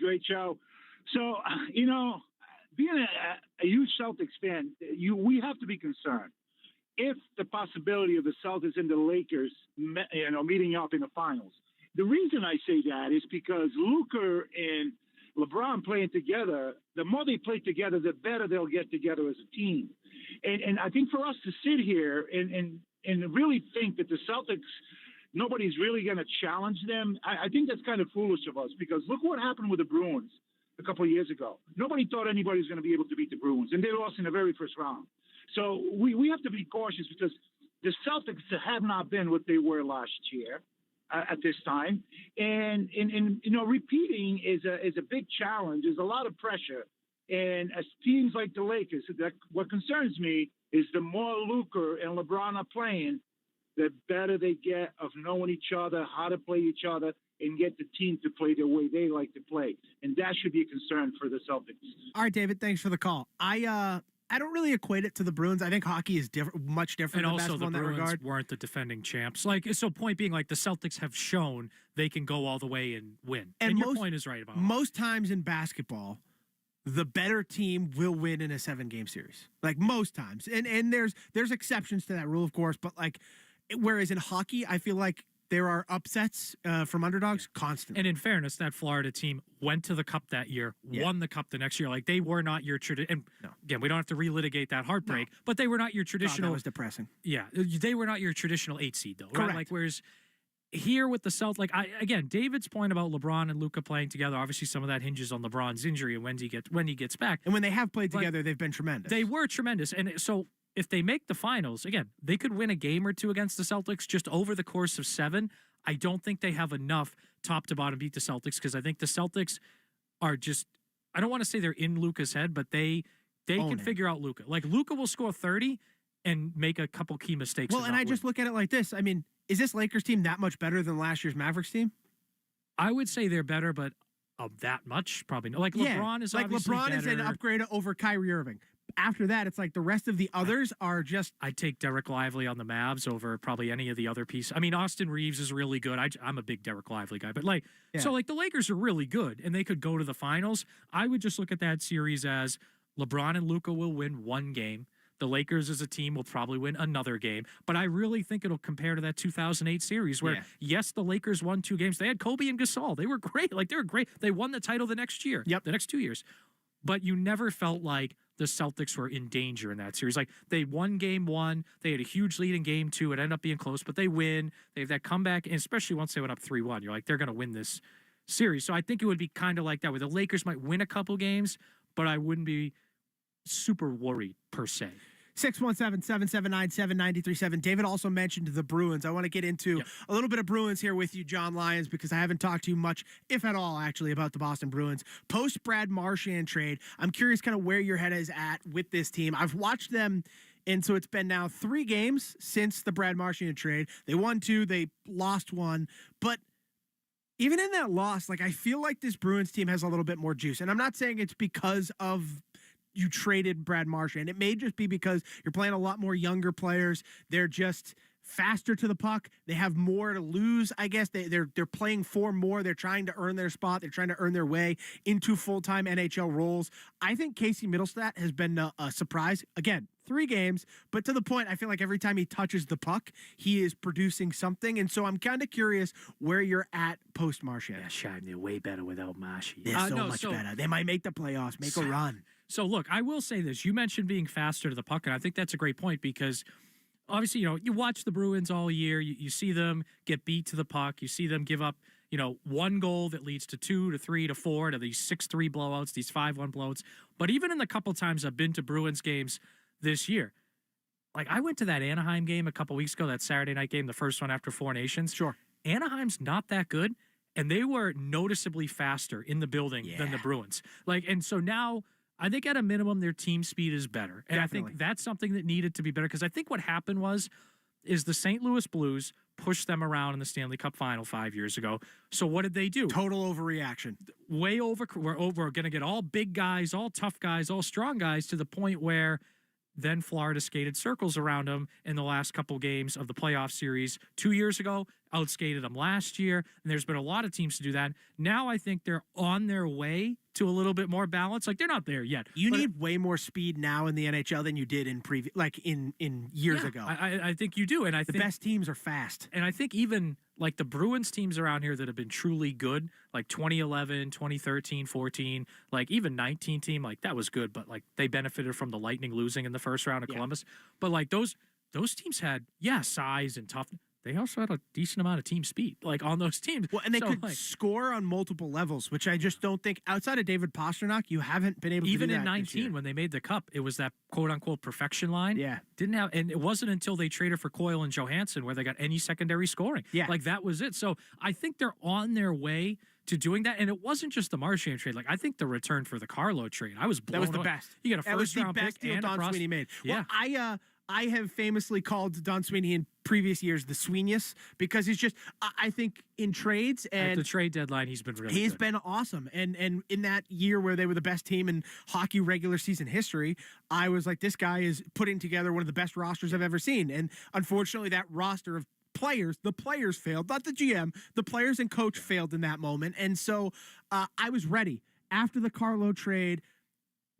Great show. So, being a huge Celtics fan, we have to be concerned if the possibility of the Celtics and the Lakers, meeting up in the finals. The reason I say that is because Luka and LeBron playing together, the more they play together, the better they'll get together as a team. And I think for us to sit here and really think that the Celtics, nobody's really going to challenge them, I think that's kind of foolish of us, because look what happened with the Bruins a couple of years ago. Nobody thought anybody was going to be able to beat the Bruins, and they lost in the very first round. So we have to be cautious, because the Celtics have not been what they were last year at this time. And repeating is a big challenge. There's a lot of pressure. And as teams like the Lakers, what concerns me is the more Luka and LeBron are playing, the better they get of knowing each other, how to play each other, and get the team to play the way they like to play. And that should be a concern for the Celtics. All right, David, thanks for the call. I don't really equate it to the Bruins. I think hockey is much different than basketball in that regard. And also the Bruins weren't the defending champs. So point being, the Celtics have shown they can go all the way and win. And your point is right about it. Most times in basketball, the better team will win in a 7-game series. Most times. And there's exceptions to that rule, of course, but whereas in hockey, I feel like there are upsets from underdogs constantly. And in fairness, that Florida team went to the Cup that year, won the Cup the next year. They were not your traditional. And again, we don't have to relitigate that heartbreak, but they were not your traditional. God, that was depressing. Yeah, they were not your traditional 8 seed, though. Correct. Right? Whereas here with the Celtics, again, David's point about LeBron and Luka playing together, obviously some of that hinges on LeBron's injury and when he gets back. And when they have played together, they've been tremendous. They were tremendous. And so if they make the finals, again, they could win a game or two against the Celtics just over the course of 7. I don't think they have enough top to bottom beat the Celtics, because I think the Celtics are just, I don't want to say they're in Luka's head, but they can figure out Luka. Luka will score 30 and make a couple key mistakes. Well, and I just look at it like this. I mean, is this Lakers team that much better than last year's Mavericks team? I would say they're better, but that much? Probably not. LeBron is obviously LeBron better. is an upgrade over Kyrie Irving. After that, it's the rest of the others are just... I'd take Derek Lively on the Mavs over probably any of the other pieces. I mean, Austin Reeves is really good. I'm a big Derek Lively guy. But so the Lakers are really good, and they could go to the finals. I would just look at that series as LeBron and Luka will win 1 game. The Lakers as a team will probably win another game. But I really think it'll compare to that 2008 series where, yes, the Lakers won 2 games. They had Kobe and Gasol. They were great. They were great. They won the title the next year. Yep. The next 2 years. But you never felt like the Celtics were in danger in that series. They won game 1. They had a huge lead in game 2. It ended up being close, but they win. They have that comeback, and especially once they went up 3-1. You're they're going to win this series. So I think it would be kind of like that, where the Lakers might win a couple games, but I wouldn't be super worried per se. 617-779-7937. David also mentioned the Bruins. I want to get into a little bit of Bruins here with you, John Lyons, because I haven't talked to you much, if at all, actually, about the Boston Bruins. Post Brad Marchand trade, I'm curious kind of where your head is at with this team. I've watched them, and so it's been now 3 games since the Brad Marchand trade. They won 2, they lost 1, but even in that loss, I feel like this Bruins team has a little bit more juice. And I'm not saying it's because of you traded Brad Marchand. It may just be because you're playing a lot more younger players. They're just faster to the puck. They have more to lose, I guess. They're playing for more. They're trying to earn their spot. They're trying to earn their way into full-time NHL roles. I think Casey Middlestat has been a surprise. Again, 3 games, but to the point, I feel like every time he touches the puck, he is producing something. And so I'm kind of curious where you're at post-Marchand. Yeah, Shime, they're way better without Marshy. They're so much better. They might make the playoffs, make a run. So, look, I will say this. You mentioned being faster to the puck, and I think that's a great point because obviously, you watch the Bruins all year. You see them get beat to the puck. You see them give up, 1 goal that leads to 2 to 3 to 4 to these 6-3 blowouts, these 5-1 blowouts. But even in the couple times I've been to Bruins games this year, I went to that Anaheim game a couple weeks ago, that Saturday night game, the first one after 4 Nations. Sure. Anaheim's not that good, and they were noticeably faster in the building than the Bruins. And so now I think at a minimum their team speed is better. And Definitely. I think that's something that needed to be better because I think what happened is the St. Louis Blues pushed them around in the Stanley Cup final 5 years ago. So what did they do? Total overreaction. Way over. We're going to get all big guys, all tough guys, all strong guys to the point where then Florida skated circles around them in the last couple games of the playoff series 2 years ago. outskated them last year, and there's been a lot of teams to do that. Now I think they're on their way to a little bit more balance. Like, they're not there yet. You need way more speed now in the NHL than you did in years ago. I think you do, and I think the best teams are fast. And I think even like the Bruins teams around here that have been truly good, like 2011, 2013, 14, like even 19 team, like that was good, but like they benefited from the Lightning losing in the first round of Columbus. But like those teams had size and toughness. They also had a decent amount of team speed, like on those teams. Well, and they could score on multiple levels, which I just don't think outside of David Pastrnak, you haven't been able to do that. Even in 19, when they made the cup, it was that quote unquote perfection line. Yeah. Didn't have, and it wasn't until they traded for Coyle and Johansson where they got any secondary scoring. Yeah. Like that was it. So I think they're on their way to doing that. And it wasn't just the Marchand trade. Like I think the return for the Carlo trade, I was blown That was the away. best. You got a first round best pick deal and Don Sweeney made. Yeah. Well, I have famously called Don Sweeney in previous years the Sweenius because he's just, I think in trades and at the trade deadline, he's been really He's good. been awesome. And in that year where they were the best team in hockey regular season history, I was like, this guy is putting together one of the best rosters I've ever seen. And unfortunately, that roster of the players failed, not the GM, the players and coach failed in that moment. And so I was ready after the Carlo trade.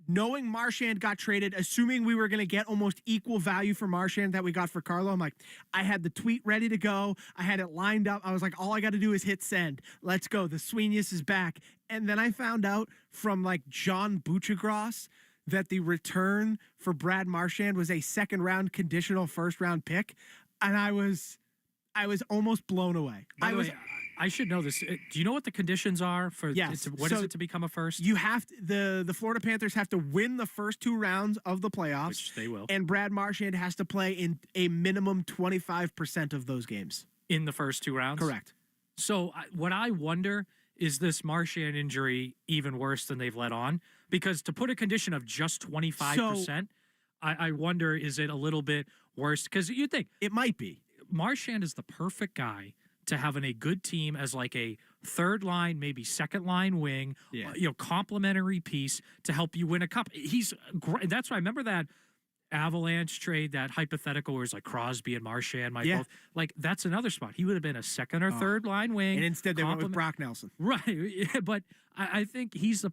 Knowing Marchand got traded, assuming we were going to get almost equal value for Marchand that we got for Carlo, I'm like, I had the tweet ready to go. I had it lined up. I was like, all I got to do is hit send. Let's go. The Sweenius is back. And then I found out from like John Buchagros that the return for Brad Marchand was a second round conditional first round pick. And I was almost blown away. I should know this. Do you know what the conditions are for? Yes. What is it to become a first? You have to, the Florida Panthers have to win the first 2 rounds of the playoffs, Which they will. and Brad Marchand has to play in a minimum 25% of those games In the first 2 rounds. Correct. So what I wonder is this Marchand injury even worse than they've let on? Because to put a condition of just 25%, I wonder is it a little bit worse? Because you think it might be. Marchand is the perfect guy to having a good team as like a third line, maybe second line wing, complementary piece to help you win a cup. He's great. That's why I remember that Avalanche trade, that hypothetical where it's like Crosby and Marchand might both. Like that's another spot. He would have been a second or third line wing. And instead they went with Brock Nelson. Right. Yeah, but I think he's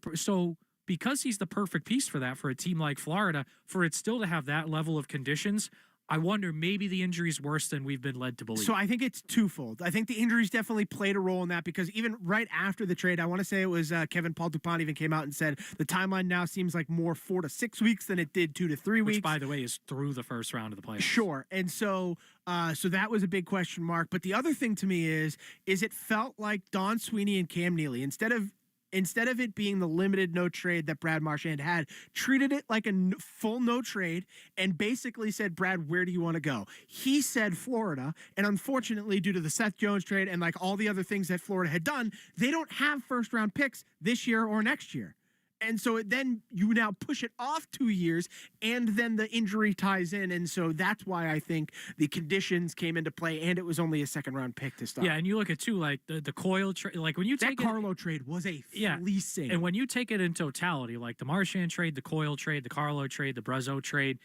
because he's the perfect piece for that, for a team like Florida, for it still to have that level of conditions, I wonder maybe the injury's worse than we've been led to believe. So I think it's twofold. I think the injuries definitely played a role in that because even right after the trade, I want to say it was Kevin Paul Dupont even came out and said the timeline now seems like more 4 to 6 weeks than it did 2 to 3 weeks. Which, by the way, is through the first round of the playoffs. Sure. And so that was a big question mark. But the other thing to me is it felt like Don Sweeney and Cam Neely, instead of it being the limited no trade that Brad Marchand had, treated it like a full no trade and basically said, Brad, where do you want to go? He said Florida. And unfortunately, due to the Seth Jones trade and like all the other things that Florida had done, they don't have first round picks this year or next year. And so then you now push it off 2 years and then the injury ties in. And so that's why I think the conditions came into play and it was only a second round pick to start. Yeah. And you look at too, like the Coyle trade, like when you take that Carlo trade was a fleecing. And when you take it in totality, like the Marchand trade, the Coyle trade, the Carlo trade, the Brazeau trade,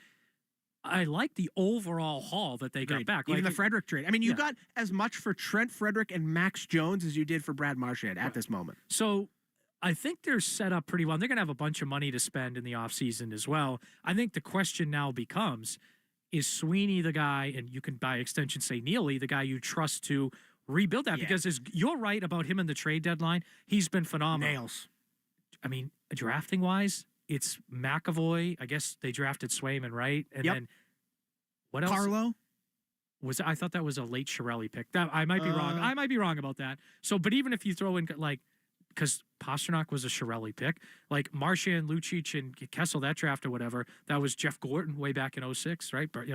I like the overall haul that they got back. Even like the Frederick trade. I mean, you got as much for Trent Frederick and Max Jones as you did for Brad Marchand at this moment. So I think they're set up pretty well. And they're going to have a bunch of money to spend in the offseason as well. I think the question now becomes, is Sweeney the guy, and you can by extension say Neely, the guy you trust to rebuild that? Because you're right about him in the trade deadline. He's been phenomenal. Nails. I mean, drafting-wise, it's McAvoy. I guess they drafted Swayman, right? And then what else? Carlo? I thought that was a late Chiarelli pick. That I might be wrong. I might be wrong about that. So, but even if you throw in like, because Pastrnak was a Chiarelli pick, like Marchand, Lucic, and Kessel, that draft or whatever, that was Jeff Gordon way back in 06, right? But,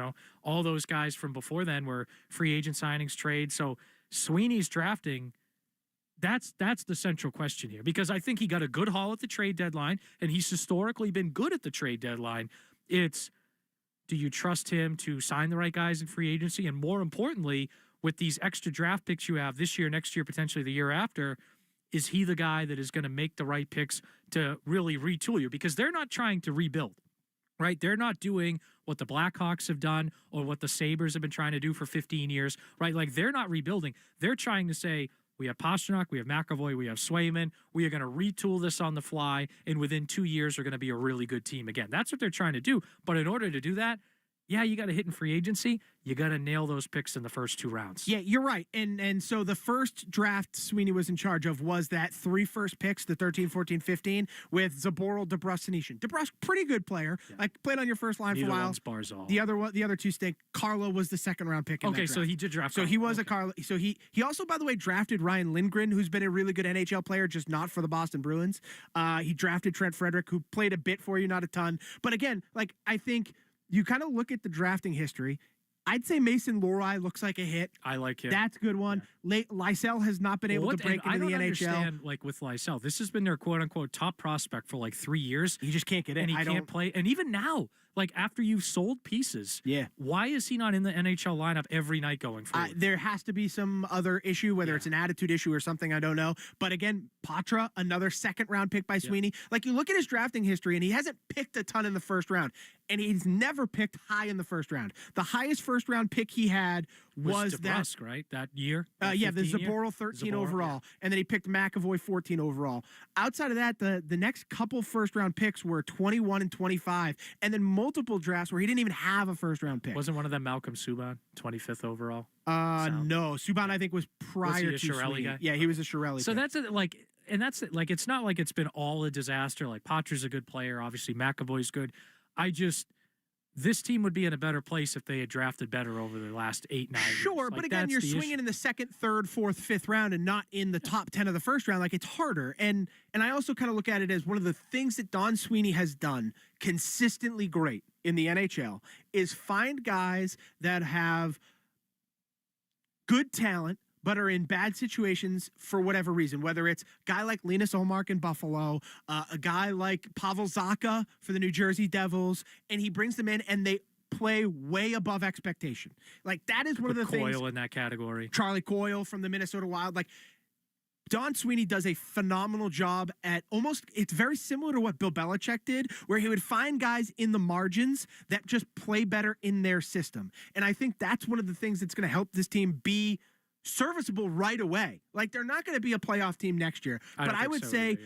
all those guys from before then were free agent signings, trades. So Sweeney's drafting, that's the central question here, because I think he got a good haul at the trade deadline, and he's historically been good at the trade deadline. It's, do you trust him to sign the right guys in free agency? And more importantly, with these extra draft picks you have this year, next year, potentially the year after, is he the guy that is going to make the right picks to really retool you? Because they're not trying to rebuild. right? They're not doing what the Blackhawks have done or what the Sabres have been trying to do for 15 years, right? Like, they're not rebuilding. They're trying to say, we have Pastrnak, we have McAvoy, we have Swayman. We are going to retool this on the fly, and within 2 years, we're going to be a really good team again. That's what they're trying to do. But in order to do that, yeah, you got to hit in free agency. You got to nail those picks in the first 2 rounds. Yeah, you're right. And so the first draft Sweeney was in charge of was that 3 first picks, the 13, 14, 15, with Zaboral, DeBrus, and Nishin. DeBrus, pretty good player. Yeah. Like, played on your first line Neither for a while. One's Barzal. The other 2 stink. Carlo was the second round pick in that draft. So he did draft. So he was a Carlo. So he also, by the way, drafted Ryan Lindgren, who's been a really good NHL player, just not for the Boston Bruins. He drafted Trent Frederick, who played a bit for you, not a ton. But again, like, I think you kind of look at the drafting history. I'd say Mason Lohrei looks like a hit. I like him. That's a good one. Yeah. Lysell has not been able to break into the NHL. Understand, like, with Lysell, this has been their quote-unquote top prospect for like 3 years. He just can't get in. And he can't play. And even now, like, after you've sold pieces, why is he not in the NHL lineup every night going forward? There has to be some other issue, whether it's an attitude issue or something, I don't know. But again, Patra, another second-round pick by Sweeney. Like, you look at his drafting history, and he hasn't picked a ton in the first round. And he's never picked high in the first round. The highest first-round pick he had was DeBrusque, right? That year? The Zaboral 13 overall. Yeah. And then he picked McAvoy 14 overall. Outside of that, the next couple first-round picks were 21 and 25. And then multiple drafts where he didn't even have a first-round pick. Wasn't one of them Malcolm Subban, 25th overall? No. Subban, I think, was prior to Sweeney. Guy? Yeah, he was a Chiarelli So pick. that's it, like... And that's it. Like, it's not like it's been all a disaster. Like, Patra's a good player. Obviously, McAvoy's good. This team would be in a better place if they had drafted better over the last 8, 9 years. Sure, but again, you're swinging in the second, third, fourth, fifth round and not in the top 10 of the first round. Like, it's harder. And I also kind of look at it as one of the things that Don Sweeney has done consistently great in the NHL is find guys that have good talent but are in bad situations for whatever reason, whether it's a guy like Linus Ullmark in Buffalo, a guy like Pavel Zacha for the New Jersey Devils, and he brings them in and they play way above expectation. Like, that is one of the things. Coyle in that category. Charlie Coyle from the Minnesota Wild. Like, Don Sweeney does a phenomenal job at it's very similar to what Bill Belichick did, where he would find guys in the margins that just play better in their system. And I think that's one of the things that's going to help this team be serviceable right away. Like, they're not going to be a playoff team next year, but I would say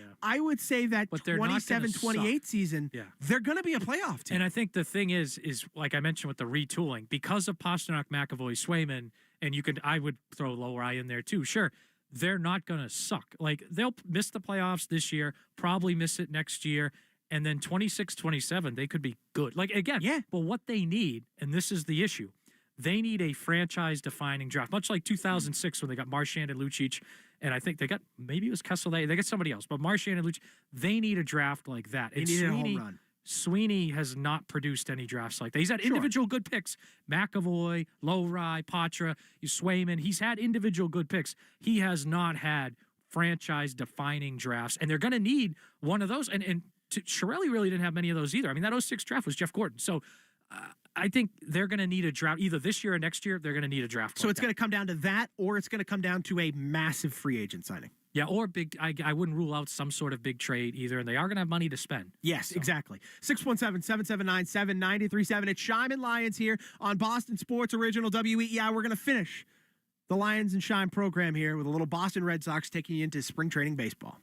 that 27-28 season, they're going to be a playoff team. And I think the thing is like I mentioned with the retooling, because of Pastrnak, McAvoy, Swayman, and I would throw Lohrei in there too. Sure, they're not going to suck. Like, they'll miss the playoffs this year, probably miss it next year. And then 26-27, they could be good. Like, again, but what they need, and this is the issue, they need a franchise-defining draft, much like 2006 when they got Marchand and Lucic, and I think they got, maybe it was Kessel, they got somebody else, but Marchand and Lucic, they need a draft like that. They need a home run. Sweeney has not produced any drafts like that. He's had individual good picks. McAvoy, Lohrei, Patra, Swayman. He's had individual good picks. He has not had franchise-defining drafts, and they're going to need one of those. And Chiarelli really didn't have many of those either. I mean, that 06 draft was Jeff Gordon. So I think they're going to need a draft. Either this year or next year, they're going to need a draft. So it's going to come down to that, or it's going to come down to a massive free agent signing. Yeah, or big. I wouldn't rule out some sort of big trade either, and they are going to have money to spend. Yes, exactly. 617-779-7937. It's Shime and Lions here on Boston Sports Original WEEI. We're going to finish the Lions and Shime program here with a little Boston Red Sox taking you into spring training baseball.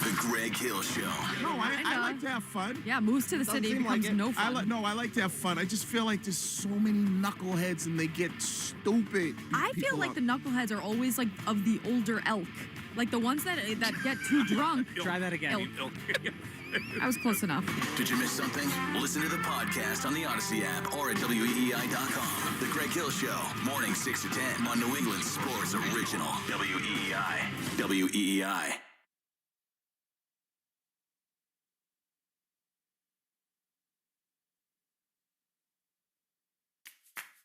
The Greg Hill Show. No, I like to have fun. Yeah, moves to the city becomes no fun. I like to have fun. I just feel like there's so many knuckleheads and they get stupid. I feel like the knuckleheads are always like of the older ilk. Like the ones that get too drunk. Try that again. I was close enough. Did you miss something? Listen to the podcast on the Odyssey app or at WEEI.com. The Greg Hill Show, morning 6 to 10 on New England Sports Original. WEEI. WEEI.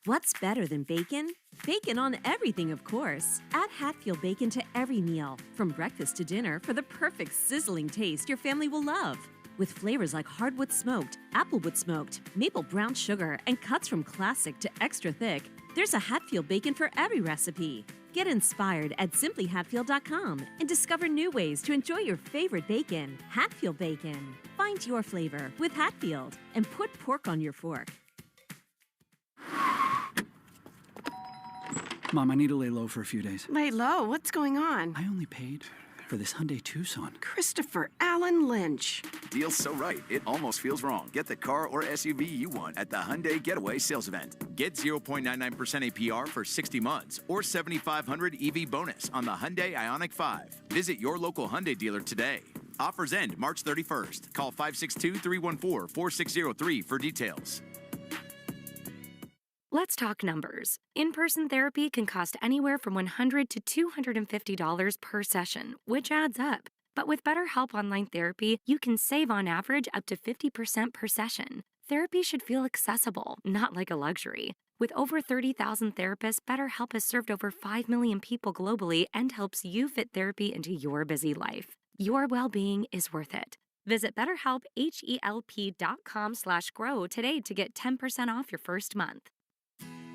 What's better than bacon? Bacon on everything, of course. Add Hatfield bacon to every meal, from breakfast to dinner, for the perfect sizzling taste your family will love. With flavors like hardwood smoked, applewood smoked, maple brown sugar, and cuts from classic to extra thick, there's a Hatfield bacon for every recipe. Get inspired at simplyhatfield.com and discover new ways to enjoy your favorite bacon. Hatfield Bacon. Find your flavor with Hatfield and put pork on your fork. Mom, I need to lay low for a few days. Lay low? What's going on? I only paid for this Hyundai Tucson. Christopher Allen Lynch. Deal's so right, it almost feels wrong. Get the car or SUV you want at the Hyundai Getaway Sales Event. Get 0.99% APR for 60 months or $7,500 EV bonus on the Hyundai Ioniq 5. Visit your local Hyundai dealer today. Offers end March 31st. Call 562-314-4603 for details. Let's talk numbers. In-person therapy can cost anywhere from $100 to $250 per session, which adds up. But with BetterHelp Online Therapy, you can save on average up to 50% per session. Therapy should feel accessible, not like a luxury. With over 30,000 therapists, BetterHelp has served over 5 million people globally and helps you fit therapy into your busy life. Your well-being is worth it. Visit BetterHelp.com/grow today to get 10% off your first month.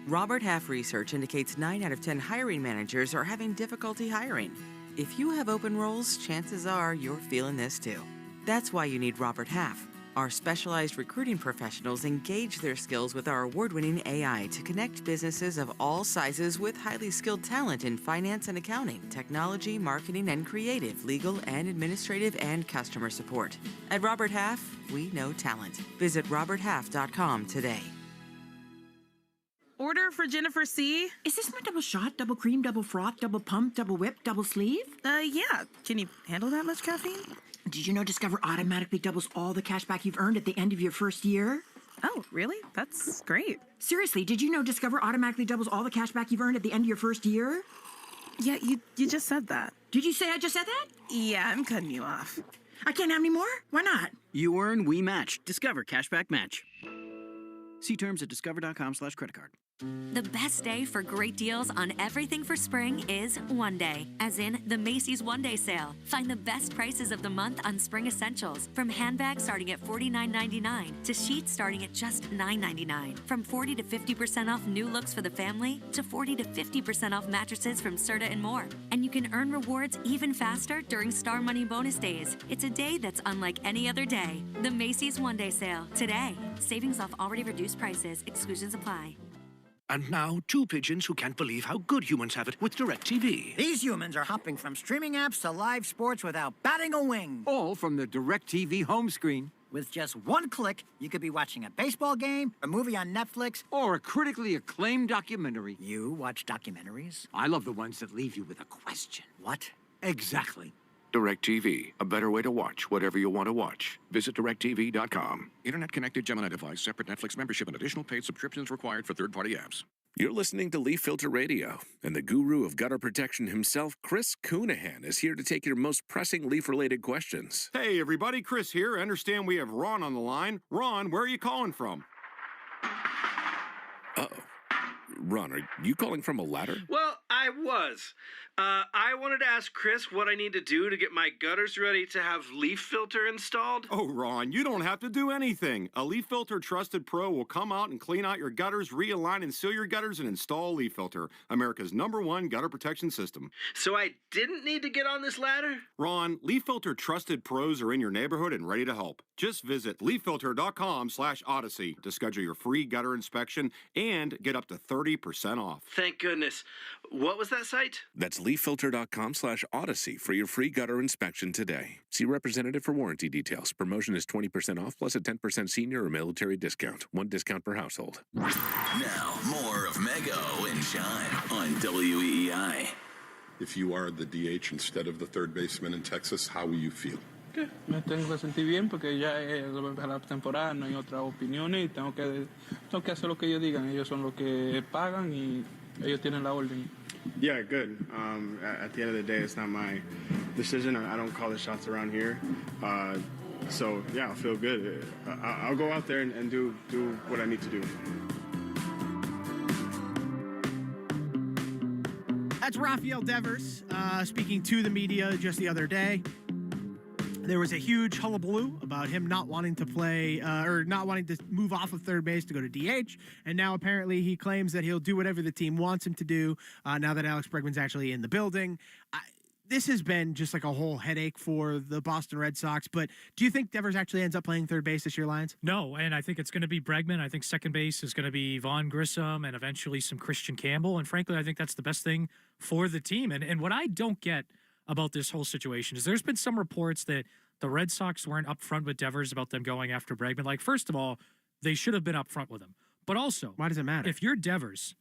Robert Half research indicates 9 out of 10 hiring managers are having difficulty hiring. If you have open roles, chances are you're feeling this too. That's why you need Robert Half. Our specialized recruiting professionals engage their skills with our award-winning AI to connect businesses of all sizes with highly skilled talent in finance and accounting, technology, marketing, and creative, legal and administrative, and customer support. At Robert Half, we know talent. Visit roberthalf.com today. Order for Jennifer C. Is this my double shot, double cream, double froth, double pump, double whip, double sleeve? Yeah. Can you handle that much caffeine? Did you know Discover automatically doubles all the cash back you've earned at the end of your first year? Oh, really? That's great. Seriously, did you know Discover automatically doubles all the cash back you've earned at the end of your first year? Yeah, you just said that. Did you say I just said that? Yeah, I'm cutting you off. I can't have any more? Why not? You earn, we match. Discover Cashback Match. See terms at discover.com/creditcard. The best day for great deals on everything for spring is one day, as in the Macy's One Day Sale. Find the best prices of the month on spring essentials, from handbags starting at $49.99 to sheets starting at just $9.99. From 40 to 50% off new looks for the family to 40 to 50% off mattresses from Serta and more. And you can earn rewards even faster during Star Money bonus days. It's a day that's unlike any other day. The Macy's One Day Sale, today. Savings off already reduced prices. Exclusions apply. And now, two pigeons who can't believe how good humans have it with DirecTV. These humans are hopping from streaming apps to live sports without batting a wing. All from the DirecTV home screen. With just one click, you could be watching a baseball game, a movie on Netflix, or a critically acclaimed documentary. You watch documentaries? I love the ones that leave you with a question. What? Exactly. DirecTV, a better way to watch whatever you want to watch. Visit DirecTV.com. Internet-connected Gemini device, separate Netflix membership, and additional paid subscriptions required for third-party apps. You're listening to Leaf Filter Radio, and the guru of gutter protection himself, Chris Coonahan, is here to take your most pressing leaf-related questions. Hey, everybody, Chris here. I understand we have Ron on the line. Ron, where are you calling from? Uh-oh. Ron, are you calling from a ladder? Well, I was. I wanted to ask Chris what I need to do to get my gutters ready to have leaf filter installed. Oh, Ron, you don't have to do anything. A Leaf Filter Trusted Pro will come out and clean out your gutters, realign and seal your gutters, and install Leaf Filter, America's #1 gutter protection system. So I didn't need to get on this ladder? Ron, Leaf Filter Trusted Pros are in your neighborhood and ready to help. Just visit leaffilter.com/Odyssey to schedule your free gutter inspection and get up to 30% off. Thank goodness. What was that site? That's leaffilter.com/Odyssey for your free gutter inspection today. See representative for warranty details. Promotion is 20% off plus a 10% senior or military discount. One discount per household. Now, more of Mego and Shine on WEEI. If you are the DH instead of the third baseman in Texas, how will you feel? ¿Qué? Me tengo que sentir bien porque ya es la temporada, no hay otras opiniones y tengo que hacer lo que ellos digan. Ellos son los que pagan y ellos tienen la orden. Yeah, good. At the end of the day, it's not my decision. I don't call the shots around here. So, yeah, I'll feel good. I'll go out there and do what I need to do. That's Rafael Devers speaking to the media just the other day. There was a huge hullabaloo about him not wanting to play or not wanting to move off of third base to go to DH. And now apparently he claims that he'll do whatever the team wants him to do now that Alex Bregman's actually in the building. This has been just like a whole headache for the Boston Red Sox. But do you think Devers actually ends up playing third base this year, Lions? No, and I think it's going to be Bregman. I think second base is going to be Vaughn Grissom and eventually some Christian Campbell. And frankly, I think that's the best thing for the team. And what I don't get about this whole situation is there's been some reports that the Red Sox weren't upfront with Devers about them going after Bregman. Like, first of all, they should have been upfront with him. But also, why does it matter? If you're Devers,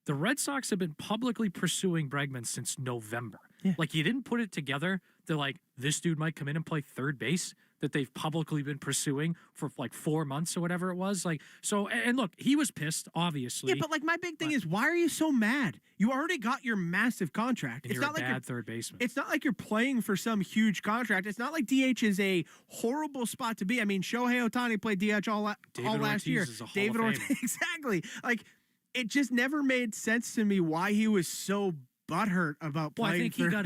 the Red Sox have been publicly pursuing Bregman since November. Yeah. Like, you didn't put it together. They're like, this dude might come in and play third base that they've publicly been pursuing for like 4 months or whatever it was. Like, so, and look, he was pissed, obviously. Yeah, but like my big thing is, why are you so mad? You already got your massive contract. And it's not like bad third baseman. It's not like you're playing for some huge contract. It's not like DH is a horrible spot to be. I mean, Shohei Ohtani played DH all last year. David Ortiz, exactly. Like, it just never made sense to me why he was so butthurt about playing. I think he got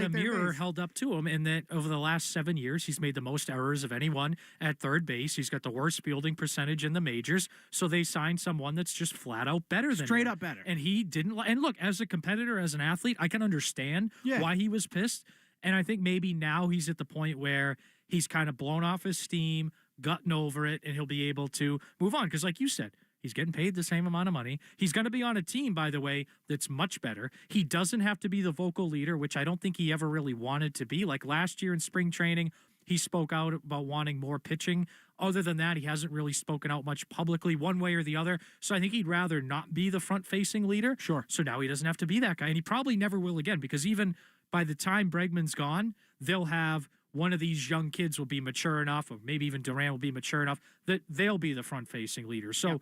a mirror held up to him in that over the last 7 years, he's made the most errors of anyone at third base. He's got the worst fielding percentage in the majors. So they signed someone that's just flat out better than him. Straight up better. And he didn't. And look, as a competitor, as an athlete, I can understand why he was pissed. And I think maybe now he's at the point where he's kind of blown off his steam, gotten over it, and he'll be able to move on. Because like you said, he's getting paid the same amount of money. He's going to be on a team, by the way, that's much better. He doesn't have to be the vocal leader, which I don't think he ever really wanted to be. Like last year in spring training, he spoke out about wanting more pitching. Other than that, he hasn't really spoken out much publicly one way or the other. So I think he'd rather not be the front-facing leader. Sure. So now he doesn't have to be that guy. And he probably never will again, because even by the time Bregman's gone, they'll have one of these young kids will be mature enough, or maybe even Durant will be mature enough, that they'll be the front-facing leader. So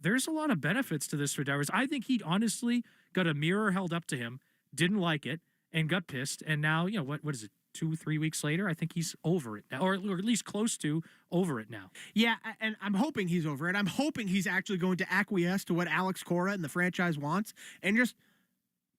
there's a lot of benefits to this for Devers. I think he honestly got a mirror held up to him, didn't like it, and got pissed. And now, you know, what is it, 2-3 weeks later? I think he's over it now, or at least close to over it now. Yeah, and I'm hoping he's over it. I'm hoping he's actually going to acquiesce to what Alex Cora and the franchise wants and just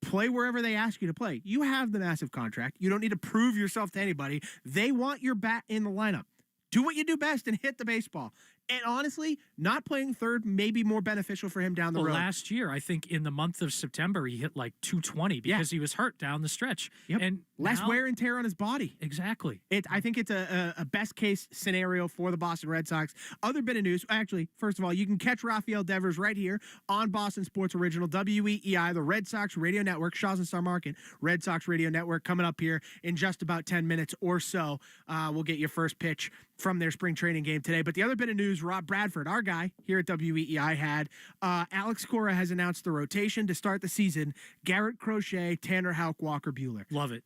play wherever they ask you to play. You have the massive contract. You don't need to prove yourself to anybody. They want your bat in the lineup. Do what you do best and hit the baseball. And honestly, not playing third may be more beneficial for him down the road. Last year, I think in the month of September, he hit like 220 because he was hurt down the stretch. And less wear and tear on his body. Exactly. I think it's a best case scenario for the Boston Red Sox. Other bit of news, actually, first of all, you can catch Rafael Devers right here on Boston Sports Original, WEEI, the Red Sox Radio Network, Shaw's and Star Market, Red Sox Radio Network, coming up here in just about 10 minutes or so. We'll get your first pitch from their spring training game today. But the other bit of news, Rob Bradford, our guy here at WEEI, had Alex Cora has announced the rotation to start the season. Garrett Crochet, Tanner Houck, Walker Buehler. Love it.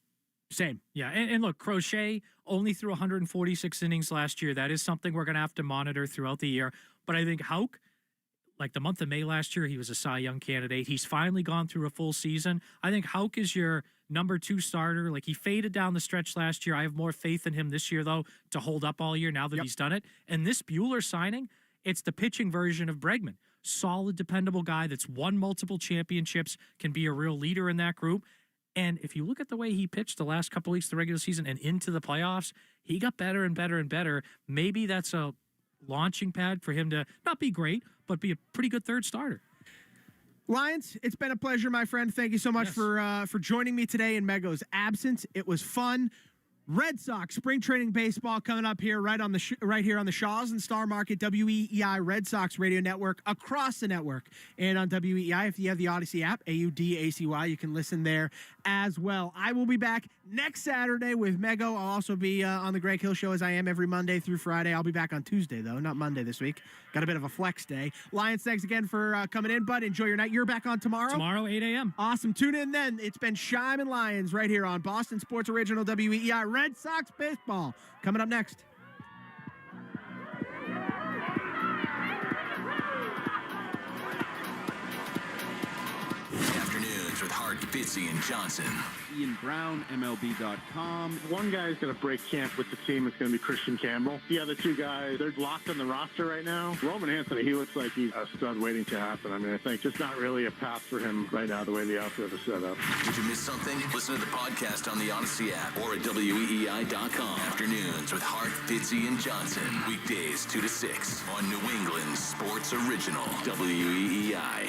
Same. Yeah, and look, Crochet only threw 146 innings last year. That is something we're going to have to monitor throughout the year. But I think Houck, like the month of May last year, he was a Cy Young candidate. He's finally gone through a full season. I think Houck is your number 2 starter. Like, he faded down the stretch last year. I have more faith in him this year, though, to hold up all year now that he's done it. And this Buehler signing, it's the pitching version of Bregman. Solid, dependable guy that's won multiple championships, can be a real leader in that group. And if you look at the way he pitched the last couple weeks of the regular season and into the playoffs, he got better and better and better. Maybe that's a launching pad for him to not be great, but be a pretty good third starter. Lions, it's been a pleasure, my friend. Thank you so much for joining me today in Mego's absence. It was fun. Red Sox spring training baseball coming up here right here on the Shaw's and Star Market, WEEI Red Sox Radio Network, across the network, and on WEEI. If you have the Odyssey app, AUDACY, you can listen there as well. I will be back next Saturday with Mego. I'll also be on the Greg Hill Show, as I am every Monday through Friday. I'll be back on Tuesday, though, not Monday this week. Got a bit of a flex day. Lions, thanks again for coming in, bud. Enjoy your night. You're back on tomorrow? Tomorrow, 8 a.m. Awesome. Tune in then. It's been Shime and Lions right here on Boston Sports Original, WEEI Red Sox baseball. Coming up next. Afternoons with Hard Hart, Fitzy, and Johnson. Ian Brown, MLB.com. One guy's going to break camp with the team. It's going to be Christian Campbell. The other two guys, they're locked on the roster right now. Roman Anthony, he looks like he's a stud waiting to happen. I mean, I think just not really a path for him right now, the way the outfield is set up. Did you miss something? Listen to the podcast on the Odyssey app or at WEEI.com. Afternoons with Hart, Fitzy, and Johnson. Weekdays 2 to 6 on New England Sports Original, WEEI.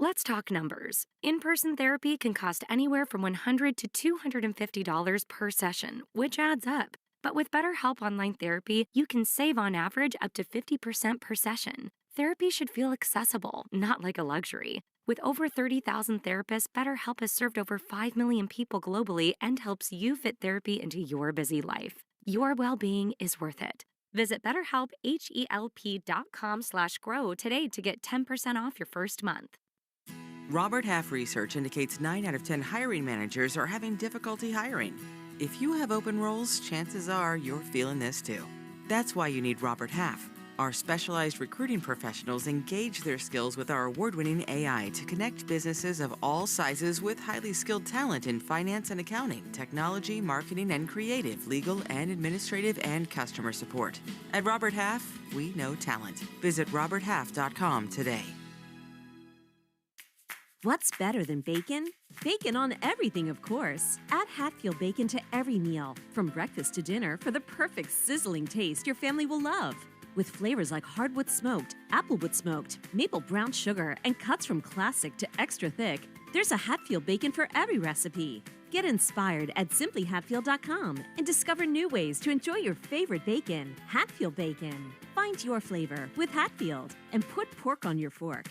Let's talk numbers. In-person therapy can cost anywhere from $100 to $250 per session, which adds up. But with BetterHelp Online Therapy, you can save on average up to 50% per session. Therapy should feel accessible, not like a luxury. With over 30,000 therapists, BetterHelp has served over 5 million people globally and helps you fit therapy into your busy life. Your well-being is worth it. Visit BetterHelp.com/grow today to get 10% off your first month. Robert Half research indicates 9 out of 10 hiring managers are having difficulty hiring. If you have open roles, chances are you're feeling this too. That's why you need Robert Half. Our specialized recruiting professionals engage their skills with our award-winning AI to connect businesses of all sizes with highly skilled talent in finance and accounting, technology, marketing and creative, legal and administrative, and customer support. At Robert Half, we know talent. Visit roberthalf.com today. What's better than bacon? Bacon on everything, of course. Add Hatfield bacon to every meal, from breakfast to dinner, for the perfect sizzling taste your family will love. With flavors like hardwood smoked, applewood smoked, maple brown sugar, and cuts from classic to extra thick, there's a Hatfield bacon for every recipe. Get inspired at simplyhatfield.com and discover new ways to enjoy your favorite bacon. Hatfield bacon. Find your flavor with Hatfield and put pork on your fork.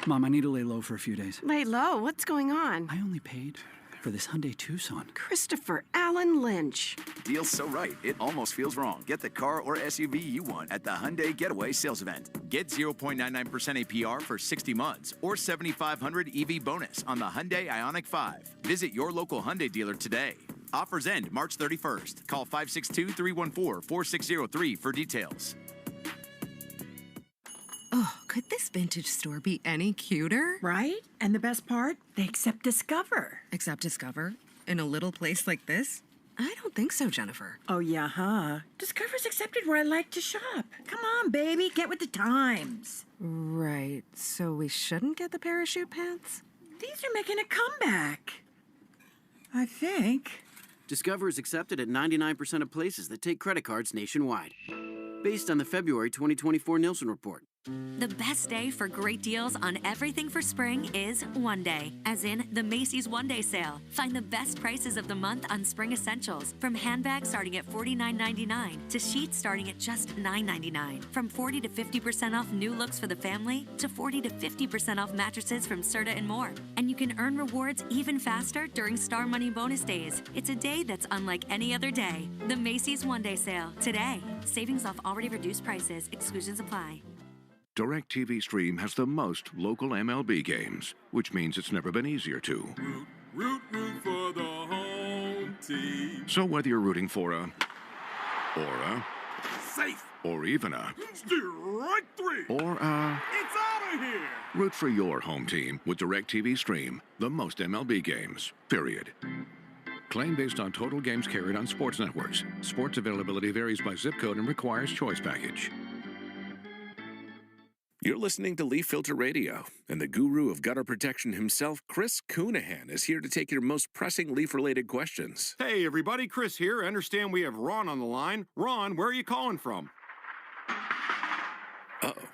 Mom, I need to lay low for a few days. Lay low? What's going on? I only paid for this Hyundai Tucson. Christopher Allen Lynch. Deal's so right, it almost feels wrong. Get the car or SUV you want at the Hyundai Getaway Sales Event. Get 0.99% APR for 60 months or $7,500 EV bonus on the Hyundai Ioniq 5. Visit your local Hyundai dealer today. Offers end March 31st. Call 562-314-4603 for details. Oh, could this vintage store be any cuter? Right? And the best part? They accept Discover. Accept Discover? In a little place like this? I don't think so, Jennifer. Oh, yeah, huh? Discover's accepted where I like to shop. Come on, baby, get with the times. Right. So we shouldn't get the parachute pants? These are making a comeback. I think. Discover is accepted at 99% of places that take credit cards nationwide. Based on the February 2024 Nielsen report. The best day for great deals on everything for spring is one day, as in the Macy's One Day Sale. Find the best prices of the month on spring essentials, from handbags starting at $49.99 to sheets starting at just $9.99. From 40 to 50% off new looks for the family to 40 to 50% off mattresses from Serta and more. And you can earn rewards even faster during Star Money bonus days. It's a day that's unlike any other day. The Macy's One Day Sale, today. Savings off already reduced prices. Exclusions apply. DirecTV Stream has the most local MLB games, which means it's never been easier to. Root for the home team. So whether you're rooting for a Safe. or even a Strike three. or a It's out of here. root for your home team with DirecTV Stream, the most MLB games, period. Claim based on total games carried on sports networks. Sports availability varies by zip code and requires choice package. You're listening to Leaf Filter Radio, and the guru of gutter protection himself, Chris Coonahan, is here to take your most pressing leaf-related questions. Hey, everybody, Chris here. I understand we have Ron on the line. Ron, where are you calling from? Uh-oh.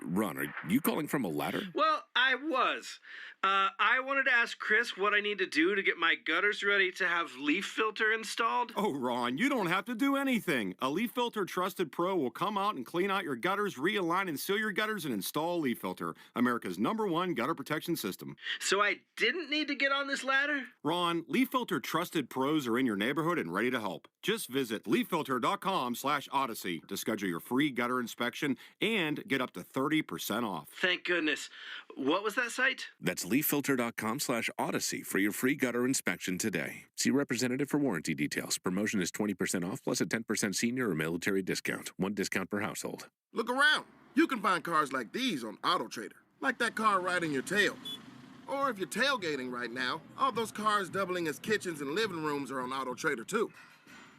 Ron, are you calling from a ladder? Well, I was. I wanted to ask Chris what I need to do to get my gutters ready to have leaf filter installed. Oh, Ron, you don't have to do anything. A Leaf Filter Trusted Pro will come out and clean out your gutters, realign and seal your gutters, and install a Leaf Filter, America's #1 gutter protection system. So I didn't need to get on this ladder? Ron, Leaf Filter Trusted Pros are in your neighborhood and ready to help. Just visit leaffilter.com/odyssey to schedule your free gutter inspection and get up to 30% off. Thank goodness. What was that site? That's leaffilter.com/odyssey for your free gutter inspection today. See representative for warranty details. Promotion is 20% off plus a 10% senior or military discount. One discount per household. Look around. You can find cars like these on AutoTrader, like that car riding your tail. Or if you're tailgating right now, all those cars doubling as kitchens and living rooms are on AutoTrader too.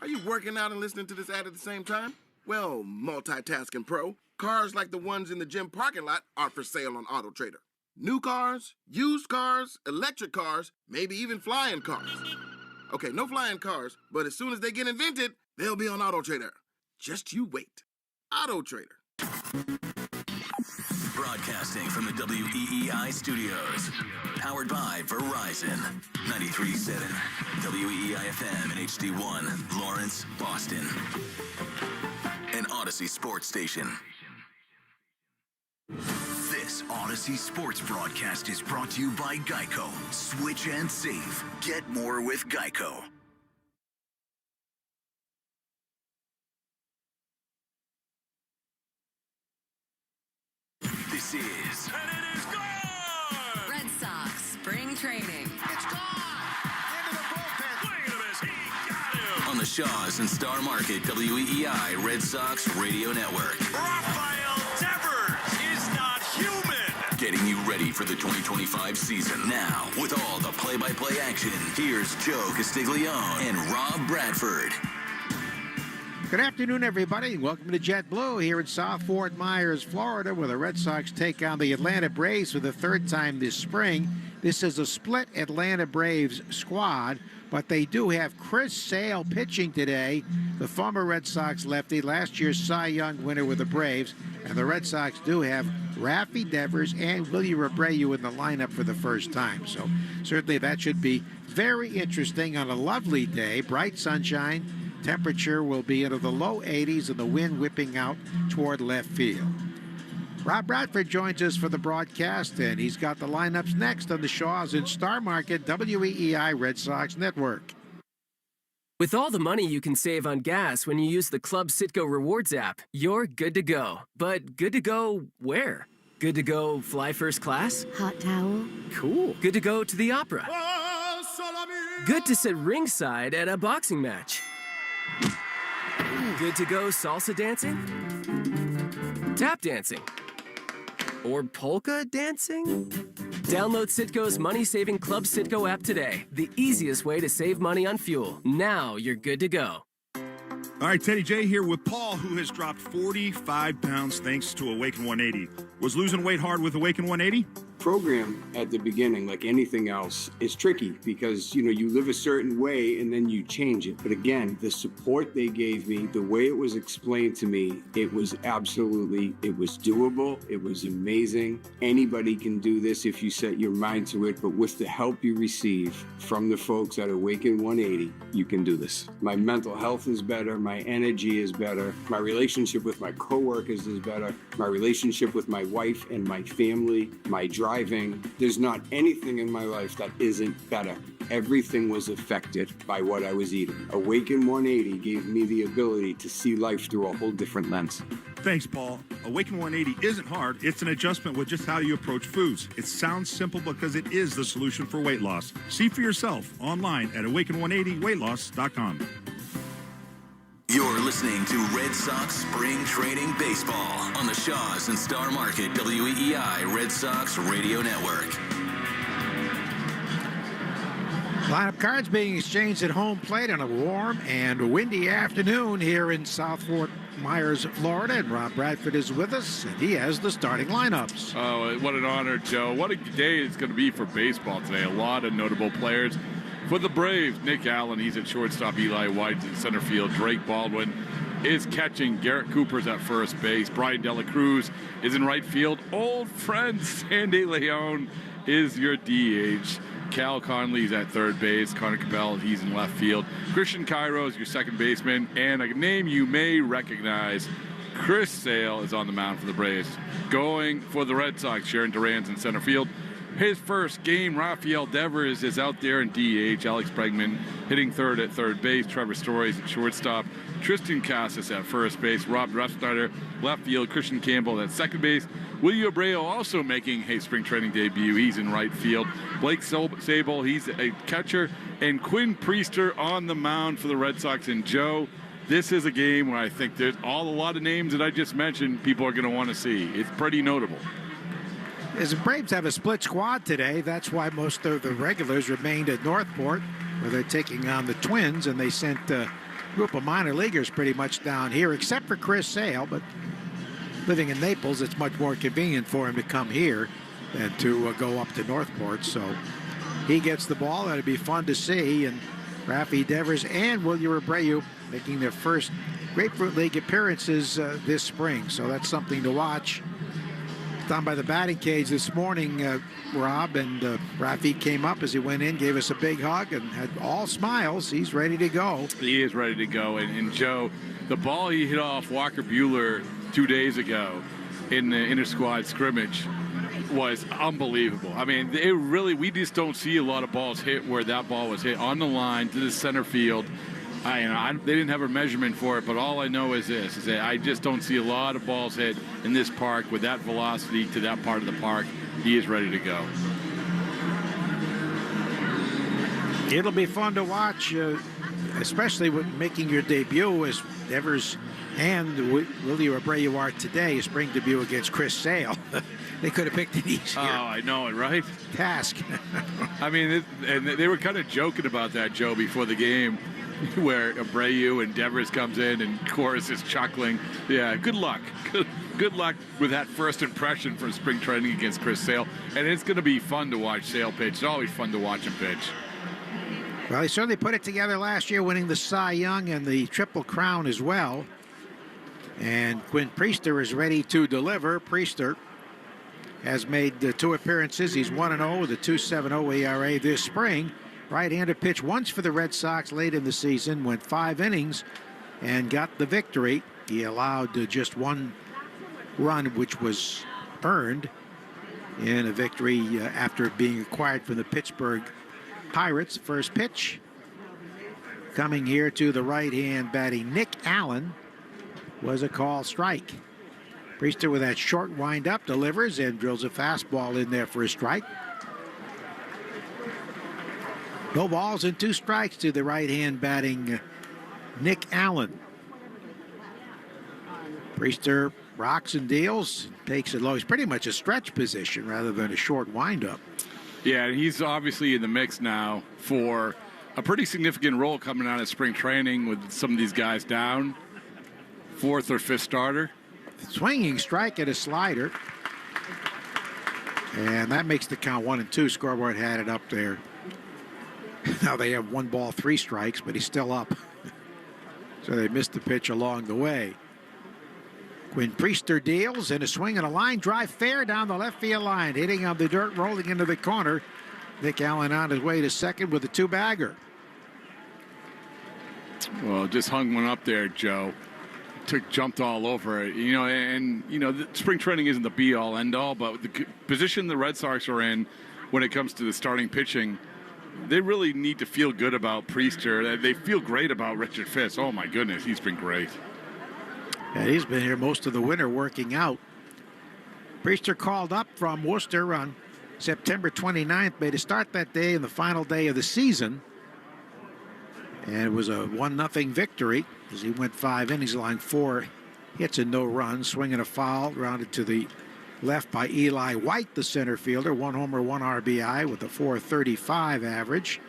Are you working out and listening to this ad at the same time? Well, multitasking pro, cars like the ones in the gym parking lot are for sale on AutoTrader. New cars, used cars, electric cars, maybe even flying cars. Okay, no flying cars, but as soon as they get invented, they'll be on AutoTrader. Just you wait. AutoTrader. Broadcasting from the WEEI studios. Powered by Verizon. 93.7 WEEI FM and HD1, Lawrence, Boston. An Odyssey sports station. This Odyssey Sports broadcast is brought to you by Geico. Switch and save. Get more with Geico. This is... And it is gone! Red Sox spring training. It's gone! Into the bullpen. Swing and a miss. He got him! On the Shaws and Star Market WEEI Red Sox Radio Network. Rafael Devers is not human! Getting you ready for the 2025 season. Now, with all the play-by-play action, here's Joe Castiglione and Rob Bradford. Good afternoon, everybody. Welcome to JetBlue here in South Fort Myers, Florida, where the Red Sox take on the Atlanta Braves for the third time this spring. This is a split Atlanta Braves squad, but they do have Chris Sale pitching today, the former Red Sox lefty, last year's Cy Young winner with the Braves. And the Red Sox do have Rafi Devers and Willie Abreu in the lineup for the first time. So certainly that should be very interesting on a lovely day, bright sunshine. Temperature will be into the low 80s and the wind whipping out toward left field. Rob Bradford joins us for the broadcast, and he's got the lineups next on the Shaws and Star Market WEEI Red Sox Network. With all the money you can save on gas when you use the Club Citgo Rewards app, you're good to go. But good to go where? Good to go fly first class? Hot towel? Cool. Good to go to the opera? Good to sit ringside at a boxing match? Good to go salsa dancing? Tap dancing? Or polka dancing? Download Citgo's money-saving Club Citgo app today. The easiest way to save money on fuel. Now you're good to go. All right, Teddy J here with Paul, who has dropped 45 pounds thanks to Awaken 180. Was losing weight hard with Awaken 180? Program at the beginning, like anything else, is tricky because, you live a certain way and then you change it. But again, the support they gave me, the way it was explained to me, it was doable. It was amazing. Anybody can do this if you set your mind to it. But with the help you receive from the folks at Awaken 180, you can do this. My mental health is better. My energy is better. My relationship with my coworkers is better. My relationship with my wife and my family, my driving. There's not anything in my life that isn't better. Everything was affected by what I was eating. Awaken 180 gave me the ability to see life through a whole different lens. Thanks, Paul. Awaken 180 isn't hard. It's an adjustment with just how you approach foods. It sounds simple because it is the solution for weight loss. See for yourself online at awaken180weightloss.com. You're listening to Red Sox Spring Training Baseball on the Shaws and Star Market WEEI Red Sox Radio Network. Lineup cards being exchanged at home plate on a warm and windy afternoon here in South Fort Myers, Florida. And Rob Bradford is with us, and he has the starting lineups. Oh, what an honor, Joe. What a day it's going to be for baseball today. A lot of notable players. For the Braves, Nick Allen, he's at shortstop. Eli White's in center field. Drake Baldwin is catching. Garrett Cooper's at first base. Brian De La Cruz is in right field. Old friend Sandy Leon is your DH. Cal Conley's at third base. Connor Cabell, he's in left field. Christian Cairo is your second baseman. And a name you may recognize, Chris Sale, is on the mound for the Braves. Going for the Red Sox, Sharon Duran's in center field. His first game, Rafael Devers is out there in DH. Alex Bregman hitting third at third base. Trevor Story's at shortstop. Tristan Casas at first base. Rob Refsnyder left field. Christian Campbell at second base. Willie Abreu also making a spring training debut. He's in right field. Blake Sable, he's a catcher. And Quinn Priester on the mound for the Red Sox. And Joe, this is a game where I think there's a lot of names that I just mentioned people are going to want to see. It's pretty notable. As the Braves have a split squad today, that's why most of the regulars remained at Northport, where they're taking on the Twins, and they sent a group of minor leaguers pretty much down here, except for Chris Sale, but living in Naples, it's much more convenient for him to come here than to go up to Northport. So he gets the ball. That'll be fun to see. And Rafi Devers and William Abreu making their first Grapefruit League appearances this spring. So that's something to watch. Down by the batting cage this morning, Rob, and Rafi came up as he went in, gave us a big hug, and had all smiles. He's ready to go. He is ready to go. And Joe, the ball he hit off Walker Buehler 2 days ago in the inter-squad scrimmage was unbelievable. I mean, we just don't see a lot of balls hit where that ball was hit on the line to the center field. They didn't have a measurement for it, but all I know is this, is that I just don't see a lot of balls hit in this park with that velocity to that part of the park. He is ready to go. It'll be fun to watch, especially with making your debut as Devers and William Abreu are today, spring debut against Chris Sale. They could have picked an easier I know it, right? task. I mean, and they were kind of joking about that, Joe, before the game, where Abreu and Devers comes in and Chorus is chuckling. Yeah, good luck. Good luck with that first impression from spring training against Chris Sale. And it's going to be fun to watch Sale pitch. It's always fun to watch him pitch. Well, he certainly put it together last year, winning the Cy Young and the Triple Crown as well. And Quinn Priester is ready to deliver. Priester has made 2 appearances. He's 1-0 with a 2.70 ERA this spring. Right-hander pitched once for the Red Sox late in the season, went 5 innings and got the victory. He allowed just 1 run, which was earned in a victory after being acquired from the Pittsburgh Pirates. First pitch coming here to the right-hand batting Nick Allen was a call strike. Priester with that short wind-up delivers and drills a fastball in there for a strike. No balls and 2 strikes to the right-hand batting Nick Allen. Priester rocks and deals, takes it low. He's pretty much a stretch position rather than a short windup. Yeah, he's obviously in the mix now for a pretty significant role coming out of spring training with some of these guys down. 4th or 5th starter. Swinging strike at a slider. And that makes the count 1-2. Scoreboard had it up there. Now they have 1 ball, 3 strikes, but he's still up. So they missed the pitch along the way. Quinn Priester deals, and a swing and a line drive fair down the left field line. Hitting on the dirt, rolling into the corner. Nick Allen on his way to second with a 2-bagger. Well, just hung one up there, Joe. Jumped all over it. The spring training isn't the be-all, end-all, but the position the Red Sox are in when it comes to the starting pitching, they really need to feel good about Priester. They feel great about Richard Fisk. Oh, my goodness, he's been great. And he's been here most of the winter working out. Priester called up from Worcester on September 29th, made a start that day in the final day of the season. And it was a 1-0 victory as he went 5 innings, allowing 4 hits and no runs, swinging a foul, grounded to the left by Eli White, the center fielder. 1 homer, 1 RBI with a .435 average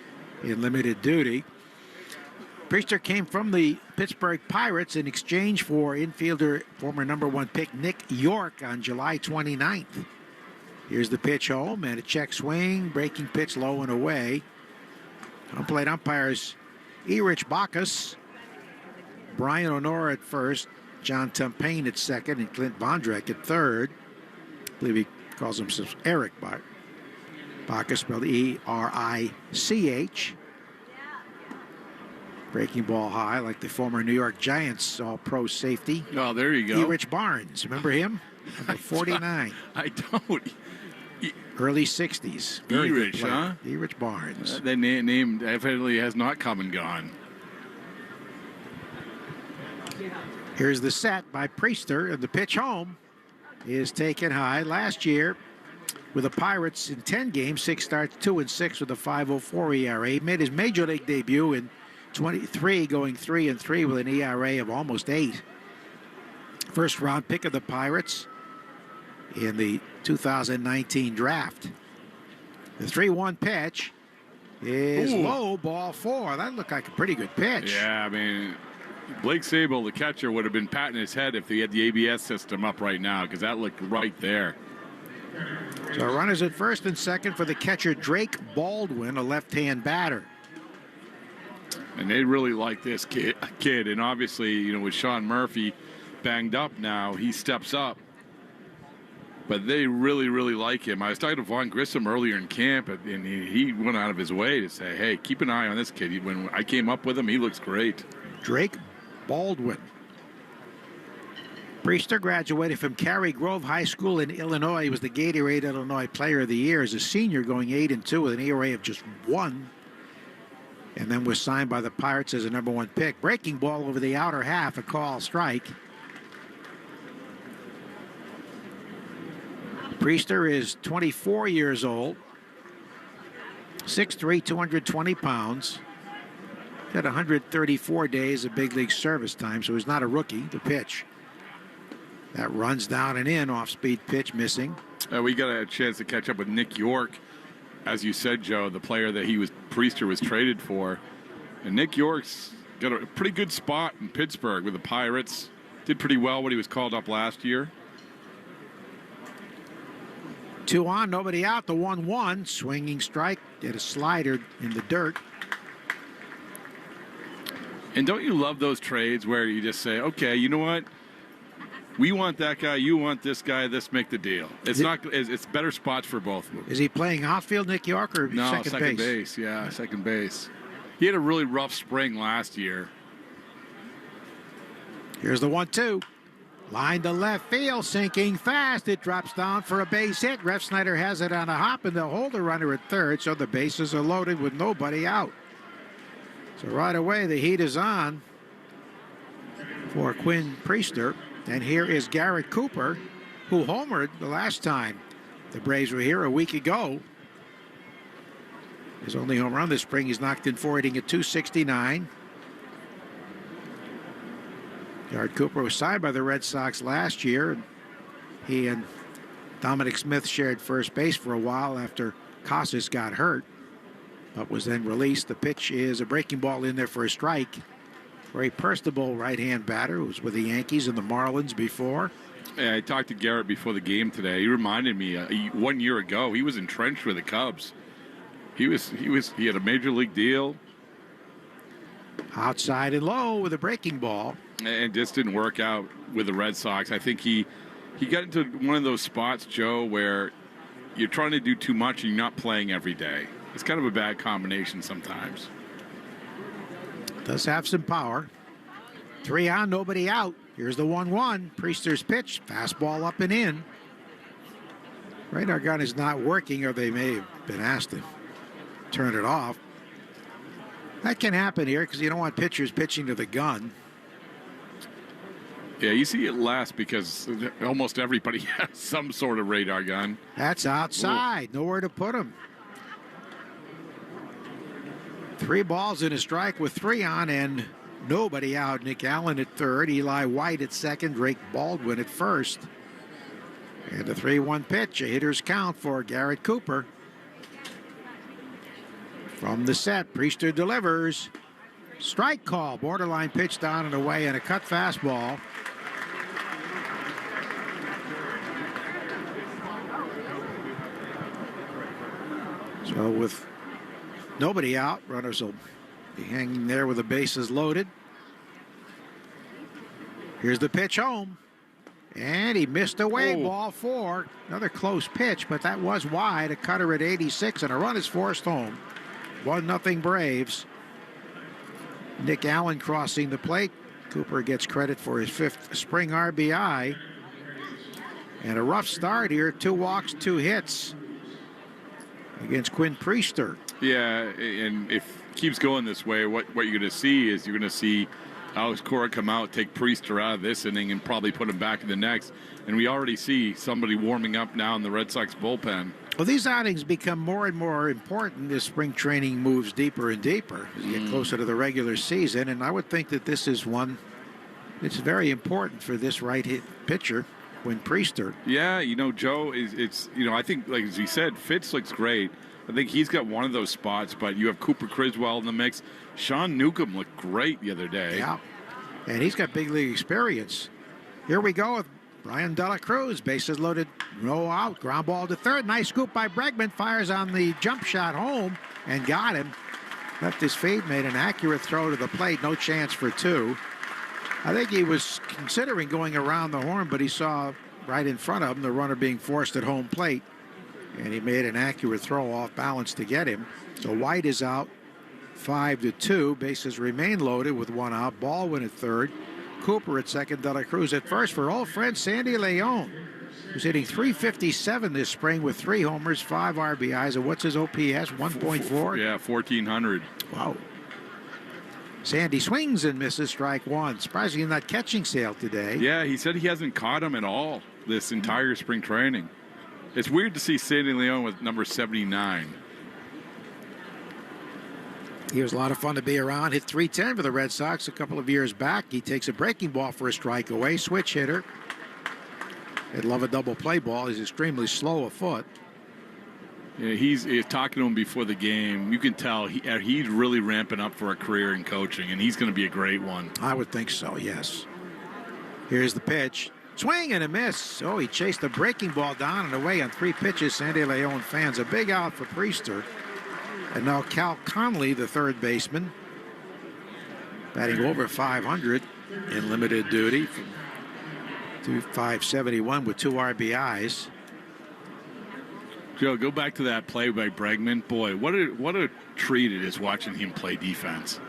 in limited duty. Priester came from the Pittsburgh Pirates in exchange for infielder, former #1 pick Nick York on July 29th. Here's the pitch home and a check swing, breaking pitch low and away. Home plate umpires Erich Bacchus, Brian Honora at first, John Tumpain at second, and Clint Vondrek at third. I believe he calls himself Eric Bacchus, spelled E-R-I-C-H. Breaking ball high, like the former New York Giants all-pro safety. Oh, there you go. Erich Barnes, remember him? Number 49. I don't. Early 60s. Erich, huh? Erich Barnes. That name definitely has not come and gone. Here's the set by Priester, and the pitch home is taken high. Last year, with the Pirates in 10 games, 6 starts, 2-6 with a .504 ERA. He made his major league debut in 23, going 3-3 with an ERA of almost 8. First round pick of the Pirates in the 2019 draft. The 3-1 pitch is low, ball 4. That looked like a pretty good pitch. Yeah, I mean, Blake Sable, the catcher, would have been patting his head if he had the ABS system up right now, because that looked right there. So runners at first and second for the catcher Drake Baldwin, a left-hand batter. And they really like this kid. And obviously, you know, with Sean Murphy banged up now, he steps up. But they really, really like him. I was talking to Vaughn Grissom earlier in camp, and he went out of his way to say, hey, keep an eye on this kid. When I came up with him, he looks great. Drake Baldwin. Priester graduated from Cary Grove High School in Illinois. He was the Gatorade Illinois Player of the Year as a senior, going 8-2 with an ERA of just 1. And then was signed by the Pirates as a #1 pick. Breaking ball over the outer half, a call strike. Priester is 24 years old, 6'3", 220 pounds. Got 134 days of big league service time, so he's not a rookie. The pitch. That runs down and in, off-speed pitch missing. We got a chance to catch up with Nick York, as you said, Joe, the player that Priester was traded for. And Nick York's got a pretty good spot in Pittsburgh with the Pirates. Did pretty well when he was called up last year. 2 on, nobody out. The 1-1, swinging strike, get a slider in the dirt. And don't you love those trades where you just say, okay, you know what? We want that guy, you want this guy, let's make the deal. It's better spots for both of them. Is he playing outfield, Nick York, or no, second base? base? Yeah, second base. He had a really rough spring last year. Here's the 1-2. Line to left field, sinking fast. It drops down for a base hit. Ref Snyder has it on a hop, and they'll hold the runner at third, so the bases are loaded with nobody out. So right away, the heat is on for Quinn Priester. And here is Garrett Cooper, who homered the last time the Braves were here a week ago. His only home run this spring, he's knocked in 4, hitting at .269. Garrett Cooper was signed by the Red Sox last year. And he and Dominic Smith shared first base for a while after Casas got hurt, but was then released. The pitch is a breaking ball in there for a strike. Very personable right-hand batter who was with the Yankees and the Marlins before. Yeah, I talked to Garrett before the game today. He reminded me 1 year ago he was entrenched with the Cubs. He had a major league deal. Outside and low with a breaking ball. And just didn't work out with the Red Sox. I think he got into one of those spots, Joe, where you're trying to do too much and you're not playing every day. It's kind of a bad combination sometimes. Does have some power. 3 on, nobody out. Here's the 1-1. Priester's pitch. Fastball up and in. Radar gun is not working, or they may have been asked to turn it off. That can happen here because you don't want pitchers pitching to the gun. Yeah, you see it less because almost everybody has some sort of radar gun. That's outside. Ooh. Nowhere to put him. 3 balls and a strike with 3 on and nobody out. Nick Allen at third, Eli White at second, Drake Baldwin at first. And the 3-1 pitch, a hitter's count for Garrett Cooper. From the set, Priester delivers. Strike call, borderline pitch down and away, and a cut fastball. So with nobody out, runners will be hanging there with the bases loaded. Here's the pitch home. And he missed away, ball 4. Another close pitch, but that was wide. A cutter at 86, and a run is forced home. 1-0 Braves. Nick Allen crossing the plate. Cooper gets credit for his 5th spring RBI. And a rough start here. 2 walks, 2 hits against Quinn Priester. Yeah, and if it keeps going this way, what you're going to see is you're going to see Alex Cora come out, take Priester out of this inning, and probably put him back in the next. And we already see somebody warming up now in the Red Sox bullpen. Well, these outings become more and more important as spring training moves deeper and deeper as you get closer to the regular season. And I would think that this is one that's very important for this right-hit pitcher, Quinn Priester. Yeah, Joe, I think, like as he said, Fitz looks great. I think he's got one of those spots, but you have Cooper Criswell in the mix. Sean Newcomb looked great the other day. Yeah, and he's got big league experience. Here we go with Brian De La Cruz, bases loaded, no out, ground ball to third. Nice scoop by Bregman, fires on the jump shot home and got him. Left his feet, made an accurate throw to the plate, no chance for two. I think he was considering going around the horn, but he saw right in front of him the runner being forced at home plate, and he made an accurate throw off balance to get him. So White is out, 5-2. Bases remain loaded with one out. Baldwin at third. Cooper at second, De La Cruz at first for old friend Sandy Leon, who's hitting .357 this spring with 3 homers, 5 RBIs, and what's his OPS, 1.4? Yeah, 1,400. Wow. Sandy swings and misses, strike one. Surprisingly not catching Sale today. Yeah, he said he hasn't caught him at all this entire spring training. It's weird to see Sandy Leon with number 79. He was a lot of fun to be around. Hit .310 for the Red Sox a couple of years back. He takes a breaking ball for a strikeaway. Switch hitter. They'd love a double play ball. He's extremely slow of foot. Yeah, he's talking to him before the game. You can tell he's really ramping up for a career in coaching, and he's going to be a great one. I would think so, yes. Here's the pitch. Swing and a miss. Oh, he chased a breaking ball down and away on 3 pitches. Sandy Leon fans. A big out for Priester. And now Cal Conley, the third baseman, batting over 500 in limited duty to .571 with 2 RBIs. Joe, go back to that play by Bregman. Boy, what a treat it is watching him play defense.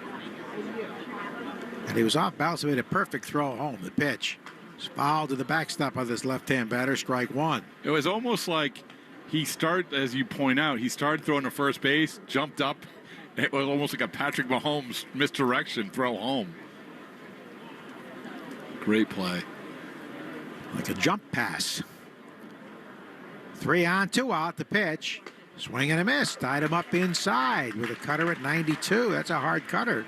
And he was off balance, made a perfect throw home. The pitch was fouled to the backstop of this left-hand batter, strike one. It was almost like as you point out, he started throwing to first base, jumped up. It was almost like a Patrick Mahomes misdirection throw home. Great play. Like a jump pass. 3 on, 2 out, the pitch. Swing and a miss. Tied him up inside with a cutter at 92. That's a hard cutter.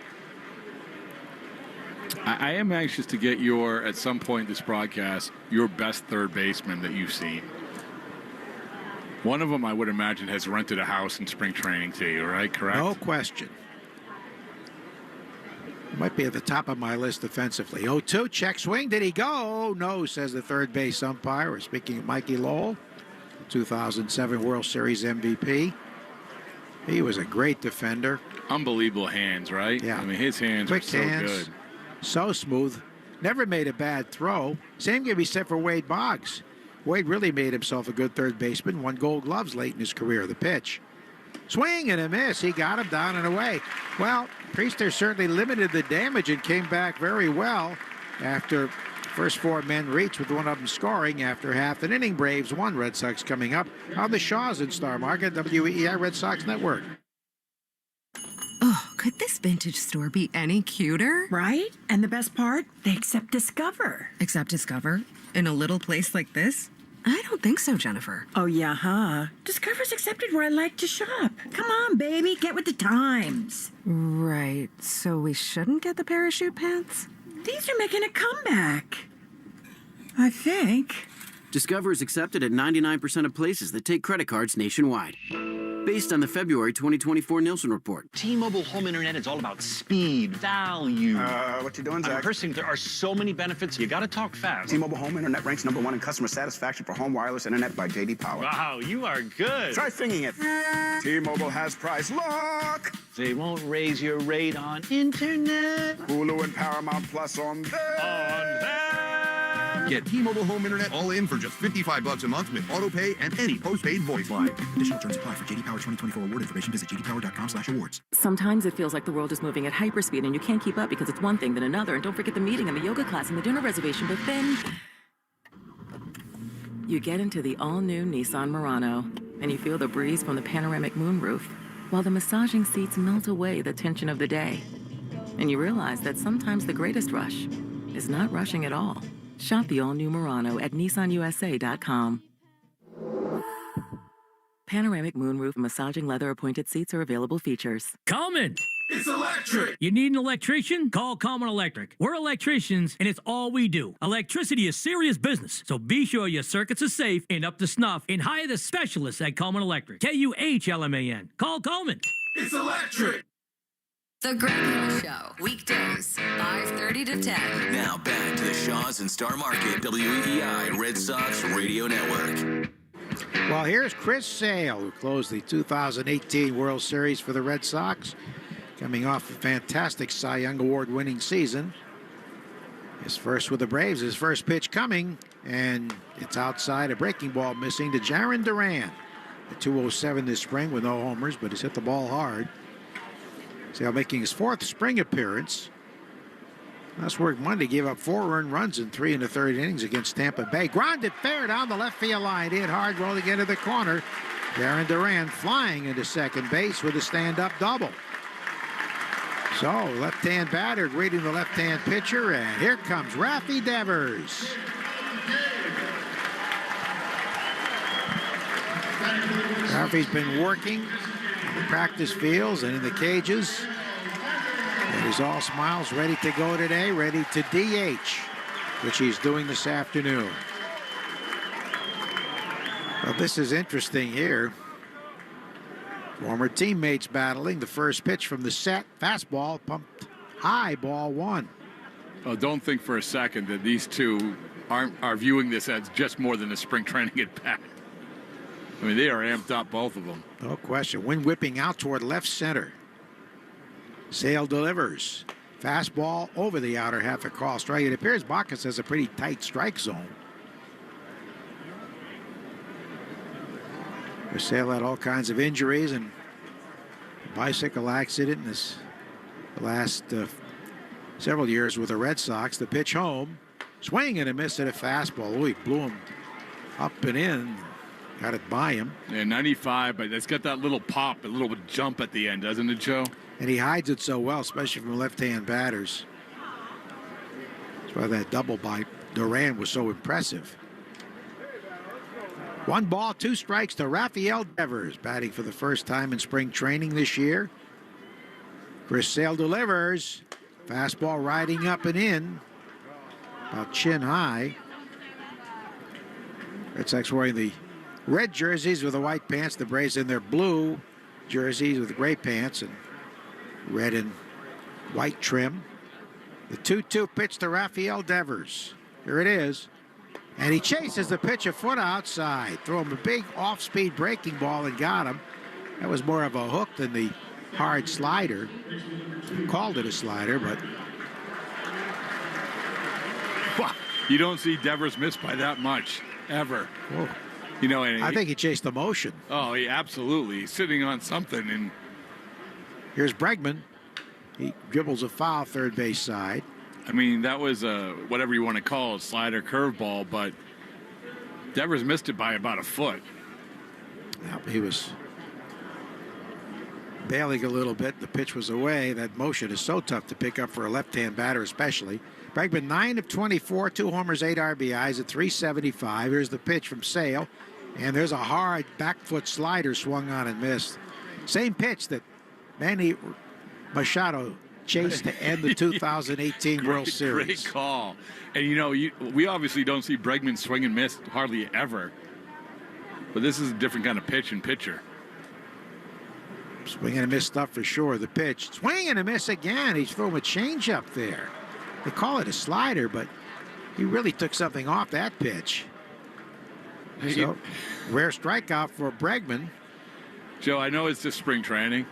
I am anxious to get at some point in this broadcast, your best third baseman that you've seen. One of them, I would imagine, has rented a house in spring training to you, right? Correct? No question. Might be at the top of my list defensively. 0-2, check swing. Did he go? No, says the third base umpire. We're speaking of Mikey Lowell, 2007 World Series MVP. He was a great defender. Unbelievable hands, right? Yeah. I mean, his hands Quick are so hands, good. So smooth. Never made a bad throw. Same can be said for Wade Boggs. Wade really made himself a good third baseman. Won Gold Gloves late in his career. The pitch. Swing and a miss. He got him down and away. Well, Priester certainly limited the damage and came back very well after first 4 men reached with one of them scoring after half an inning. Braves won. Red Sox coming up on the Shaws in Star Market, WEEI Red Sox Network. Oh, could this vintage store be any cuter? Right? And the best part? They accept Discover. Accept Discover? In a little place like this? I don't think so, Jennifer. Oh, yeah, huh? Discover's accepted where I like to shop. Come on, baby, get with the times. Right, so we shouldn't get the parachute pants? These are making a comeback. I think. Discover is accepted at 99% of places that take credit cards nationwide. Based on the February 2024 Nielsen report. T-Mobile home internet is all about speed, value. What you doing, Zach? First thing, there are so many benefits, you gotta talk fast. T-Mobile home internet ranks #1 in customer satisfaction for home wireless internet by J.D. Power. Wow, you are good. Try singing it. T-Mobile has price lock. They won't raise your rate on internet. Hulu and Paramount Plus on there. Get T-Mobile home internet all in for just $55 a month with auto pay and any postpaid voice line. Additional terms apply. For J.D. Power 2024 award information, visit jdpower.com/awards. Sometimes it feels like the world is moving at hyperspeed and you can't keep up because it's one thing then another. And don't forget the meeting and the yoga class and the dinner reservation. But then you get into the all-new Nissan Murano and you feel the breeze from the panoramic moonroof while the massaging seats melt away the tension of the day. And you realize that sometimes the greatest rush is not rushing at all. Shop the all-new Murano at nissanusa.com. Panoramic moonroof massaging leather appointed seats are available features. Coleman! It's electric! You need an electrician? Call Coleman Electric. We're electricians, and it's all we do. Electricity is serious business, so be sure your circuits are safe and up to snuff, and hire the specialists at Coleman Electric. KUHLMAN. Call Coleman. It's electric! The Greg Hill Show, weekdays, 5:30 to 10. Now back to the Shaws and Star Market WEEI Red Sox Radio Network. Well, here's Chris Sale, who closed the 2018 World Series for the Red Sox, coming off a fantastic Cy Young Award-winning season. His first with the Braves, his first pitch coming, and it's outside, a breaking ball missing to Jarren Duran. At 207 this spring with no homers, but he's hit the ball hard. Sale making his 4th spring appearance. Last work Monday, gave up 4 earned runs in 3 1/3 innings against Tampa Bay. Grounded fair down the left field line. Hit hard, rolling into the corner. Jarren Duran flying into second base with a stand-up double. So, left-hand batter greeting the left-hand pitcher, and here comes Rafi Devers. Rafi's been working on the practice fields and in the cages. And he's all smiles, ready to go today, ready to DH, which he's doing this afternoon. Well, this is interesting here. Former teammates battling. The first pitch from the set. Fastball pumped high, ball 1. Well, don't think for a second that these two are viewing this as just more than a spring training at bat. I mean, they are amped up, both of them. No question. Wind whipping out toward left center. Sale delivers. Fastball over the outer half of call strike. It appears Bacchus has a pretty tight strike zone. Sale had all kinds of injuries and a bicycle accident in this last several years with the Red Sox. The pitch home. Swing and a miss at a fastball. Oh, he blew him up and in. Got it by him. Yeah, 95, but it's got that little pop, a little jump at the end, doesn't it, Joe? And he hides it so well, especially from left-hand batters. That's why that double by Duran was so impressive. 1 ball, 2 strikes to Rafael Devers, batting for the first time in spring training this year. Chris Sale delivers. Fastball riding up and in, about chin high. Red Sox wearing the red jerseys with the white pants. The Braves in their blue jerseys with the gray pants and red and white trim. The 2-2 pitch to Rafael Devers. Here it is. And he chases the pitch a foot outside. Threw him a big off-speed breaking ball and got him. That was more of a hook than the hard slider. Called it a slider, but... You don't see Devers miss by that much, ever. Whoa. You know, and I think he chased the motion. Oh, he absolutely. He's sitting on something. And here's Bregman. He dribbles a foul third base side. I mean, that was a whatever you want to call it, slider curveball, but Devers missed it by about a foot. Yeah, he was bailing a little bit. The pitch was away. That motion is so tough to pick up for a left-hand batter especially. Bregman 9 of 24, 2 homers, 8 RBIs at 375. Here's the pitch from Sale. And there's a hard back foot slider swung on and missed. Same pitch that Manny Machado chased to end the 2018 World Series. Great call. And, you know, we obviously don't see Bregman swing and miss hardly ever. But this is a different kind of pitch and pitcher. Swing and a miss stuff for sure. The pitch. Swing and a miss again. He's throwing a changeup there. They call it a slider, but he really took something off that pitch. So, rare strikeout for Bregman. Joe, I know it's just spring training,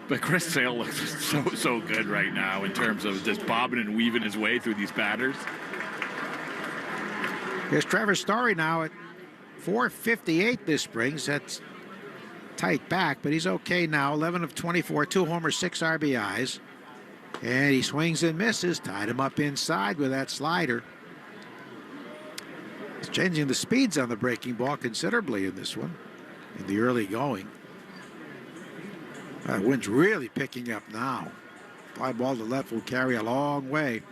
but Chris Sale looks so good right now in terms of just bobbing and weaving his way through these batters. Here's Trevor Story now at 458 this spring. That's tight back, but he's okay now. 11 of 24, 2 homers, 6 RBIs. And he swings and misses. Tied him up inside with that slider. He's changing the speeds on the breaking ball considerably in this one, in the early going. That wind's really picking up now. Fly ball to left will carry a long way.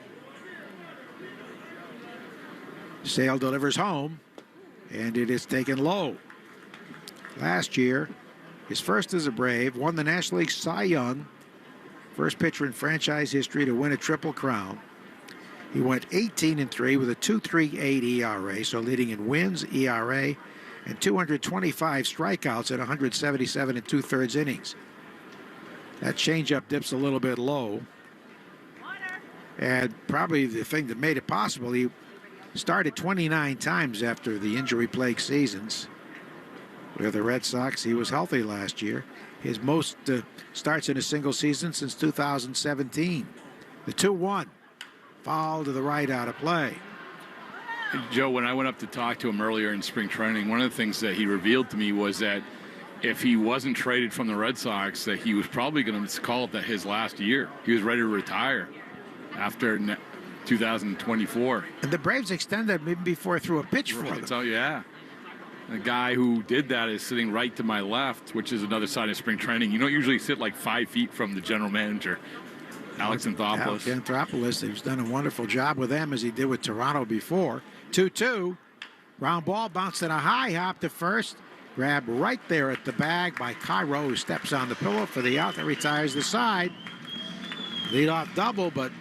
Sale delivers home, and it is taken low. last year, his first as a Brave, won the National League Cy Young, first pitcher in franchise history to win a Triple Crown. He went 18-3 with a 2.38 ERA, so leading in wins, ERA, and 225 strikeouts at 177 and 2/3 innings. That changeup dips a little bit low. And probably the thing that made it possible, he started 29 times after the injury-plagued seasons. With the Red Sox, he was healthy last year. His most starts in a single season since 2017. The 2-1. Foul to the right out of play. Joe, when I went up to talk to him earlier in spring training, one of the things that he revealed to me was that if he wasn't traded from the Red Sox, that he was probably going to call it his last year. He was ready to retire after 2024. And the Braves extended him before he threw a pitch for them. So, yeah. The guy who did that is sitting right to my left, which is another side of spring training. You don't usually sit like 5 feet from the general manager, Alex Anthopoulos. Anthopoulos, he's done a wonderful job with them as he did with Toronto before. 2-2. Ground ball bounced in a high hop to first. Grabbed right there at the bag by Cairo, who steps on the pillow for the out that retires the side. Leadoff double, but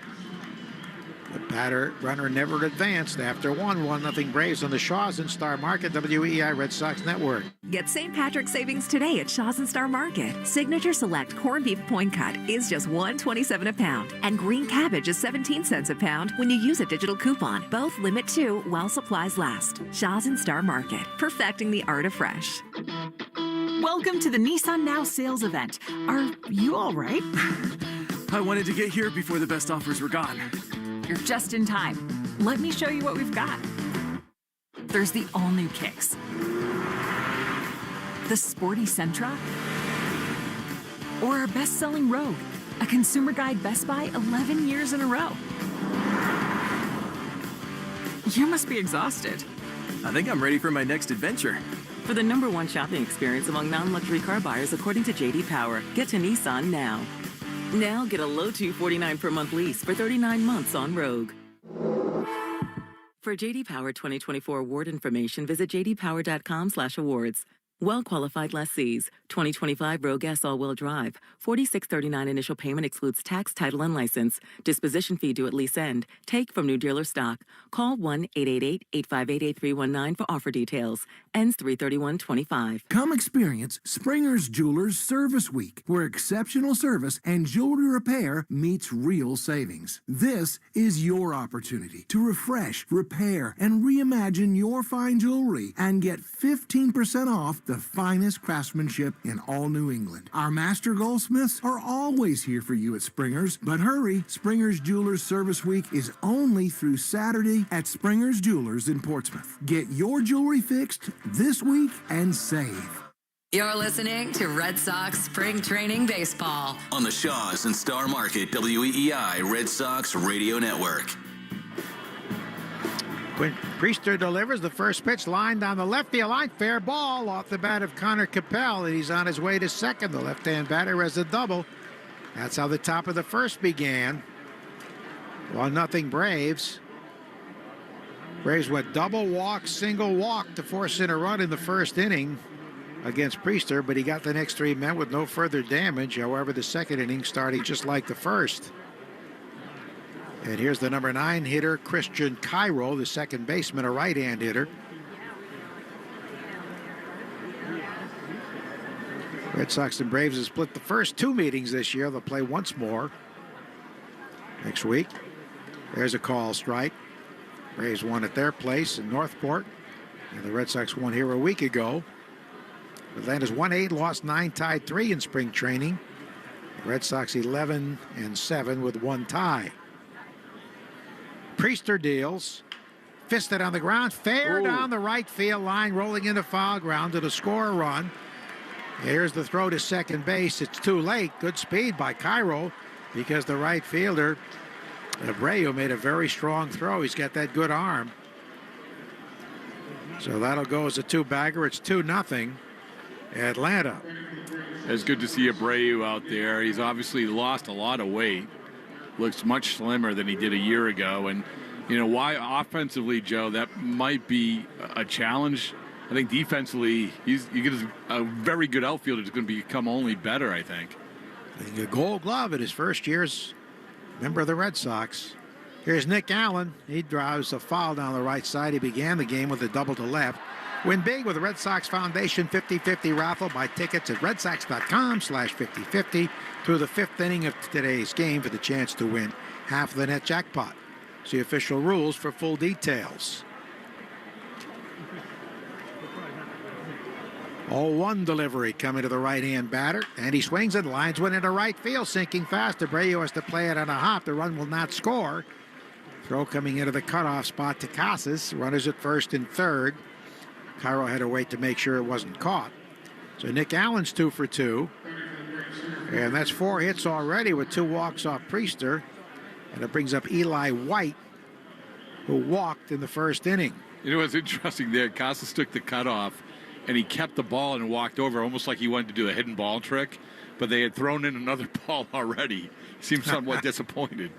the runner never advanced after 1-0 Braves on the Shaws and Star Market, WEI Red Sox Network. Get St. Patrick's savings today at Shaws and Star Market. Signature Select corned beef point cut is just $1.27 a pound, and green cabbage is 17 cents a pound when you use a digital coupon. Both limit 2 while supplies last. Shaws and Star Market, perfecting the art of fresh. Welcome to the Nissan Now sales event. Are you all right? I wanted to get here before the best offers were gone. You're just in time. Let me show you what we've got. There's the all-new Kicks. The sporty Sentra. Or our best-selling Rogue, a Consumer Guide Best Buy 11 years in a row. You must be exhausted. I think I'm ready for my next adventure. For the #1 shopping experience among non-luxury car buyers, according to J.D. Power, get to Nissan now. Now get a low $249 per month lease for 39 months on Rogue. For J.D. Power 2024 award information, visit jdpower.com/awards. Well-qualified lessees. 2025 Rogue S all-wheel drive. $46.39 initial payment excludes tax, title, and license. Disposition fee due at lease end. Take from new dealer stock. Call 1-888-858-8319 for offer details. Ends 3/31/25. Come experience Springer's Jewelers Service Week, where exceptional service and jewelry repair meets real savings. This is your opportunity to refresh, repair, and reimagine your fine jewelry and get 15% off the finest craftsmanship in all New England. Our master goldsmiths are always here for you at Springer's, but hurry, Springer's Jewelers Service Week is only through Saturday at Springer's Jewelers in Portsmouth. Get your jewelry fixed this week and save. You're listening to Red Sox Spring Training Baseball on the Shaws and Star Market WEEI Red Sox Radio Network. Quinn Priester delivers the first pitch, line down the left field line. Fair ball off the bat of Connor Capel, and he's on his way to second. The left-hand batter has a double. That's how the top of the first began. 1-0 Braves. Braves went double walk, single walk to force in a run in the first inning against Priester, but he got the next 3 men with no further damage. However, the second inning starting just like the first. And here's the number 9 hitter, Christian Cairo, the second baseman, a right-hand hitter. Red Sox and Braves have split the first 2 meetings this year. They'll play once more next week. There's a call strike. Braves won at their place in Northport, and the Red Sox won here a week ago. Atlanta's 1-8, lost 9, tied 3 in spring training. The Red Sox 11-7 with 1 tie. Priester deals, fisted on the ground, fair down the right field line, rolling into foul ground to score a run. Here's the throw to second base. It's too late. Good speed by Cairo because the right fielder, Abreu, made a very strong throw. He's got that good arm. So that'll go as a 2-bagger. It's 2-0 Atlanta. It's good to see Abreu out there. He's obviously lost a lot of weight. Looks much slimmer than he did a year ago. And, you know, why offensively, Joe, that might be a challenge I think defensively, you get a very good outfielder that's going to become only better, I think. A Gold Glove in his first year as member of the Red Sox. Here's Nick Allen. He drives a foul down the right side. He began the game with a double to left. Win big with the Red Sox Foundation 50-50 raffle. Buy tickets at redsox.com/5050 through the 5th inning of today's game for the chance to win half of the net jackpot. See official rules for full details. 0-1 delivery coming to the right-hand batter, and he swings it. Lines one into right field, sinking fast. Abreu has to play it on a hop. The run will not score. Throw coming into the cutoff spot to Casas. Runners at first and third. Cairo had to wait to make sure it wasn't caught. So Nick Allen's 2 for 2. And that's 4 hits already with 2 walks off Priester. And it brings up Eli White, who walked in the first inning. You know what's interesting there? Casas took the cutoff, and he kept the ball and walked over, almost like he wanted to do a hidden ball trick. But they had thrown in another ball already. He seemed somewhat disappointed.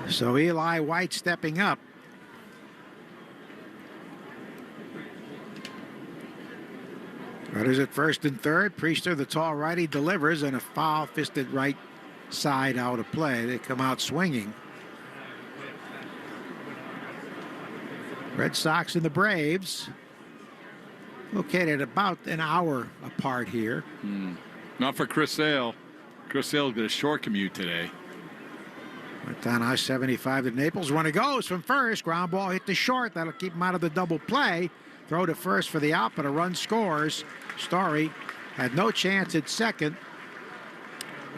So Eli White stepping up. Runners at first and third. Priester, the tall righty, delivers, and a foul-fisted right side out of play. They come out swinging. Red Sox and the Braves located about an hour apart here. Not for Chris Sale. Chris Sale's got a short commute today. Went down I-75 to Naples. Runner goes from first. Ground ball hit the short. That'll keep him out of the double play. Throw to first for the out, but a run scores. Story had no chance at second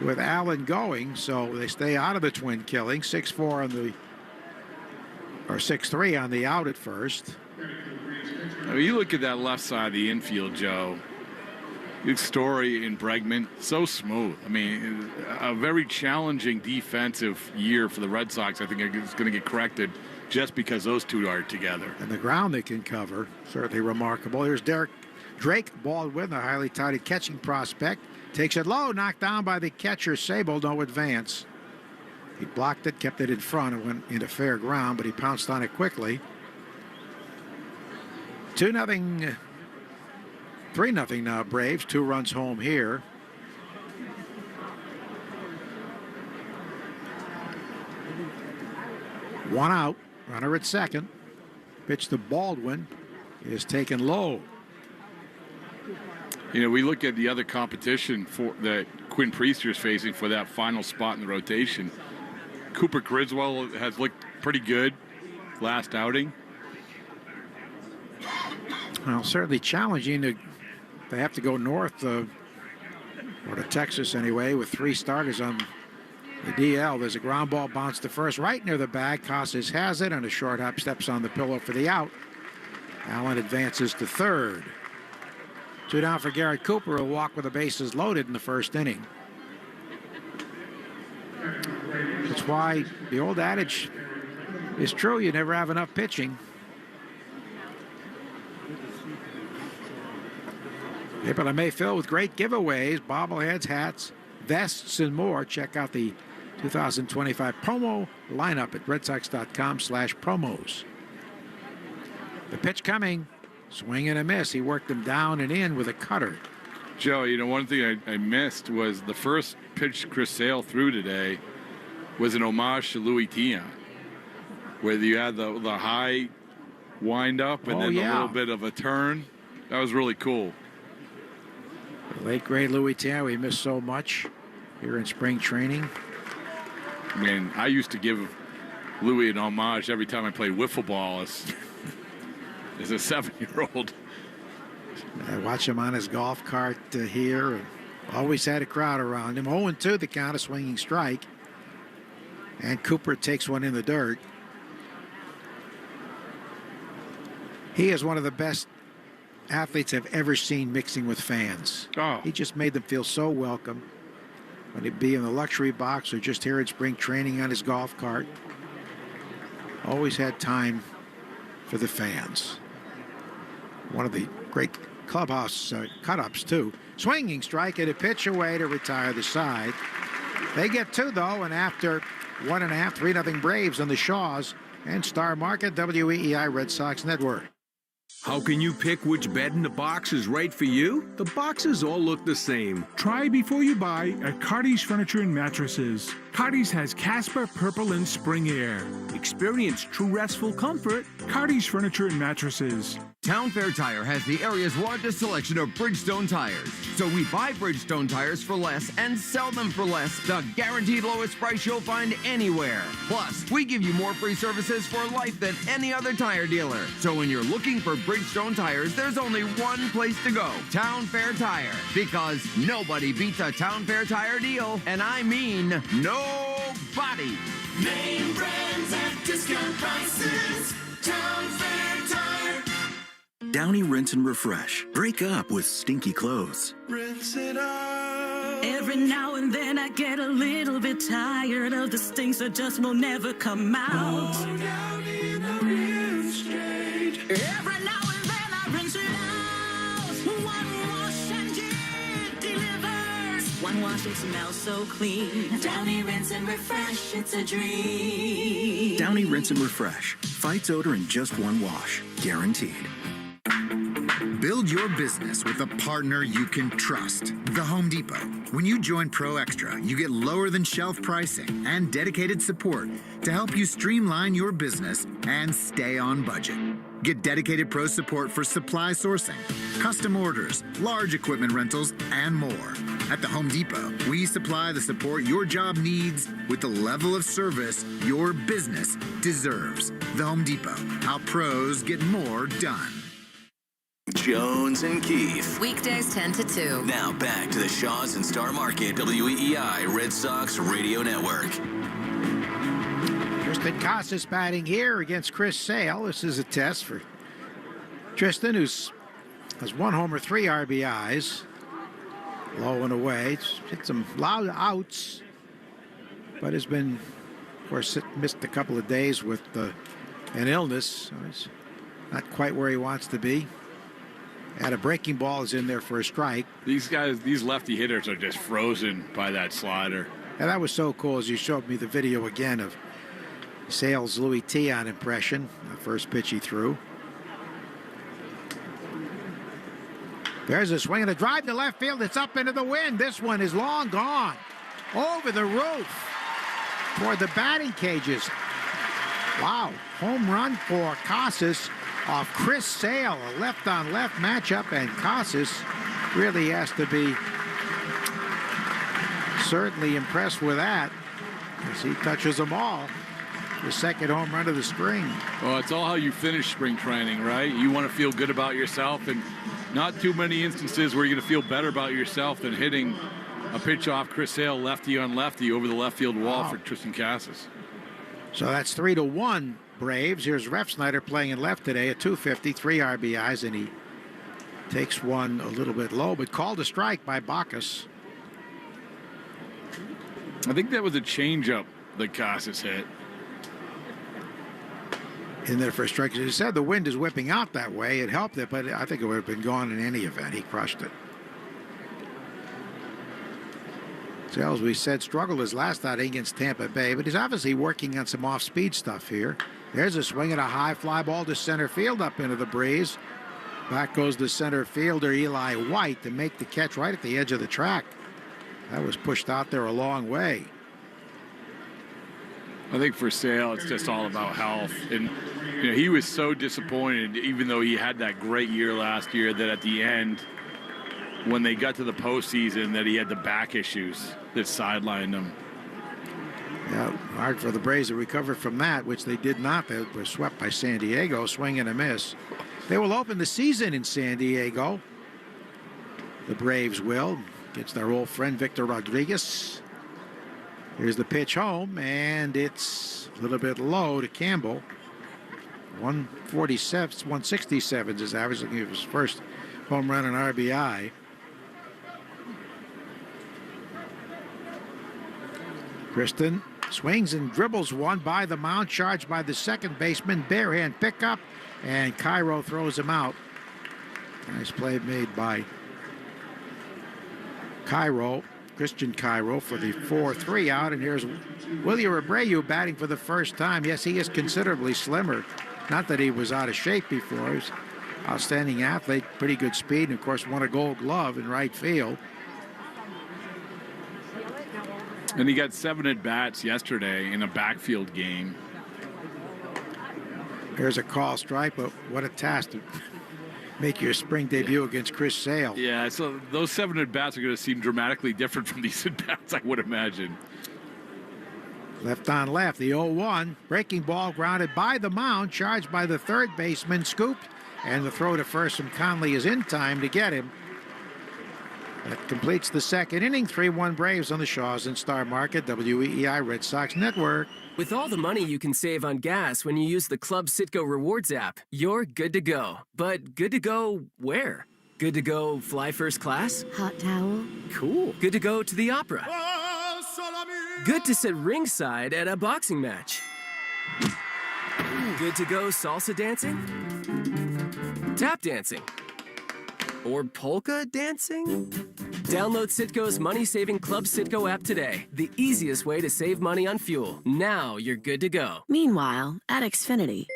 with Allen going, so they stay out of the twin killing. 6-4 on the, or 6-3 on the out at first. I mean, you look at that left side of the infield, Joe. Story and Bregman, so smooth. I mean, a very challenging defensive year for the Red Sox. I think it's going to get corrected just because those two are together. And the ground they can cover, certainly remarkable. Here's Drake Baldwin, the highly touted catching prospect. Takes it low, knocked down by the catcher, Sable, no advance. He blocked it, kept it in front, and went into fair ground, but he pounced on it quickly. 2-0. 3-0 now, Braves. 2 runs home here. One out. Runner at second. Pitch to Baldwin is taken low. You know, we look at the other competition for that Quinn Priester is facing for that final spot in the rotation. Cooper Criswell has looked pretty good last outing. Well, certainly challenging to. They have to go north, or to Texas anyway, with 3 starters on the DL. There's a ground ball bounce to first, right near the bag. Casas has it, and a short hop steps on the pillow for the out. Allen advances to third. 2 down for Garrett Cooper, who walked with the bases loaded in the first inning. That's why the old adage is true. You never have enough pitching. April and May filled with great giveaways, bobbleheads, hats, vests, and more. Check out the 2025 promo lineup at redsox.com/promos. The pitch coming. Swing and a miss. He worked him down and in with a cutter. Joe, you know, one thing I missed was the first pitch Chris Sale threw today was an homage to Louis Tiant, where you had the high wind up and then a little bit of a turn. That was really cool. The late great Louis Tiant, we missed so much here in spring training. I mean, I used to give Louis an homage every time I played wiffle ball as a 7-year-old. I watch him on his golf cart here. And always had a crowd around him. 0-2 the count, a swinging strike. And Cooper takes one in the dirt. He is one of the best athletes I've ever seen mixing with fans. He just made them feel so welcome. When he'd be in the luxury box or just here at spring training on his golf cart. Always had time for the fans. One of the great clubhouse cut-ups, too. Swinging strike and a pitch away to retire the side. They get 2, though, and after 1.5, 3-0 Braves on the Shaws, and Star Market, WEEI Red Sox Network. How can you pick which bed in the box is right for you? The boxes all look the same. Try before you buy at Cardi's Furniture and Mattresses. Cardi's has Casper, Purple, and Spring Air. Experience true restful comfort. Cardi's Furniture and Mattresses. Town Fair Tire has the area's largest selection of Bridgestone tires. So we buy Bridgestone tires for less and sell them for less. The guaranteed lowest price you'll find anywhere. Plus, we give you more free services for life than any other tire dealer. So when you're looking for Bridgestone tires, there's only one place to go. Town Fair Tire. Because nobody beats a Town Fair Tire deal. And I mean nobody. Name brands at discount prices. Town Fair Tire. Downy Rinse and Refresh. Break up with stinky clothes. Rinse it out. Every now and then I get a little bit tired of the stinks that just will never come out. Pour down in a rinse straight. Every now and then I rinse it out. One wash and it delivers. One wash and smells so clean. Downy Rinse and Refresh, it's a dream. Downy Rinse and Refresh. Fights odor in just one wash. Guaranteed. Build your business with a partner you can trust. The Home Depot. When you join Pro Extra, you get lower than shelf pricing and dedicated support to help you streamline your business and stay on budget. Get dedicated pro support for supply sourcing, custom orders, large equipment rentals, and more. At the Home Depot, we supply the support your job needs with the level of service your business deserves. The Home Depot. How pros get more done. Jones and Keith. Weekdays 10 to 2. Now back to the Shaws and Star Market WEEI Red Sox Radio Network. Tristan Casas batting here against Chris Sale. This is a test for Tristan, who has 1 homer, 3 RBIs. Low and away. Hit some loud outs, but has been, of course, missed a couple of days with an illness. So he's not quite where he wants to be. And a breaking ball is in there for a strike. These guys, these lefty hitters are just frozen by that slider. And that was so cool as you showed me the video again of Sale's Louis Tion impression, the first pitch he threw. There's a swing and a drive to left field. It's up into the wind. This one is long gone. Over the roof toward the batting cages. Wow. Home run for Casas off Chris Sale. A left-on-left matchup, and Casas really has to be certainly impressed with that as he touches them all. The second home run of the spring. Well, it's all how you finish spring training, right? You want to feel good about yourself, and not too many instances where you're going to feel better about yourself than hitting a pitch off Chris Sale lefty on lefty over the left field wall for Tristan Casas. So that's 3-1 Braves. Here's Refsnyder playing in left today at .250, 3 RBIs, and he takes one a little bit low, but called a strike by Bacchus. I think that was a changeup that Casas hit. In there for a strike. As you said, the wind is whipping out that way. It helped it, but I think it would have been gone in any event. He crushed it. Sales, we said, struggled his last outing against Tampa Bay, but he's obviously working on some off-speed stuff here. There's a swing and a high fly ball to center field up into the breeze. Back goes the center fielder, Eli White, to make the catch right at the edge of the track. That was pushed out there a long way. I think for Sale, it's just all about health. And, you know, he was so disappointed, even though he had that great year last year, that at the end, when they got to the postseason, that he had the back issues that sidelined him. Yeah, hard for the Braves to recover from that, which they did not. They were swept by San Diego, swing and a miss. They will open the season in San Diego. The Braves will, against their old friend Victor Rodriguez. Here's the pitch home, and it's a little bit low to Campbell. 167 is his average, looking at his first home run and RBI. Kristen swings and dribbles one by the mound, charged by the second baseman, barehand pickup, and Cairo throws him out. Nice play made by Cairo. Christian Cairo for the 4-3 out. And here's Willie Abreu batting for the first time. Yes, he is considerably slimmer. Not that he was out of shape before. He was an outstanding athlete, pretty good speed, and of course won a Gold Glove in right field. And he got 7 at-bats yesterday in a backfield game. Here's a call strike, but what a task to make your spring debut against Chris Sale. Yeah, so those 7 at-bats are going to seem dramatically different from these at-bats, I would imagine. Left on left, the 0-1. Breaking ball grounded by the mound, charged by the third baseman, scooped, and the throw to first from Conley is in time to get him. That completes the second inning. 3-1 Braves on the Shaws and Star Market, WEEI Red Sox Network. With all the money you can save on gas when you use the Club Citgo Rewards app, you're good to go. But good to go where? Good to go fly first class? Hot towel? Cool. Good to go to the opera? Good to sit ringside at a boxing match? Good to go salsa dancing? Tap dancing? Or polka dancing? Download Citgo's money-saving Club Citgo app today. The easiest way to save money on fuel. Now you're good to go. Meanwhile, at Xfinity.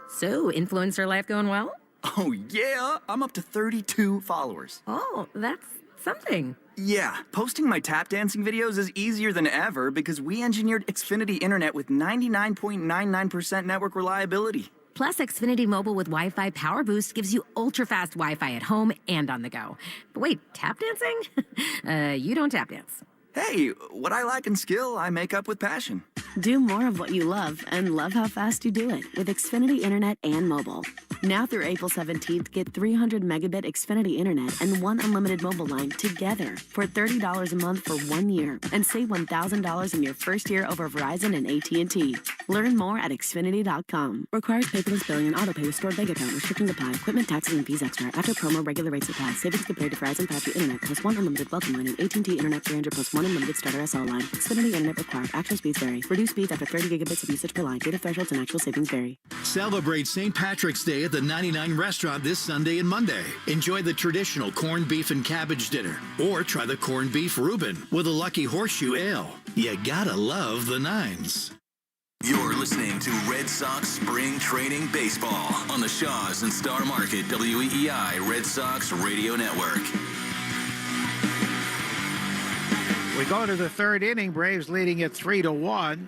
So, influencer life going well? Oh, yeah. I'm up to 32 followers. Oh, that's something. Yeah, posting my tap dancing videos is easier than ever because we engineered Xfinity Internet with 99.99% network reliability. Plus, Xfinity Mobile with Wi-Fi Power Boost gives you ultra-fast Wi-Fi at home and on the go. But wait, tap dancing? You don't tap dance. Hey, what I lack in skill, I make up with passion. Do more of what you love and love how fast you do it with Xfinity Internet and mobile. Now through April 17th, get 300 megabit Xfinity Internet and 1 unlimited mobile line together for $30 a month for 1 year and save $1,000 in your first year over Verizon and AT&T. Learn more at Xfinity.com. Requires paperless billing and autopay with stored bank account. Restrictions apply. Equipment, taxes, and fees extra. After promo, regular rates apply. Savings compared to Verizon 5G Internet plus 1 unlimited welcome line and AT&T Internet 300 plus 1 unlimited starter SL line. Xfinity Internet required. Actual speeds vary. Reduced speeds after 30 gigabits of usage per line. Data thresholds and actual savings vary. Celebrate St. Patrick's Day at the 99 restaurant this Sunday and Monday. Enjoy the traditional corned beef and cabbage dinner, or try the corned beef Reuben with a Lucky Horseshoe Ale. You gotta love the nines. You're listening to Red Sox Spring Training Baseball on the Shaws and Star Market WEEI Red Sox Radio Network. We go to the third inning. Braves leading it 3-1.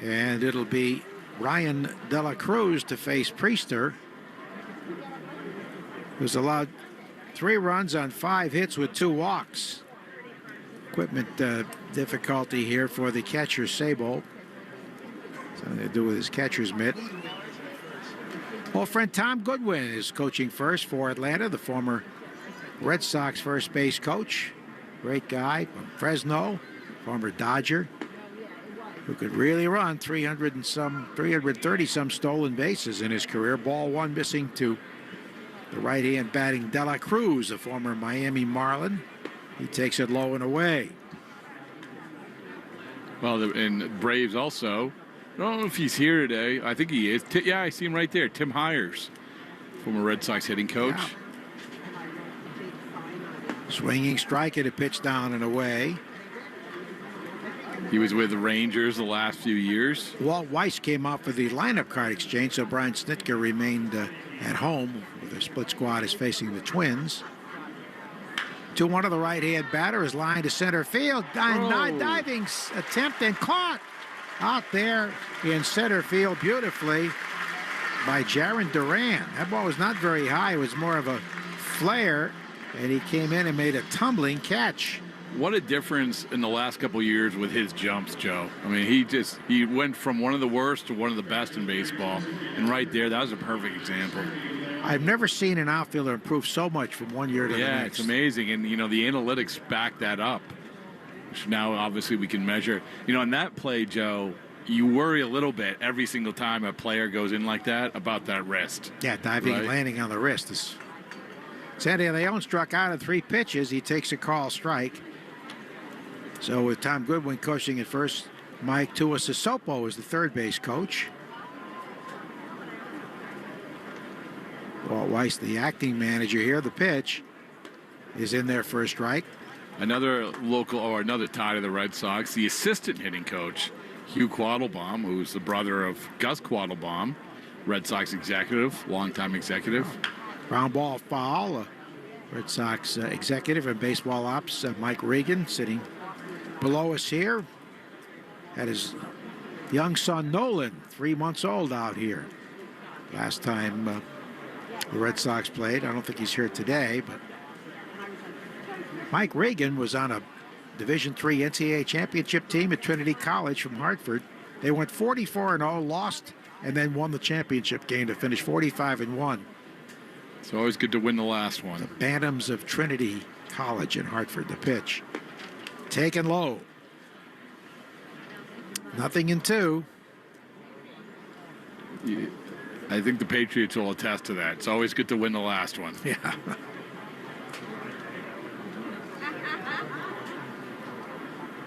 And it'll be Ryan De La Cruz to face Priester, who's allowed 3 runs on 5 hits with 2 walks. Equipment difficulty here for the catcher, Sabo. Something to do with his catcher's mitt. Old friend Tom Goodwin is coaching first for Atlanta, the former Red Sox first base coach. Great guy from Fresno, former Dodger, who could really run 330 some stolen bases in his career. Ball 1 missing to the right-hand batting De La Cruz, a former Miami Marlin. He takes it low and away. Well, and Braves also. I don't know if he's here today. I think he is. Yeah, I see him right there. Tim Hires, former Red Sox hitting coach. Yeah. Swinging strike at a pitch down and away. He was with the Rangers the last few years. Walt Weiss came out for the lineup card exchange, so Brian Snitker remained at home with a split squad is facing the Twins. 2-1 to the right-hand batter is lined to center field. Diving attempt and caught out there in center field beautifully by Jarren Duran. That ball was not very high. It was more of a flare, and he came in and made a tumbling catch. What a difference in the last couple of years with his jumps, Joe. I mean, he went from one of the worst to one of the best in baseball. And right there, that was a perfect example. I've never seen an outfielder improve so much from one year to the next. Yeah, it's amazing. And, the analytics back that up, which now obviously we can measure. In that play, Joe, you worry a little bit every single time a player goes in like that about that wrist. Yeah, diving and landing on the wrist. Sandy Leon struck out at 3 pitches. He takes a call strike. So with Tom Goodwin coaching at first, Mike Tuiasosopo is the third base coach. Walt Weiss, the acting manager here. The pitch is in there for a strike. Another local or another tie to the Red Sox, the assistant hitting coach, Hugh Quattlebaum, who's the brother of Gus Quattlebaum, Red Sox executive, longtime executive. Ground ball foul. Red Sox executive and baseball ops Mike Regan sitting below us here. Had his young son Nolan, 3 months old, out here. Last time the Red Sox played. I don't think he's here today, but Mike Regan was on a Division III NCAA championship team at Trinity College from Hartford. They went 44-0, lost, and then won the championship game to finish 45-1. It's always good to win the last one. The Bantams of Trinity College in Hartford. The pitch taken low. 0-2. I think the Patriots will attest to that. It's always good to win the last one. Yeah.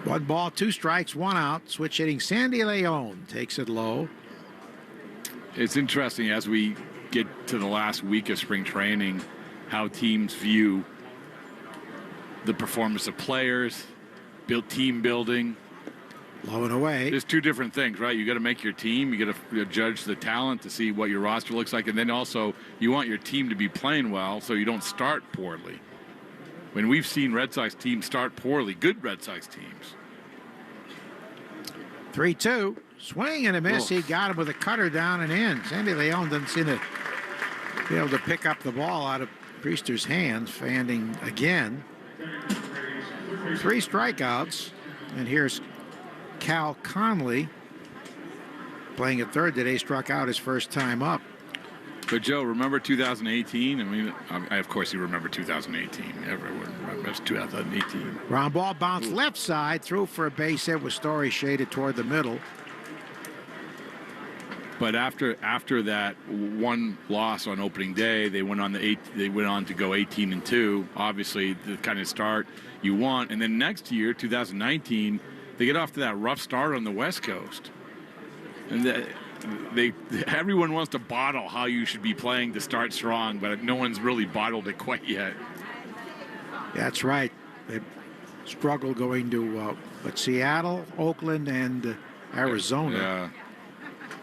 One ball, 2 strikes, 1 out. Switch hitting Sandy Leon takes it low. It's interesting as we get to the last week of spring training, how teams view the performance of players, team building. Low and away. There's 2 different things, right? You got to make your team. You got to judge the talent to see what your roster looks like, and then also you want your team to be playing well, so you don't start poorly. When we've seen Red Sox teams start poorly, good Red Sox teams. 3-2. Swing and a miss. He got him with a cutter down and in. Sandy Leon doesn't seem to be able to pick up the ball out of Priester's hands. Fanding again. 3 strikeouts. And here's Cal Conley playing at third today. Struck out his first time up. But Joe, remember 2018? I mean, of course you remember 2018. Everyone remembers 2018. Ground ball bounced left side, threw for a base hit with Story shaded toward the middle. But after that one loss on opening day, they went on to go 18-2. Obviously, the kind of start you want. And then next year, 2019, they get off to that rough start on the West Coast. And everyone wants to bottle how you should be playing to start strong, but no one's really bottled it quite yet. That's right. They struggle going to Seattle, Oakland, and Arizona. Yeah.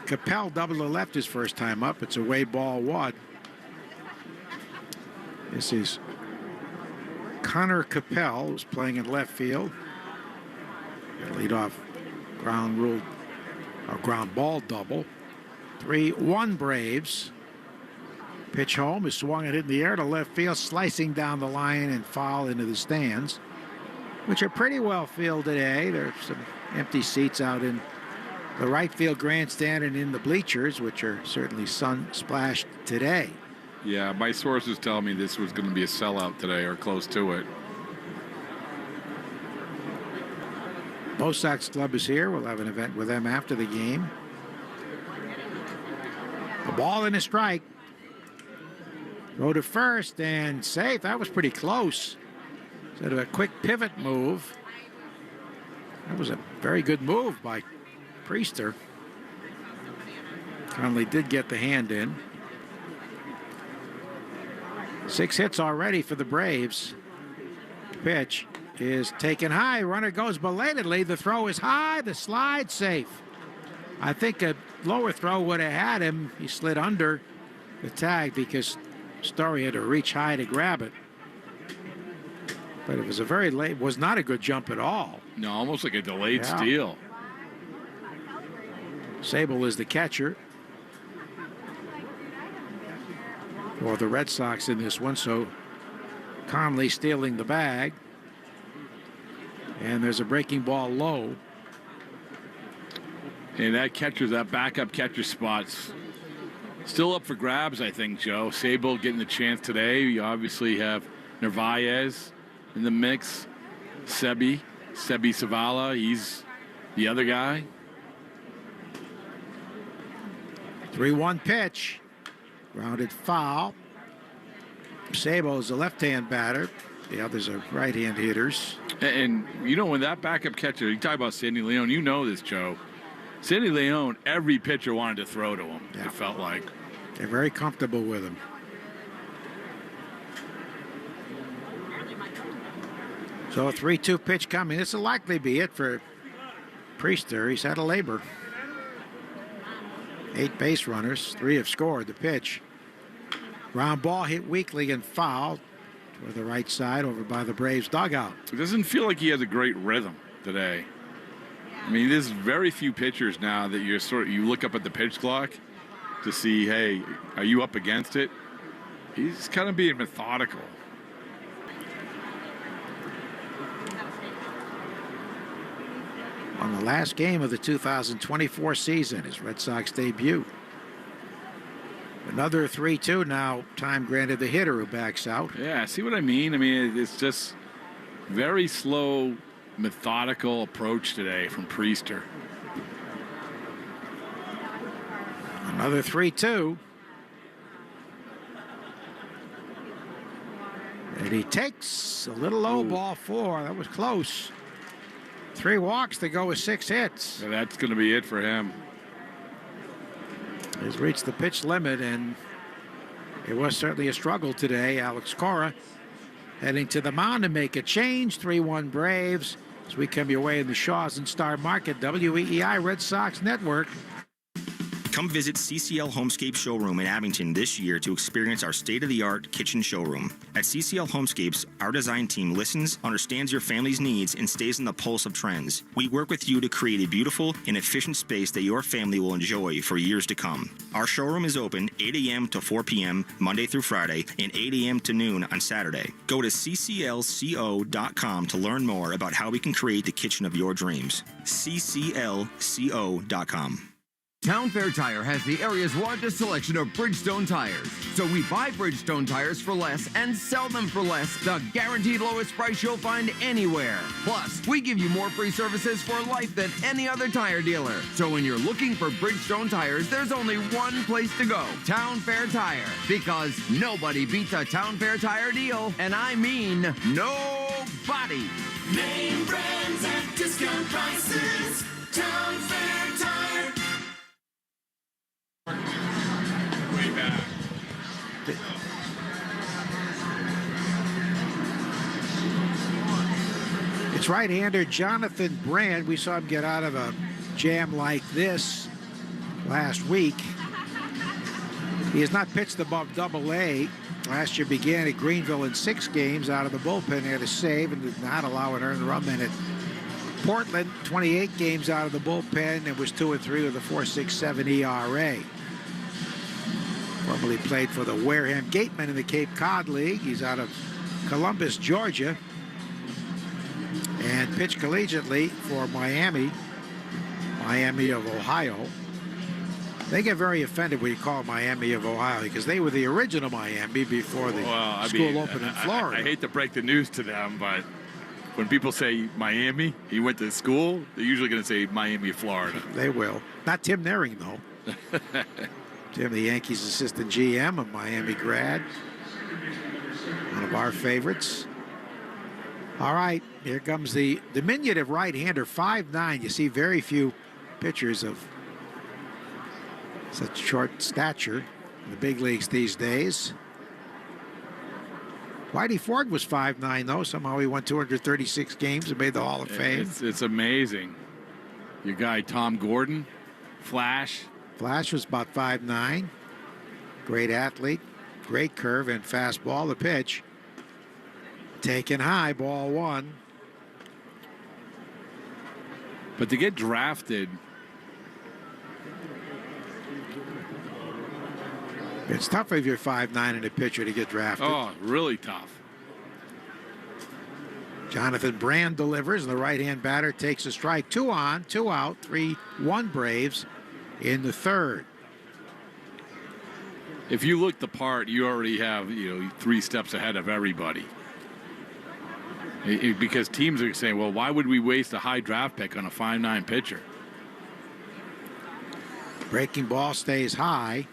Capel double to left his first time up. It's away ball 1. This is Connor Capel, who's playing in left field. Lead off ground ball double. 3-1 Braves. Pitch home is swung and hit in the air to left field, slicing down the line and foul into the stands, which are pretty well filled today. There's some empty seats out in the right field grandstand and in the bleachers, which are certainly sun-splashed today. Yeah, my sources tell me this was going to be a sellout today or close to it. Bo Sox Club is here. We'll have an event with them after the game. A ball and a strike. Throw to first and safe. That was pretty close. Instead of a quick pivot move. That was a very good move by Priester. Conley did get the hand in. 6 hits already for the Braves. Pitch is taken high. Runner goes belatedly. The throw is high. The slide safe. I think a lower throw would have had him. He slid under the tag because Story had to reach high to grab it. But it was was not a good jump at all. No, almost like a delayed steal. Sable is the catcher for the Red Sox in this one. So Conley stealing the bag. And there's a breaking ball low. And that backup catcher spot's still up for grabs, I think, Joe. Sable getting the chance today. You obviously have Narvaez in the mix. Sebi Savala, he's the other guy. 3-1 pitch. Grounded foul. Sable's a left-hand batter. The others are right-hand hitters. And you know, when that backup catcher, you talk about Sandy Leon, you know this, Joe. Sandy Leon, every pitcher wanted to throw to him, it felt like. They're very comfortable with him. So a 3-2 pitch coming. This will likely be it for Priester. He's had a labor. 8 base runners. 3 have scored. The pitch. Ground ball hit weakly and fouled toward the right side over by the Braves dugout. It doesn't feel like he has a great rhythm today. I mean, there's very few pitchers now that you look up at the pitch clock to see, hey, are you up against it? He's kind of being methodical. On the last game of the 2024 season, his Red Sox debut. Another 3-2 now. Time granted the hitter who backs out. Yeah, see what I mean? I mean, it's just very slow, methodical approach today from Priester. Another 3-2. And he takes a little low ball 4. That was close. 3 walks to go with 6 hits. Yeah, that's going to be it for him. He's reached the pitch limit, and it was certainly a struggle today. Alex Cora heading to the mound to make a change. 3-1 Braves as we come your way in the Shaws and Star Market, WEEI Red Sox Network. Come visit CCL Homescape Showroom in Abington this year to experience our state-of-the-art kitchen showroom. At CCL Homescapes, our design team listens, understands your family's needs, and stays on the pulse of trends. We work with you to create a beautiful and efficient space that your family will enjoy for years to come. Our showroom is open 8 a.m. to 4 p.m. Monday through Friday and 8 a.m. to noon on Saturday. Go to cclco.com to learn more about how we can create the kitchen of your dreams. cclco.com. Town Fair Tire has the area's largest selection of Bridgestone tires. So we buy Bridgestone tires for less and sell them for less. The guaranteed lowest price you'll find anywhere. Plus, we give you more free services for life than any other tire dealer. So when you're looking for Bridgestone tires, there's only one place to go. Town Fair Tire. Because nobody beats a Town Fair Tire deal. And I mean nobody. Name brands at discount prices. Town Fair Tire. Way back. It's right-hander Jonathan Brand. We saw him get out of a jam like this last week. He has not pitched above Double-A. Last year began at Greenville in 6 games out of the bullpen. He had a save and did not allow an earned run in it. Portland, 28 games out of the bullpen and was 2-3 with a 4.67 ERA. Formerly played for the Wareham Gatemen in the Cape Cod League. He's out of Columbus, Georgia, and pitched collegiately for Miami of Ohio. They get very offended when you call Miami of Ohio because they were the original Miami before the school opened in Florida. I hate to break the news to them, but when people say Miami, he went to school, they're usually going to say Miami, Florida. They will. Not Tim Naring, though. Tim, the Yankees assistant GM, a Miami grad. One of our favorites. All right, here comes the diminutive right-hander, 5'9". You see very few pitchers of such short stature in the big leagues these days. Whitey Ford was 5'9", though. Somehow he won 236 games and made the Hall of Fame. It's amazing. Your guy, Tom Gordon, Flash. Flash was about 5'9". Great athlete, great curve and fastball. The pitch taken high, ball 1. But to get drafted, it's tough if you're 5'9" and a pitcher to get drafted. Oh, really tough. Jonathan Brand delivers, and the right-hand batter takes a strike. 2 on, 2 out, 3-1 Braves in the 3rd. If you look the part, you already have 3 steps ahead of everybody. Because teams are saying, well, why would we waste a high draft pick on a 5'9" pitcher? Breaking ball stays high.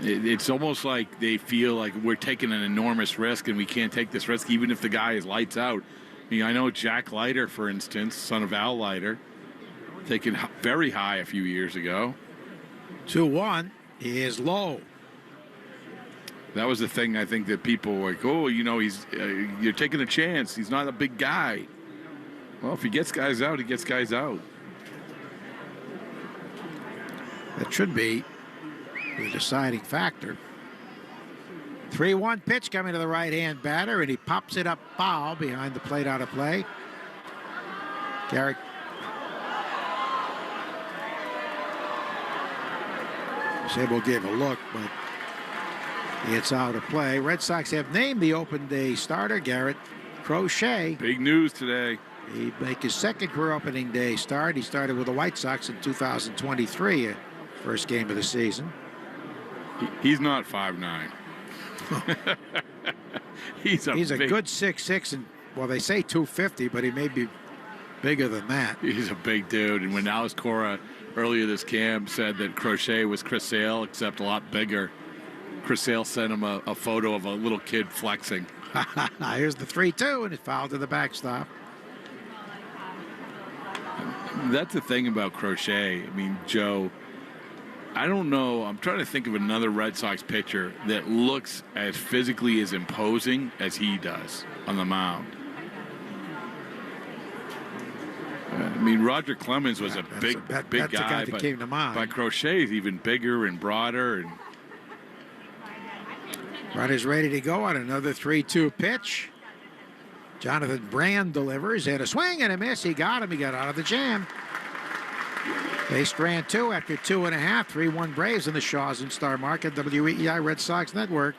It's almost like they feel like we're taking an enormous risk and we can't take this risk even if the guy is lights out. I mean, I know Jack Leiter, for instance, son of Al Leiter, taken very high a few years ago. 2-1 is low. That was the thing I think that people were like, oh, he's you're taking a chance. He's not a big guy. Well, if he gets guys out, he gets guys out. That should be the deciding factor. 3-1 pitch coming to the right-hand batter, and he pops it up foul behind the plate out of play. Garrett. Sable gave a look, but it's out of play. Red Sox have named the open day starter, Garrett Crochet. Big news today. He'd make his second career opening day start. He started with the White Sox in 2023, first game of the season. He's not 5'9". He's a good 6'6", and well, they say 250, but he may be bigger than that. He's a big dude. And when Alice Cora earlier this camp said that Crochet was Chris Sale, except a lot bigger, Chris Sale sent him a photo of a little kid flexing. Here's the 3-2, and it fouled to the backstop. That's the thing about Crochet. I mean, Joe, I don't know. I'm trying to think of another Red Sox pitcher that looks as physically as imposing as he does on the mound. I mean, Roger Clemens was a big guy, that came to mind. But Crochet is even bigger and broader. And Runner's ready to go on another 3-2 pitch. Jonathan Brand delivers, and a swing and a miss. He got him. He got out of the jam. They strand 2 after 2.5. 3-1 Braves in the Shaws and Star Market. WEEI Red Sox Network.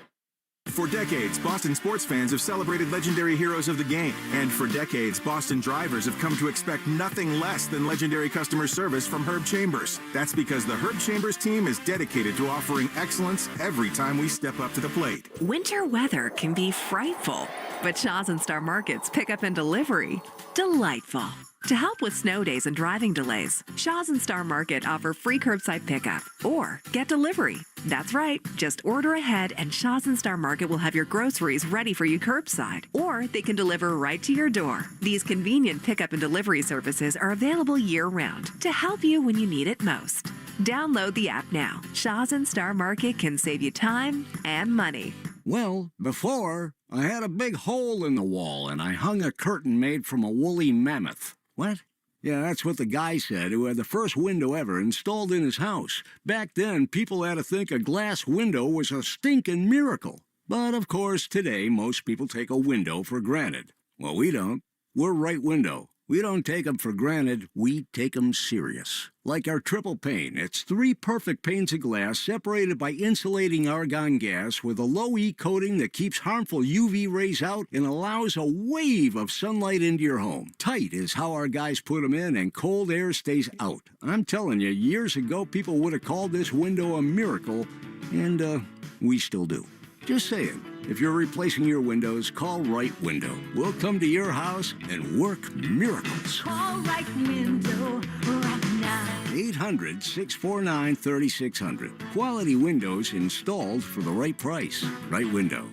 For decades, Boston sports fans have celebrated legendary heroes of the game. And for decades, Boston drivers have come to expect nothing less than legendary customer service from Herb Chambers. That's because the Herb Chambers team is dedicated to offering excellence every time we step up to the plate. Winter weather can be frightful, but Shaws and Star Market's pickup and delivery, delightful. To help with snow days and driving delays, Shaws and Star Market offer free curbside pickup or get delivery. That's right, just order ahead and Shaws and Star Market will have your groceries ready for you curbside, or they can deliver right to your door. These convenient pickup and delivery services are available year-round to help you when you need it most. Download the app now. Shaws and Star Market can save you time and money. Well, before, I had a big hole in the wall and I hung a curtain made from a woolly mammoth. What? Yeah, that's what the guy said who had the first window ever installed in his house. Back then, people had to think a glass window was a stinking miracle. But of course, today, most people take a window for granted. Well, we don't. We're Right Window. We don't take them for granted, we take them serious. Like our triple pane, it's 3 perfect panes of glass separated by insulating argon gas with a low-E coating that keeps harmful UV rays out and allows a wave of sunlight into your home. Tight is how our guys put them in, and cold air stays out. I'm telling you, years ago, people would have called this window a miracle, and we still do. Just saying. If you're replacing your windows, call Right Window. We'll come to your house and work miracles. Call Right Window right now. 800-649-3600. Quality windows installed for the right price. Right Window.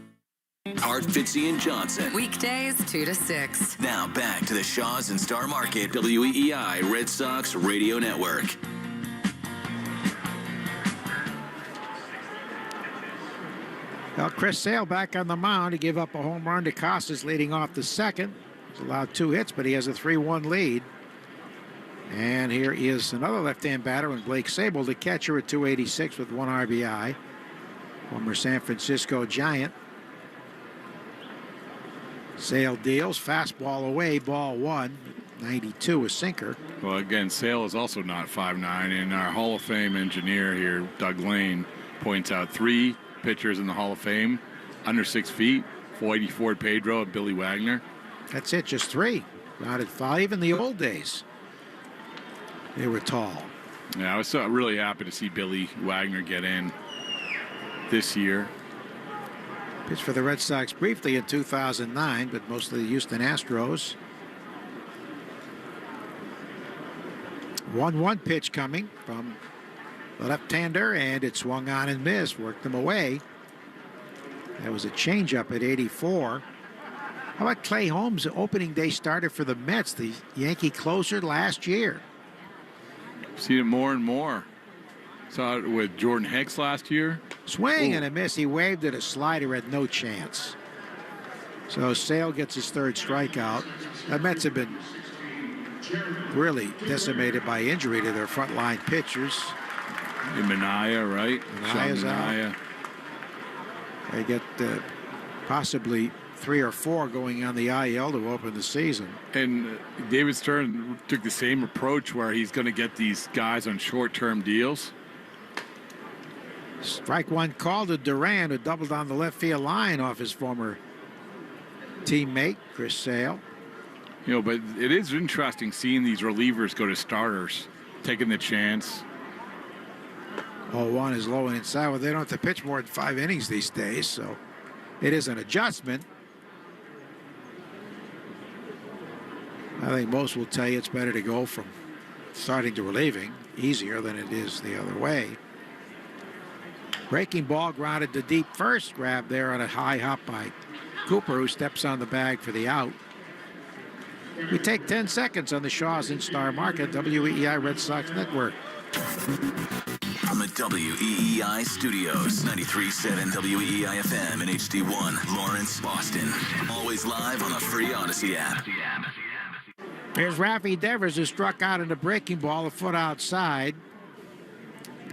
Art, Fitzy, and Johnson. Weekdays 2 to 6. Now back to the Shaws and Star Market, WEEI Red Sox Radio Network. Well, Chris Sale back on the mound. He gave up a home run to Costas leading off the second. He's allowed 2 hits, but he has a 3-1 lead. And here is another left-hand batter, and Blake Sable, the catcher, at 286 with 1 RBI. Former San Francisco Giant. Sale deals, fastball away, ball 1. 92, a sinker. Well, again, Sale is also not 5'9", and our Hall of Fame engineer here, Doug Lane, points out 3 pitchers in the Hall of Fame under 6 feet: Floyd Ford Pedro and Billy Wagner. That's it, just 3. Not at 5. Even the old days, they were tall. Yeah, I was really happy to see Billy Wagner get in this year. Pitched for the Red Sox briefly in 2009, but mostly the Houston Astros. 1-1 pitch coming from the left-hander, and it swung on and missed, worked him away. That was a changeup at 84. How about Clay Holmes, opening day starter for the Mets, the Yankee closer last year? Seen it more and more. Saw it with Jordan Hicks last year. Swing and a miss. He waved at a slider, had no chance. So Sale gets his third strikeout. The Mets have been really decimated by injury to their frontline pitchers. And Minaya, right? Minaya's out. They get possibly 3 or 4 going on the IL to open the season. And David Stern took the same approach where he's going to get these guys on short-term deals. Strike one called to Duran, who doubled on the left field line off his former teammate, Chris Sale. You know, but it is interesting seeing these relievers go to starters, taking the chance. 0-1 is low and inside. Well, they don't have to pitch more than 5 innings these days, so it is an adjustment. I think most will tell you it's better to go from starting to relieving, easier than it is the other way. Breaking ball grounded to deep first, grab there on a high hop by Cooper, who steps on the bag for the out. We take 10 seconds on the Shaws in Star Market, WEEI Red Sox Network. From the WEEI studios, 93.7 WEEI FM and HD1, Lawrence, Boston. Always live on the free Odyssey app. Here's Rafi Devers, who struck out in a breaking ball a foot outside.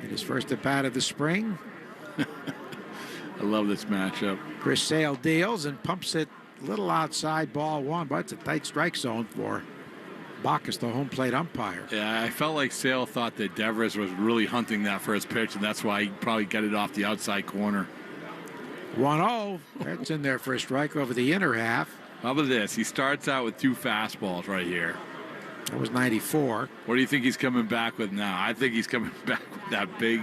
In his first at bat of the spring. I love this matchup. Chris Sale deals and pumps it a little outside, ball one, but it's a tight strike zone for Bacchus, the home plate umpire. Yeah, I felt like Sale thought that Devers was really hunting that first pitch, and that's why he probably got it off the outside corner. 1-0. That's in there for a strike over the inner half. How about this? He starts out with 2 fastballs right here. That was 94. What do you think he's coming back with now? I think he's coming back with that big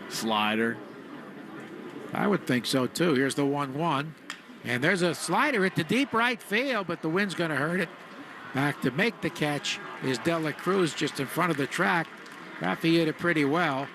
slider. I would think so, too. Here's the 1-1. And there's a slider at the deep right field, but the wind's going to hurt it. Back to make the catch is De La Cruz just in front of the track. Rafi hit it pretty well.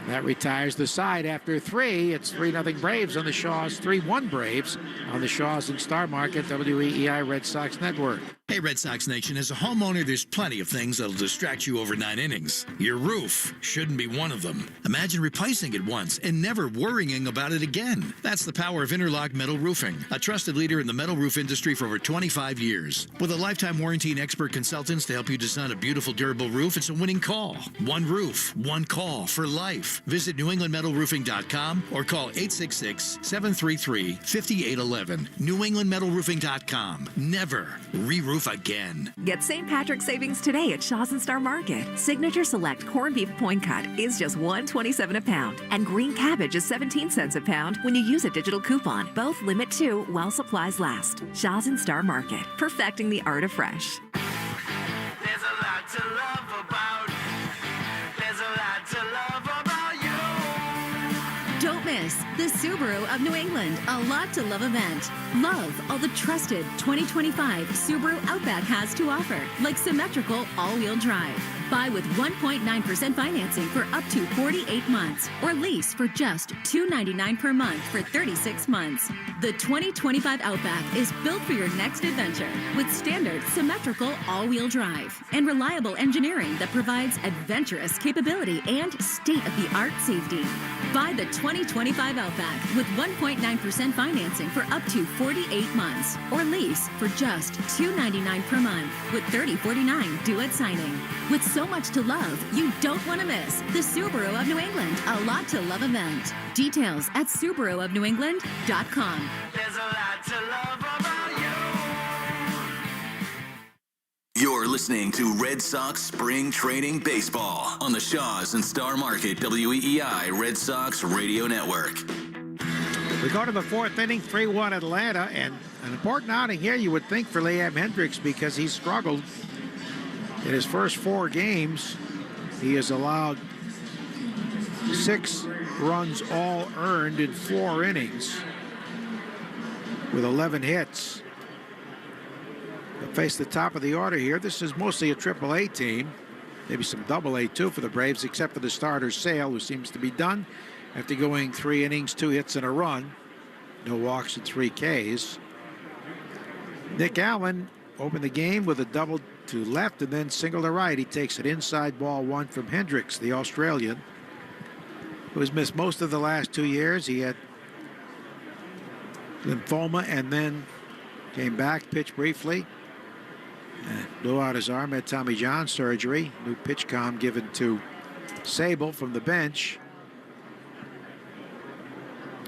And that retires the side after 3. It's 3-0 Braves on the Shaws, 3-1 Braves on the Shaws and Star Market, WEEI Red Sox Network. Hey, Red Sox Nation, as a homeowner, there's plenty of things that'll distract you over 9 innings. Your roof shouldn't be one of them. Imagine replacing it once and never worrying about it again. That's the power of Interlock Metal Roofing, a trusted leader in the metal roof industry for over 25 years. With a lifetime warranty and expert consultants to help you design a beautiful, durable roof, it's a winning call. One roof, one call for life. Visit NewEnglandMetalRoofing.com or call 866-733-5811. NewEnglandMetalRoofing.com. Never re-roof again. Get St. Patrick's savings today at Shaw's and Star Market. Signature Select corned beef point cut is just $1.27 a pound, and green cabbage is 17 cents a pound when you use a digital coupon. Both limit 2 while supplies last. Shaw's and Star Market, perfecting the art of fresh. There's a lot to love about. There's a lot to love about you. Don't miss the Subaru of New England, a lot to love event. Love all the trusted 2025 Subaru Outback has to offer, like symmetrical all-wheel drive. Buy with 1.9% financing for up to 48 months, or lease for just $299 per month for 36 months. The 2025 Outback is built for your next adventure with standard symmetrical all-wheel drive and reliable engineering that provides adventurous capability and state-of-the-art safety. Buy the 2025 Outback with 1.9% financing for up to 48 months, or lease for just $299 per month with $30.49 due at signing. With so much to love, you don't want to miss the Subaru of New England, a lot to love event. Details at SubaruofNewEngland.com. There's a lot to love about you. You're listening to Red Sox Spring Training Baseball on the Shaws and Star Market WEEI Red Sox Radio Network. We go to the 4th inning, 3-1 Atlanta, and an important outing here, you would think, for Liam Hendricks, because he struggled in his first 4 games. He has allowed 6 runs all earned in 4 innings with 11 hits. They'll face the top of the order here. This is mostly a AAA team, maybe some AA too for the Braves, except for the starter Sale, who seems to be done after going 3 innings, 2 hits and a run. No walks and 3 Ks. Nick Allen opened the game with a double to left and then single to right. He takes an inside ball 1 from Hendricks, the Australian, was missed most of the last 2 years. He had lymphoma and then came back, pitched briefly, and blew out his arm, had Tommy John surgery. New pitch comm given to Sable from the bench.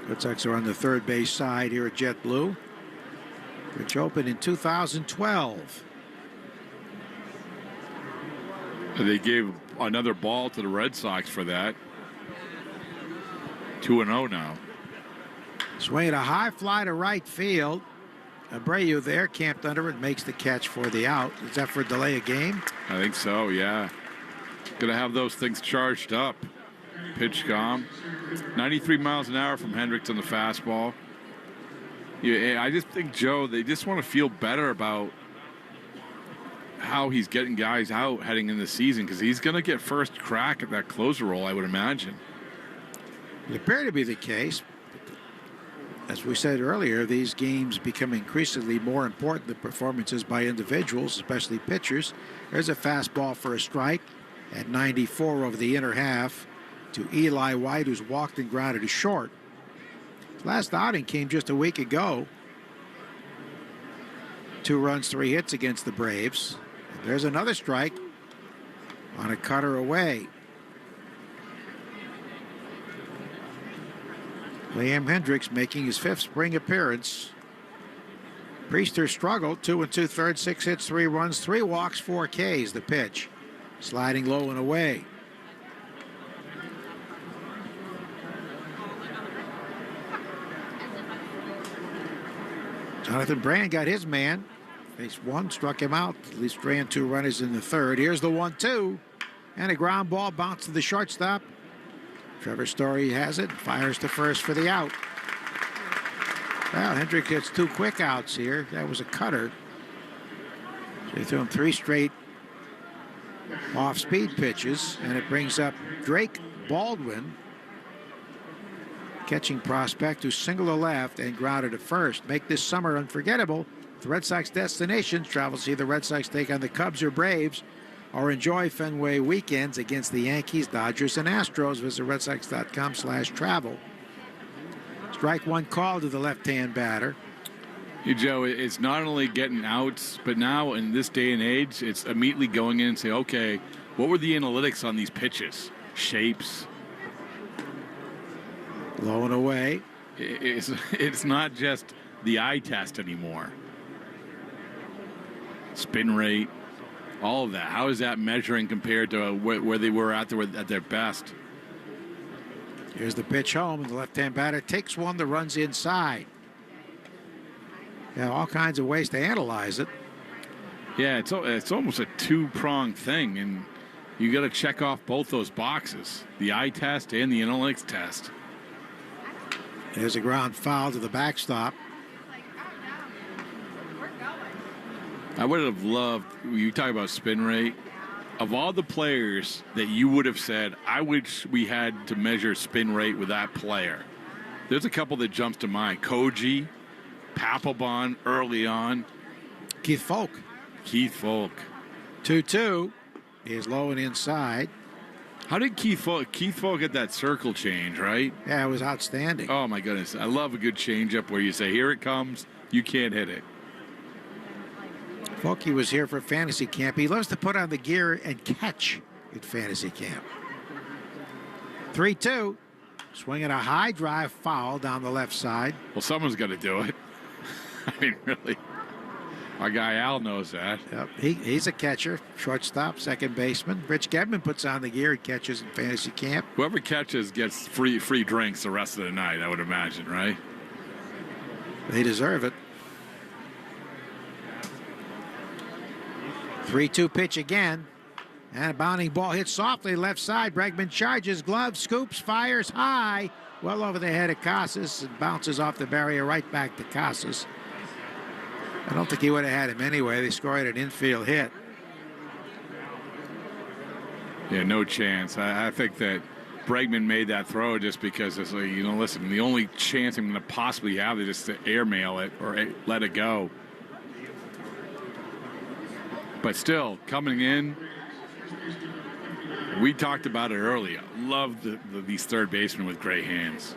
Red Sox are on the third base side here at JetBlue, which opened in 2012. They gave another ball to the Red Sox for that. 2-0 now. Swinging a high fly to right field. Abreu there, camped under it, makes the catch for the out. Is that for delay of game? I think so, yeah. Gonna have those things charged up. Pitch comm. 93 miles an hour from Hendricks on the fastball. Yeah, I just think, Joe, they just want to feel better about how he's getting guys out heading in the season, because he's going to get first crack at that closer role, I would imagine. It appeared to be the case. As we said earlier, these games become increasingly more important than performances by individuals, especially pitchers. There's a fastball for a strike at 94 over the inner half to Eli White, who's walked and grounded to short. His last outing came just a week ago. 2 runs, 3 hits against the Braves. And there's another strike on a cutter away. Liam Hendricks making his 5th spring appearance. Priester struggled, 2 2/3, 6 hits, 3 runs, 3 walks, 4 Ks. The pitch, sliding low and away. Jonathan Brand got his man. Faced 1, struck him out. At least ran 2 runners in the 3rd. Here's the 1-2, and a ground ball bounced to the shortstop. Trevor Story has it, fires to first for the out. Well, Hendricks gets 2 quick outs here. That was a cutter. So they threw him 3 straight off-speed pitches, and it brings up Drake Baldwin, catching prospect, who singled to left and grounded to first. Make this summer unforgettable. The Red Sox destinations. Travel to see the Red Sox take on the Cubs or Braves, or enjoy Fenway weekends against the Yankees, Dodgers, and Astros. Visit redsox.com/travel. Strike 1 call to the left-hand batter. Hey, Joe, it's not only getting outs, but now in this day and age, it's immediately going in and say, okay, what were the analytics on these pitches? Shapes. Low and away. It's not just the eye test anymore. Spin rate. All of that. How is that measuring compared to where they were at their best? Here's the pitch home, and the left-hand batter takes one that runs inside. Yeah, all kinds of ways to analyze it. Yeah, it's almost a 2-pronged thing, and you got to check off both those boxes: the eye test and the analytics test. There's a ground foul to the backstop. I would have loved, you talk about spin rate, of all the players that you would have said, I wish we had to measure spin rate with that player. There's a couple that jumps to mind. Koji, Papelbon early on. Keith Folk. 2-2 is low and inside. How did Keith Folk get that circle change, right? Yeah, it was outstanding. Oh, my goodness. I love a good changeup where you say, here it comes, you can't hit it. Folky was here for fantasy camp. He loves to put on the gear and catch at fantasy camp. 3-2. Swinging a high drive foul down the left side. Well, someone's got to do it. I mean, really. Our guy Al knows that. Yep, he's a catcher, shortstop, second baseman. Rich Gedman puts on the gear and catches in fantasy camp. Whoever catches gets free drinks the rest of the night, I would imagine, right? They deserve it. 3-2 pitch again. And a bounding ball hits softly left side. Bregman charges, glove, scoops, fires high. Well over the head of Casas and bounces off the barrier right back to Casas. I don't think he would have had him anyway. They scored an infield hit. Yeah, no chance. I think that Bregman made that throw just because it's like, listen, the only chance I'm going to possibly have is just to airmail it or let it go. But still, coming in, We talked about it earlier. Love these third basemen with great hands.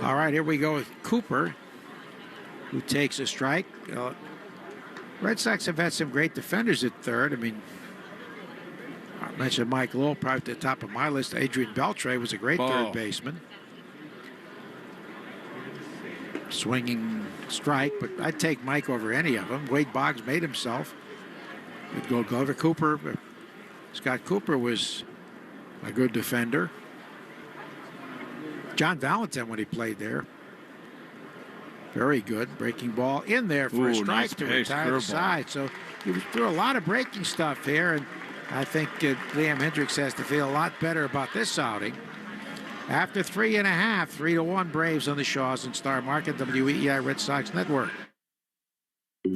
All right, here we go with Cooper, who takes a strike. Red Sox have had some great defenders at third. I mean, I mentioned Mike Lowell, probably at the top of my list. Adrian Beltre was a great third baseman. Swinging strike, but I'd take Mike over any of them. Wade Boggs made himself. Good Gold Glover. Cooper, Scott Cooper was a good defender. John Valentin, when he played there, very good. Breaking ball in there for a strike to retire the side. So he was through a lot of breaking stuff here, and I think Liam Hendricks has to feel a lot better about this outing. After 3.5, 3-1 Braves on the Shaws and Star Market, WEEI Red Sox Network.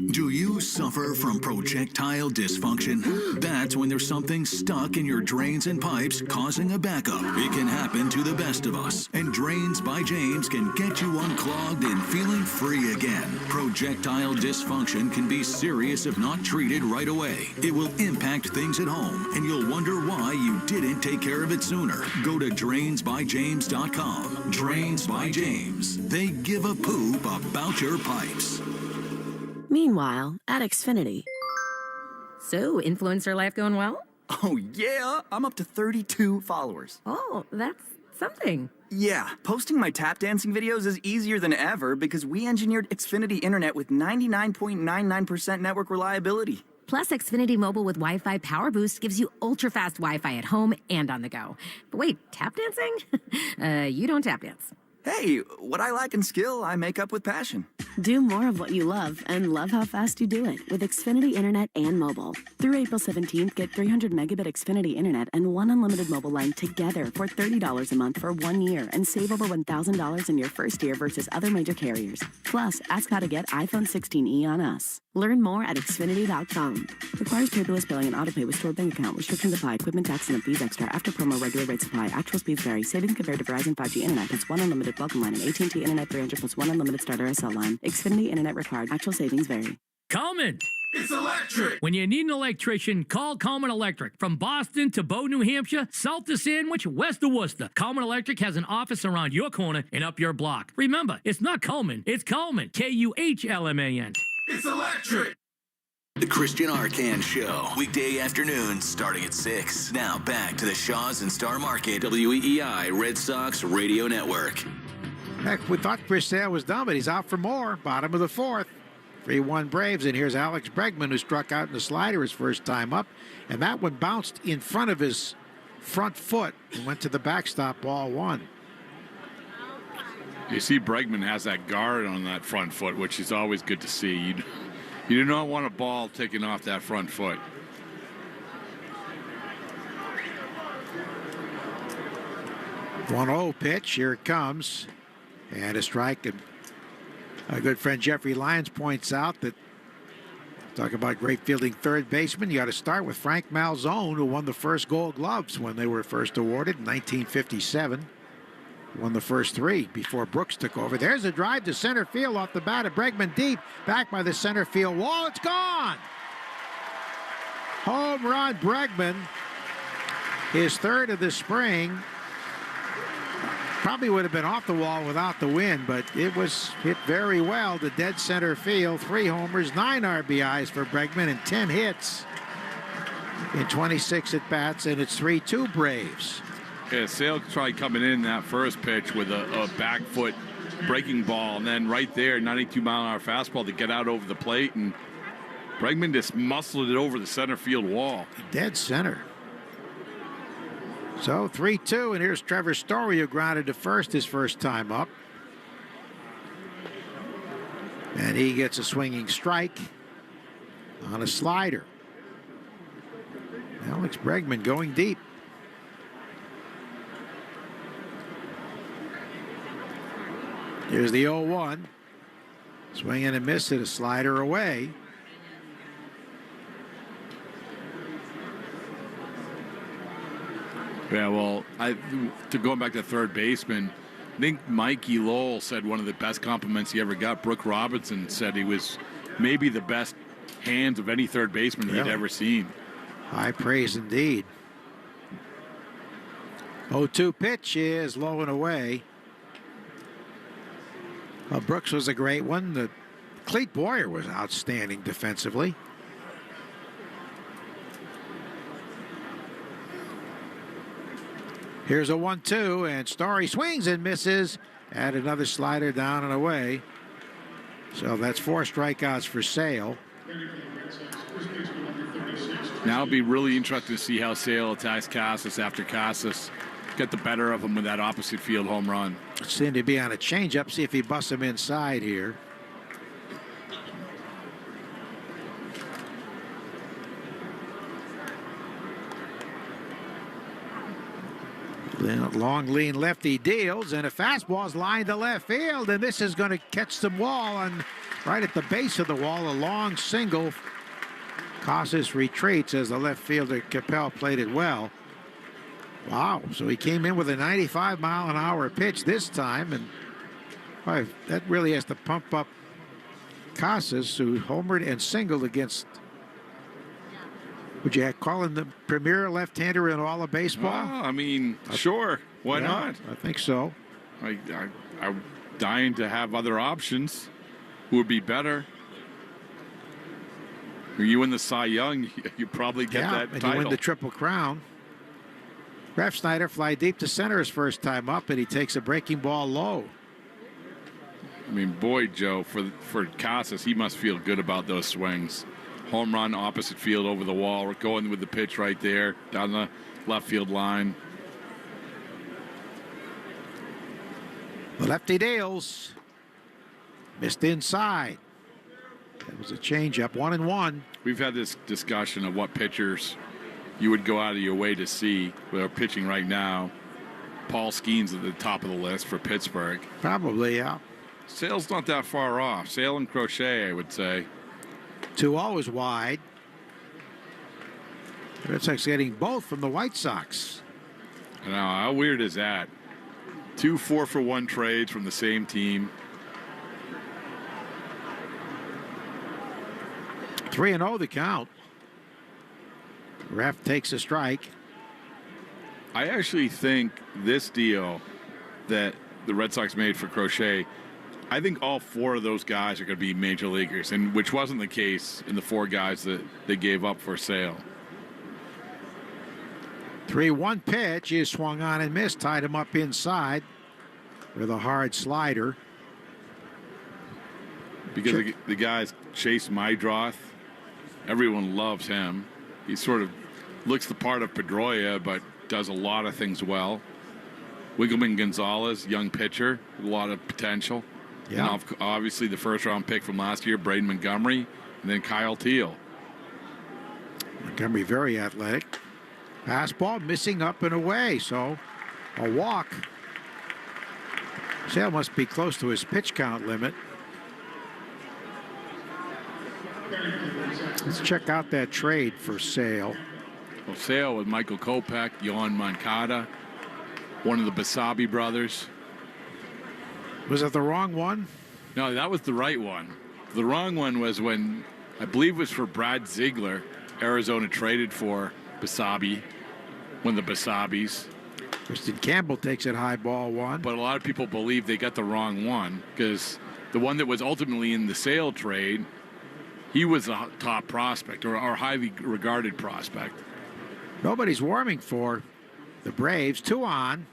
Do you suffer from projectile dysfunction? That's when there's something stuck in your drains and pipes causing a backup. It can happen to the best of us, and Drains by James can get you unclogged and feeling free again. Projectile dysfunction can be serious if not treated right away. It will impact things at home, and you'll wonder why you didn't take care of it sooner. Go to DrainsByJames.com. Drains by James. They give a poop about your pipes. Meanwhile, at Xfinity. So, influencer life going well? Oh, yeah. I'm up to 32 followers. Oh, that's something. Yeah, posting my tap dancing videos is easier than ever because we engineered Xfinity Internet with 99.99% network reliability. Plus, Xfinity Mobile with Wi-Fi Power Boost gives you ultra-fast Wi-Fi at home and on the go. But wait, tap dancing? You don't tap dance. Hey, what I lack in skill, I make up with passion. Do more of what you love and love how fast you do it with Xfinity Internet and mobile. Through April 17th, get 300 megabit Xfinity Internet and one unlimited mobile line together for $30 a month for 1 year and save over $1,000 in your first year versus other major carriers. Plus, ask how to get iPhone 16e on us. Learn more at Xfinity.com. Requires paperless billing and autopay with stored bank account. Restrictions apply. Equipment tax and fees extra. After promo, regular rates apply. Actual speeds vary. Savings compared to Verizon 5G Internet plus one unlimited welcome line and AT&T Internet 300 plus one unlimited starter SL line. Xfinity Internet required. Actual savings vary. Coleman. It's electric. When you need an electrician, call Coleman Electric. From Boston to Bow, New Hampshire, south to Sandwich, west to Worcester, Coleman Electric has an office around your corner and up your block. Remember, it's not Coleman, it's Coleman. Kuhlman. It's electric. The Christian Arcan Show, weekday afternoons starting at 6. Now back to the Shaws and Star Market, WEEI Red Sox Radio Network. Heck, we thought Chris Sale was done, but he's out for more. Bottom of the fourth. 3-1 Braves, and here's Alex Bregman, who struck out in the slider his first time up, and that one bounced in front of his front foot and went to the backstop, ball one. You see Bregman has that guard on that front foot, which is always good to see. You do not want a ball taking off that front foot. One-0 pitch, here it comes, and a strike. And our good friend Jeffrey Lyons points out that, talk about great fielding third baseman, you got to start with Frank Malzone, who won the first Gold Gloves when they were first awarded in 1957. Won the first three before Brooks took over. There's a drive to center field off the bat of Bregman deep. Back by the center field wall. It's gone. Home run Bregman. His third of the spring. Probably would have been off the wall without the wind, but it was hit very well to dead center field. 3 homers, 9 RBIs for Bregman, and 10 hits in 26 at-bats, and it's 3-2 Braves. Yeah, Sale tried coming in that first pitch with a back foot breaking ball, and then right there, 92-mile-an-hour fastball to get out over the plate, and Bregman just muscled it over the center field wall. Dead center. So 3-2, and here's Trevor Story, who grounded to first his first time up. And he gets a swinging strike on a slider. Alex Bregman going deep. Here's the 0-1. Swing and a miss at a slider away. Yeah, well, to going back to third baseman, I think Mikey Lowell said one of the best compliments he ever got. Brooke Robinson said he was maybe the best hands of any third baseman he'd ever seen. High praise indeed. 0-2 pitch is low and away. Well, Brooks was a great one. Clete Boyer was outstanding defensively. Here's a 1-2, and Story swings and misses. Add another slider down and away. So that's 4 strikeouts for Sale. Now it'll be really interesting to see how Sale attacks Casas after Casas get the better of him with that opposite field home run. Seemed to be on a changeup. See if he busts him inside here. Then long lean lefty deals, and a fastball's lined to left field, and this is going to catch the wall, and right at the base of the wall, a long single. Casas retreats as the left fielder Capel played it well. Wow, so he came in with a 95-mile-an-hour pitch this time, and boy, that really has to pump up Casas, who homered and singled against, would you call him the premier left-hander in all of baseball? Well, I mean, sure. Why not? I think so. I'm dying to have other options who would be better. You win the Cy Young, you probably get that and title. you win the Triple Crown. Refsnyder fly deep to center his first time up, and he takes a breaking ball low. I mean, boy, Joe, for Casas, he must feel good about those swings. Home run, opposite field, over the wall. We're going with the pitch right there, down the left field line. The lefty deals. Missed inside. That was a changeup, 1-1. We've had this discussion of what pitchers you would go out of your way to see. We're pitching right now. Paul Skeens at the top of the list for Pittsburgh. Probably, yeah. Sale's not that far off. Sale and Crochet, I would say. 2-0 is wide. The Red Sox getting both from the White Sox. I know, how weird is that? 2 4-for-1 trades from the same team. 3-0 the count. Ref takes a strike. I actually think this deal that the Red Sox made for Crochet, I think all 4 of those guys are going to be major leaguers, and which wasn't the case in the 4 guys that they gave up for Sale. 3-1 pitch is swung on and missed. Tied him up inside with a hard slider. Because the guy's Chase Mydroth. Everyone loves him. He sort of looks the part of Pedroia, but does a lot of things well. Wiggleman Gonzalez, young pitcher, a lot of potential. Yeah. And obviously the first-round pick from last year, Braden Montgomery, and then Kyle Teal. Montgomery very athletic. Fastball missing up and away, so a walk. Sale must be close to his pitch count limit. Let's check out that trade for Sale. Well, Sale with Michael Kopech, Yohan Moncada, one of the Basabe brothers. Was it the wrong one? No, that was the right one. The wrong one was when, I believe it was for Brad Ziegler, Arizona traded for Basabe, one of the Basabes. Kristen Campbell takes it high, ball 1. But a lot of people believe they got the wrong one because the one that was ultimately in the Sale trade, he was a top prospect or highly regarded prospect. Nobody's warming for the Braves. 2 on,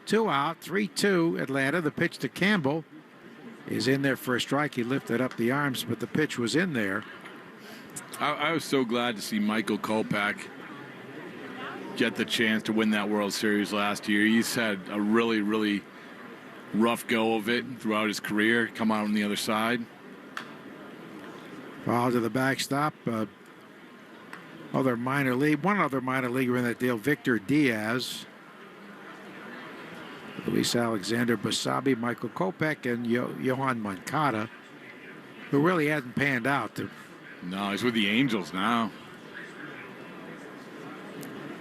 2 out, 3-2 Atlanta. The pitch to Campbell is in there for a strike. He lifted up the arms, but the pitch was in there. I was so glad to see Michael Kopech get the chance to win that World Series last year. He's had a really, really rough go of it throughout his career, come out on the other side. Foul to the backstop. One other minor leaguer in that deal, Victor Diaz. Luis Alexander Basabe, Michael Kopech, and Yohan Moncada, who really hasn't panned out. No, he's with the Angels now.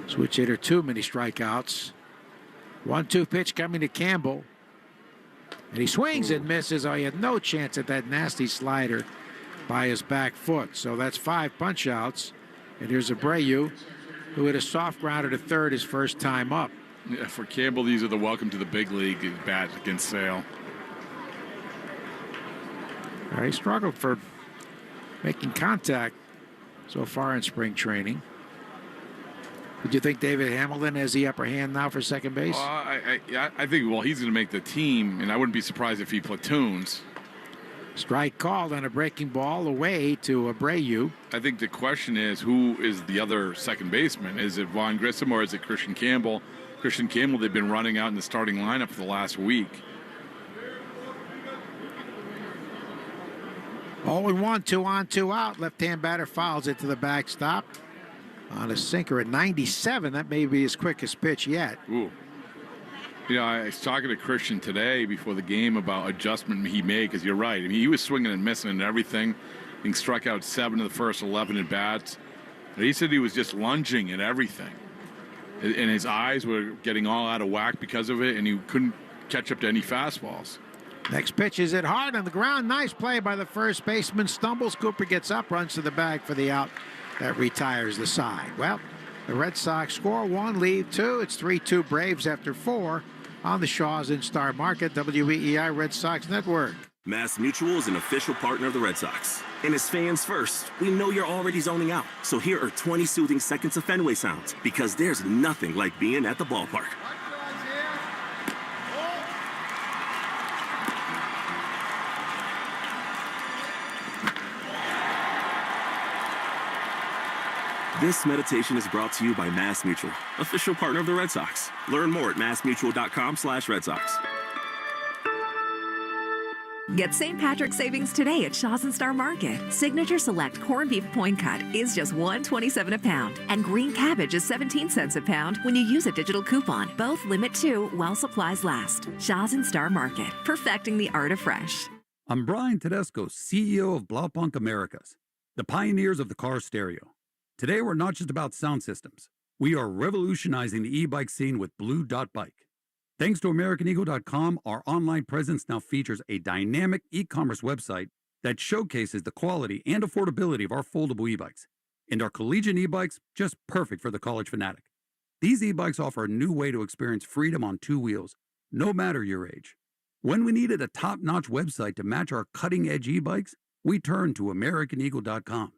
Switch hitter, 2 many strikeouts. 1-2 pitch coming to Campbell. And he swings and misses. Oh, he had no chance at that nasty slider. by his back foot. So that's 5 punch-outs. And here's Abreu, who hit a soft grounder to third his first time up. Yeah, for Campbell, these are the welcome to the big league bats against Sale. He struggled for making contact so far in spring training. Did you think David Hamilton has the upper hand now for second base? I think, well, he's going to make the team, and I wouldn't be surprised if he platoons. Strike called on a breaking ball away to Abreu. I think the question is, who is the other second baseman? Is it Vaughn Grissom or is it Christian Campbell? Christian Campbell, they've been running out in the starting lineup for the last week. 0-1, 2 on, 2 out. Left-hand batter fouls it to the backstop on a sinker at 97. That may be his quickest pitch yet. Ooh. You know, I was talking to Christian today before the game about adjustment he made, because you're right. I mean, he was swinging and missing and everything. He struck out 7 of the first 11 at bats. And he said he was just lunging at everything. And his eyes were getting all out of whack because of it, and he couldn't catch up to any fastballs. Next pitch is hit hard on the ground. Nice play by the first baseman. Stumbles. Cooper gets up, runs to the bag for the out. That retires the side. Well, the Red Sox score 1, lead 2. It's 3-2 Braves after 4 on the Shaws in Star Market, WEEI Red Sox Network. Mass Mutual is an official partner of the Red Sox. And as fans first, we know you're already zoning out. So here are 20 soothing seconds of Fenway sounds, because there's nothing like being at the ballpark. This meditation is brought to you by Mass Mutual, official partner of the Red Sox. Learn more at massmutual.com/Red Sox. Get St. Patrick's savings today at Shaw's and Star Market. Signature Select corned beef point cut is just $1.27 a pound, and green cabbage is 17 cents a pound when you use a digital coupon. Both limit 2 while supplies last. Shaw's and Star Market, perfecting the art of fresh. I'm Brian Tedesco, CEO of Blaupunk Americas, the pioneers of the car stereo. Today, we're not just about sound systems. We are revolutionizing the e-bike scene with Blue Dot Bike. Thanks to AmericanEagle.com, our online presence now features a dynamic e-commerce website that showcases the quality and affordability of our foldable e-bikes. And our collegiate e-bikes, just perfect for the college fanatic. These e-bikes offer a new way to experience freedom on 2 wheels, no matter your age. When we needed a top-notch website to match our cutting-edge e-bikes, we turned to AmericanEagle.com.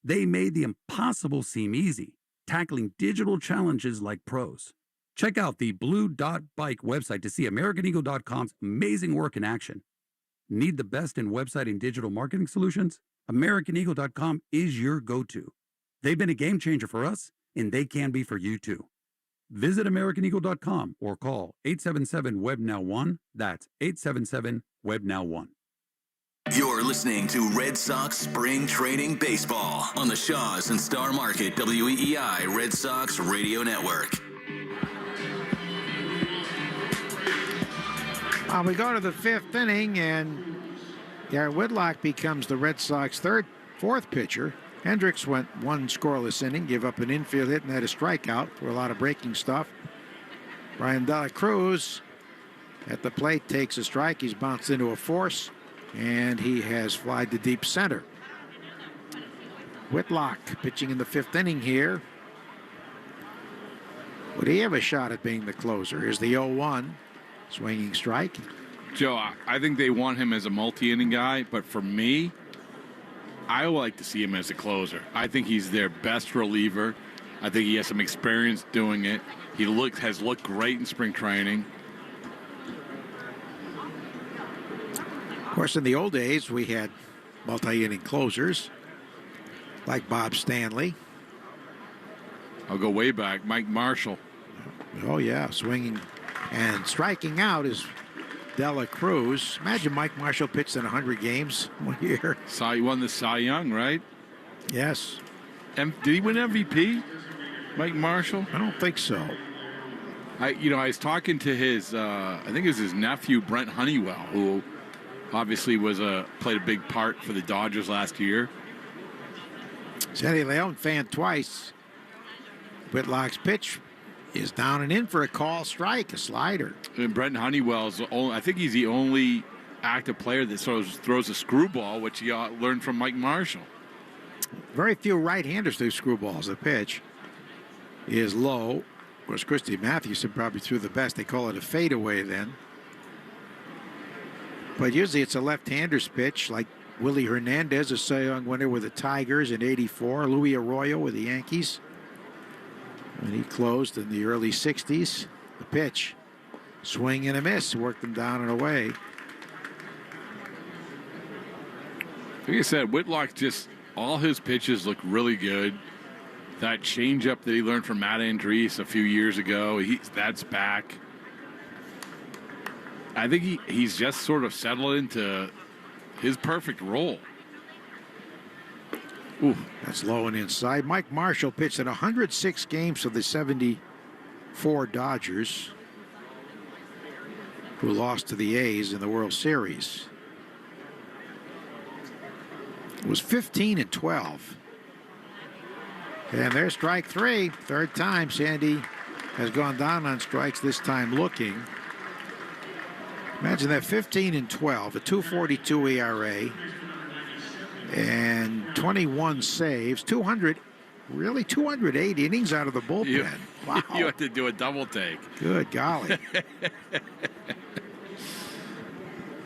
They made the impossible seem easy, tackling digital challenges like pros. Check out the Blue Dot Bike website to see AmericanEagle.com's amazing work in action. Need the best in website and digital marketing solutions? AmericanEagle.com is your go-to. They've been a game changer for us, and they can be for you too. Visit AmericanEagle.com or call 877-WEB-NOW-1. That's 877-WEB-NOW-1. You're listening to Red Sox Spring Training Baseball on the Shaws and Star Market WEEI Red Sox Radio Network. We go to the 5th inning, and Garrett Whitlock becomes the Red Sox fourth pitcher. Hendricks went 1 scoreless inning, gave up an infield hit and had a strikeout for a lot of breaking stuff. Brian De La Cruz at the plate takes a strike. He's bounced into a force, and he has flied to deep center. Whitlock pitching in the 5th inning here. Would he have a shot at being the closer? Here's the 0-1. Swinging strike. Joe, I think they want him as a multi-inning guy, but for me, I like to see him as a closer. I think he's their best reliever. I think he has some experience doing it. He has looked great in spring training. Of course, in the old days, we had multi-inning closers like Bob Stanley. I'll go way back. Mike Marshall. Oh, yeah, swinging and striking out is De La Cruz. Imagine Mike Marshall pitched in 100 games one year. He won the Cy Young, right? Yes. Did he win MVP, Mike Marshall? I don't think so. I was talking to his, I think it was his nephew, Brent Honeywell, who obviously played a big part for the Dodgers last year. Sandy Leon fan twice. Whitlock's pitch is down and in for a call strike, a slider. And Brent Honeywell's I think he's the only active player that throws a screwball, which he learned from Mike Marshall. Very few right-handers do screwballs. The pitch is low. Of course, Christy Mathewson probably threw the best. They call it a fadeaway then. But usually it's a left-hander's pitch, like Willie Hernandez, a Cy Young winner with the Tigers in '84. Louis Arroyo with the Yankees when he closed in the early 60s. The pitch, swing and a miss, worked them down and away. Like I said, Whitlock all his pitches look really good. That changeup that he learned from Matt Andriese a few years ago, that's back. I think he's just sort of settled into his perfect role. Ooh, that's low and inside. Mike Marshall pitched in 106 games for the '74 Dodgers, who lost to the A's in the World Series. It was 15-12. And there's strike three. Third time Sandy has gone down on strikes, this time looking. Imagine that, 15-12, a 2.42 ERA, and 21 saves, 208 innings out of the bullpen. Wow. You have to do a double take. Good golly.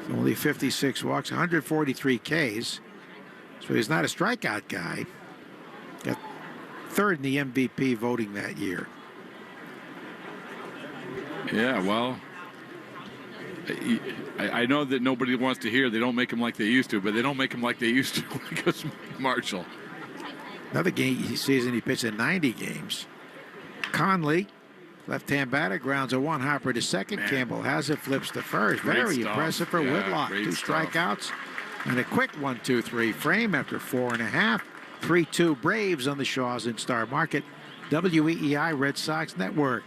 Only 56 walks, 143 Ks. So he's not a strikeout guy. Got third in the MVP voting that year. Yeah, well, I know that nobody wants to hear they don't make him like they used to, but they don't make him like they used to when it goes to Marshall. Another season he pitched in 90 games. Conley, left-hand batter, grounds a one, hopper to second. Man. Campbell has it, flips to first. Very impressive for Whitlock. 2 strikeouts and a quick 1-2-3 frame after 4.5. 3-2 Braves on the Shaws and Star Market. WEEI Red Sox Network.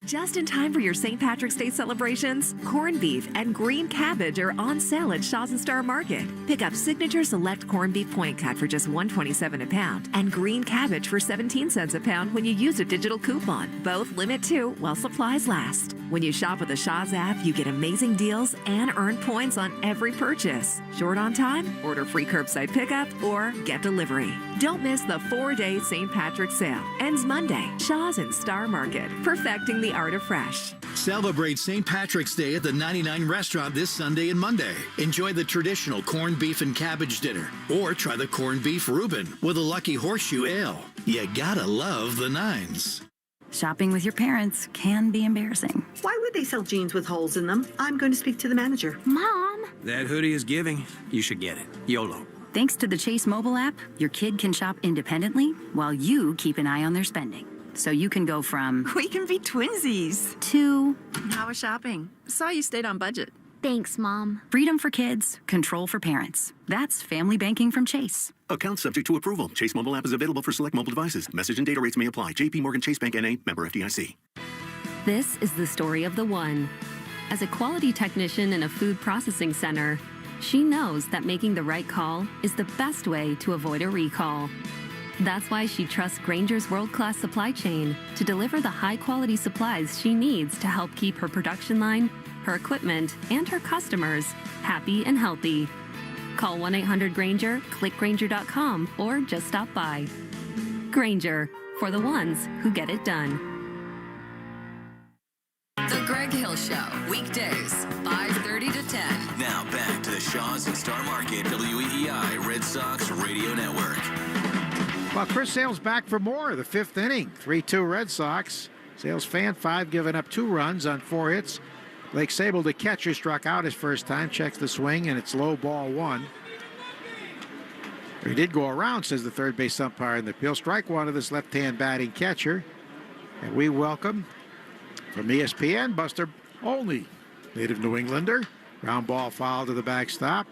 Just in time for your St. Patrick's Day celebrations, corned beef and green cabbage are on sale at Shaws and Star Market. Pick up Signature Select Corned Beef Point Cut for just $1.27 a pound and green cabbage for 17 cents a pound when you use a digital coupon. Both limit 2 while supplies last. When you shop with the Shaws app, you get amazing deals and earn points on every purchase. Short on time? Order free curbside pickup or get delivery. Don't miss the 4-day St. Patrick's sale. Ends Monday. Shaws and Star Market, perfecting the art of fresh. Celebrate St. Patrick's Day at the 99 restaurant this Sunday and Monday. Enjoy the traditional corned beef and cabbage dinner, or try the corned beef Reuben with a Lucky Horseshoe Ale. You gotta love the nines. Shopping with your parents can be embarrassing. Why would they sell jeans with holes in them? I'm going to speak to the manager. Mom! That hoodie is giving. You should get it. YOLO. Thanks to the Chase mobile app, your kid can shop independently while you keep an eye on their spending. So you can go from... We can be twinsies. ...to... How was shopping? Saw you stayed on budget. Thanks, Mom. Freedom for kids, control for parents. That's family banking from Chase. Account subject to approval. Chase mobile app is available for select mobile devices. Message and data rates may apply. JP Morgan Chase Bank N.A. Member FDIC. This is the story of the one. As a quality technician in a food processing center, she knows that making the right call is the best way to avoid a recall. That's why she trusts Grainger's world-class supply chain to deliver the high-quality supplies she needs to help keep her production line, her equipment, and her customers happy and healthy. Call 1-800-GRAINGER, click Grainger.com, or just stop by. Grainger, for the ones who get it done. The Greg Hill Show, weekdays, 5:30 to 10. Now back to the Shaws and Star Market, WEEI Red Sox Radio Network. Well, Chris Sale's back for more. The 5th inning, 3-2 Red Sox. Sale's fan 5 giving up 2 runs on 4 hits. Blake Sable, the catcher, struck out his first time, checks the swing, and it's low ball 1. He did go around, says the third base umpire in the appeal. Strike 1 of this left-hand batting catcher. And we welcome from ESPN, Buster Olney, native New Englander. Ground ball foul to the backstop.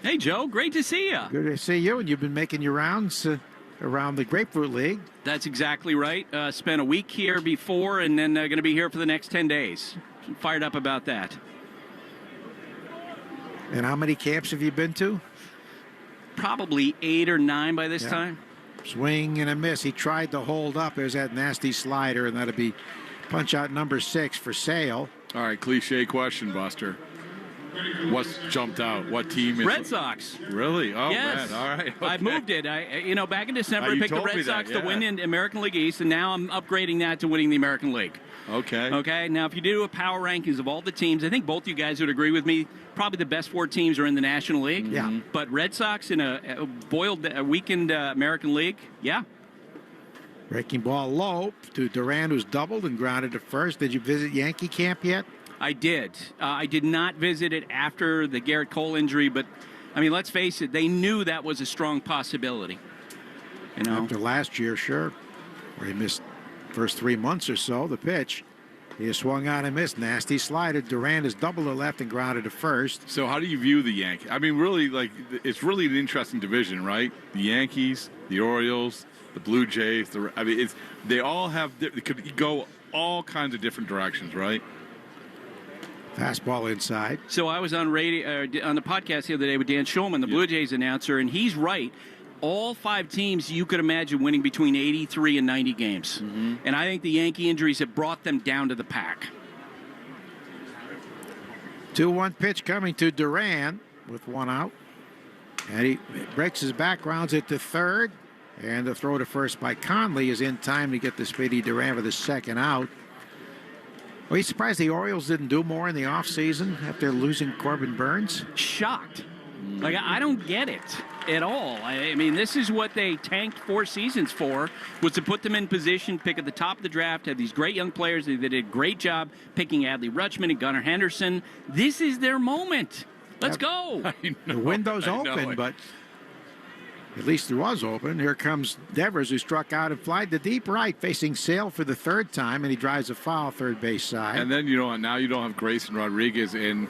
Hey, Joe, great to see you. Good to see you, and you've been making your rounds around the Grapefruit League. That's exactly right. Spent a week here before, and then going to be here for the next 10 days. Fired up about that. And how many camps have you been to? Probably 8 or 9 by this time. Swing and a miss. He tried to hold up. There's that nasty slider, and that'll be punch out number 6 for Sale. All right, cliche question, Buster. What's jumped out? What team is Red Sox. Really? Oh, Yes. man. All right. I okay. moved it. Back in December, Oh, I you picked the told me Red that, Sox to yeah. win in American League East, and now I'm upgrading that to winning the American League. Okay. Okay. Now, if you do a power rankings of all the teams, I think both you guys would agree with me. Probably the best 4 teams are in the National League. Yeah. But Red Sox in a weakened American League, yeah. Breaking ball low to Duran, who's doubled and grounded to first. Did you visit Yankee camp yet? I did. I did not visit it after the Garrett Cole injury, but, I mean, let's face it, they knew that was a strong possibility. You know? After last year, sure, where he missed first 3 months or so, the pitch. He swung out and missed. Nasty slider. Duran is double to left and grounded to first. So how do you view the Yankees? I mean, really, it's really an interesting division, right? The Yankees, the Orioles, the Blue Jays. They all have. They could go all kinds of different directions, right? Fastball inside. So I was on radio on the podcast the other day with Dan Schulman, the Blue Jays announcer, and he's right. All 5 teams you could imagine winning between 83 and 90 games. Mm-hmm. And I think the Yankee injuries have brought them down to the pack. 2-1 pitch coming to Duran with 1 out. And he breaks his back, rounds it to third. And the throw to first by Conley is in time to get the speedy Duran for the 2nd out. Are you surprised the Orioles didn't do more in the offseason after losing Corbin Burns? Shocked. Like, I don't get it at all. I mean, this is what they tanked 4 seasons for, was to put them in position, pick at the top of the draft, have these great young players. They did a great job picking Adley Rutschman and Gunnar Henderson. This is their moment. Let's go. The window's open, but at least it was open. Here comes Devers, who struck out and flied to deep right, facing Sale for the 3rd time, and he drives a foul third base side. And then, now you don't have Grayson Rodriguez, and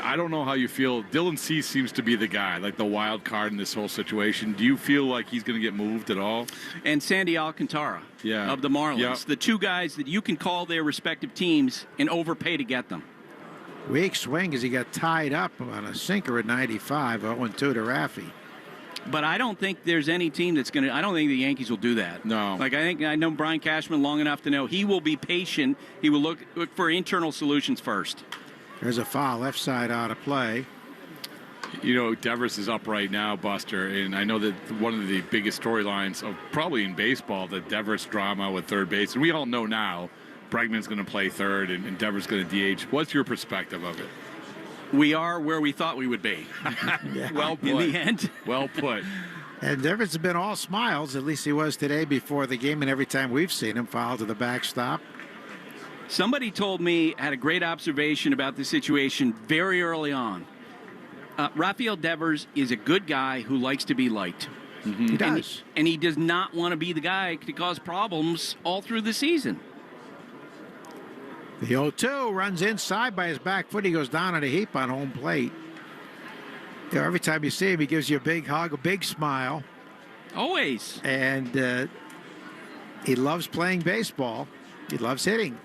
I don't know how you feel. Dylan Cease seems to be the guy, like the wild card in this whole situation. Do you feel like he's going to get moved at all? And Sandy Alcantara of the Marlins. Yeah. The 2 guys that you can call their respective teams and overpay to get them. Weak swing as he got tied up on a sinker at 95, 0-2 to Raffy. But I don't think there's any team that's going to – I don't think the Yankees will do that. No. Like, I know Brian Cashman long enough to know he will be patient. He will look for internal solutions first. There's a foul, left side out of play. Devers is up right now, Buster, and I know that one of the biggest storylines of probably in baseball, the Devers drama with third base, and we all know now Bregman's going to play third and Devers going to DH. What's your perspective of it? We are where we thought we would be. Yeah. Well put. In the end. Well put. And Devers has been all smiles, at least he was today before the game, and every time we've seen him foul to the backstop. Somebody told me, had a great observation about the situation very early on. Rafael Devers is a good guy who likes to be liked. Mm-hmm. He does. And he does not want to be the guy to cause problems all through the season. The 0-2 runs inside by his back foot. He goes down in a heap on home plate. Every time you see him, he gives you a big hug, a big smile. Always. And he loves playing baseball. He loves hitting.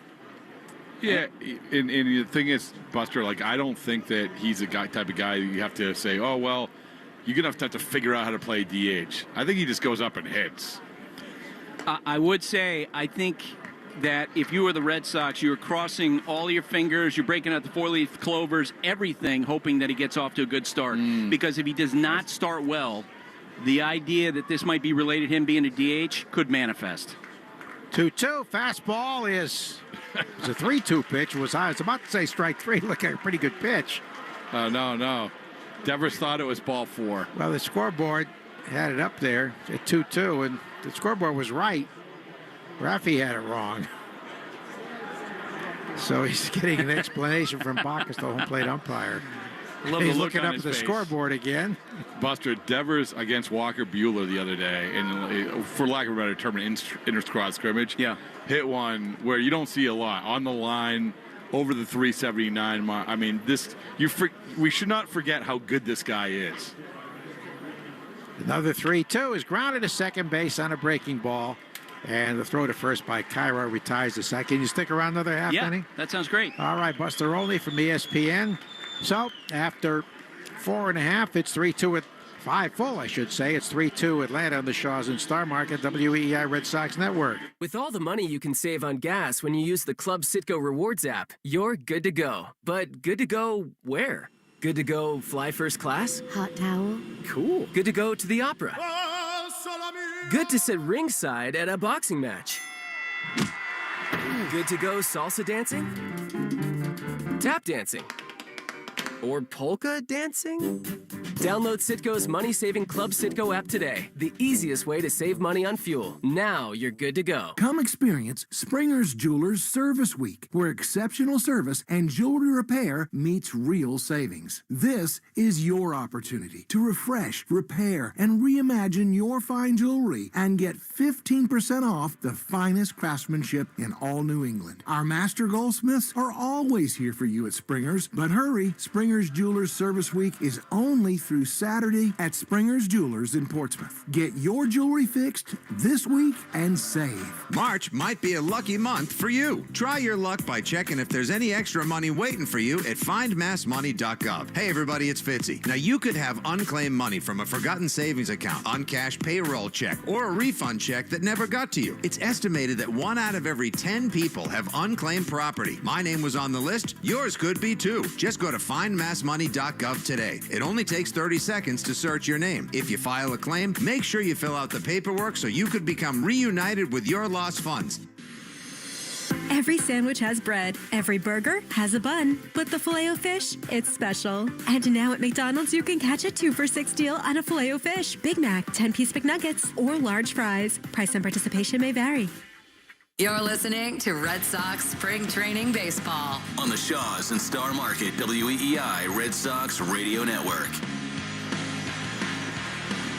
Yeah, and the thing is, Buster, I don't think that he's the type of guy you have to say, oh, well, you're going to have to figure out how to play DH. I think he just goes up and hits. I would say, I think that if you were the Red Sox, you're crossing all your fingers, you're breaking out the 4-leaf clovers, everything, hoping that he gets off to a good start. Because if he does not start well, the idea that this might be related to him being a DH could manifest. 2-2. Fastball is a 3-2 pitch. I was about to say strike 3. Look at a pretty good pitch. No. Devers thought it was ball 4. Well, the scoreboard had it up there at 2-2, and the scoreboard was right. Raffy had it wrong. So he's getting an explanation from Bacchus, the home plate umpire. He's looking up at the scoreboard again. Buster, Devers against Walker Buehler the other day, and for lack of a better term, an inter-squad scrimmage. Yeah. Hit one where you don't see a lot. On the line, over the 379 mark. I mean, we should not forget how good this guy is. Another 3-2 is grounded to second base on a breaking ball. And the throw to first by Cairo retires the second. Can you stick around another half inning? Yeah, that sounds great. All right, Buster Olney from ESPN. So after 4.5, it's 3-2 at 5 full, I should say. It's 3-2 Atlanta on the Shaws and Star Market, WEEI Red Sox Network. With all the money you can save on gas when you use the Club Citgo Rewards app, you're good to go. But good to go where? Good to go fly first class? Hot towel? Cool. Good to go to the opera? Good to sit ringside at a boxing match? Good to go salsa dancing? Tap dancing? Or polka dancing? Download Citgo's money-saving Club Citgo app today. The easiest way to save money on fuel. Now you're good to go. Come experience Springer's Jewelers Service Week, where exceptional service and jewelry repair meets real savings. This is your opportunity to refresh, repair, and reimagine your fine jewelry and get 15% off the finest craftsmanship in all New England. Our master goldsmiths are always here for you at Springer's, but hurry, Springer's Jewelers Service Week is only through Saturday at Springer's Jewelers in Portsmouth. Get your jewelry fixed this week and save. March might be a lucky month for you. Try your luck by checking if there's any extra money waiting for you at findmassmoney.gov. Hey everybody, it's Fitzy. Now you could have unclaimed money from a forgotten savings account, uncashed payroll check, or a refund check that never got to you. It's estimated that 1 out of every 10 people have unclaimed property. My name was on the list. Yours could be too. Just go to findmassmoney.gov today. It only takes 30 seconds to search your name. If you file a claim, make sure you fill out the paperwork so you could become reunited with your lost funds. Every sandwich has bread. Every burger has a bun. But the Filet-O-Fish, it's special. And now at McDonald's, you can catch a 2 for $6 deal on a Filet-O-Fish, Big Mac, 10-piece McNuggets, or large fries. Price and participation may vary. You're listening to Red Sox Spring Training Baseball on the Shaws and Star Market WEEI Red Sox Radio Network.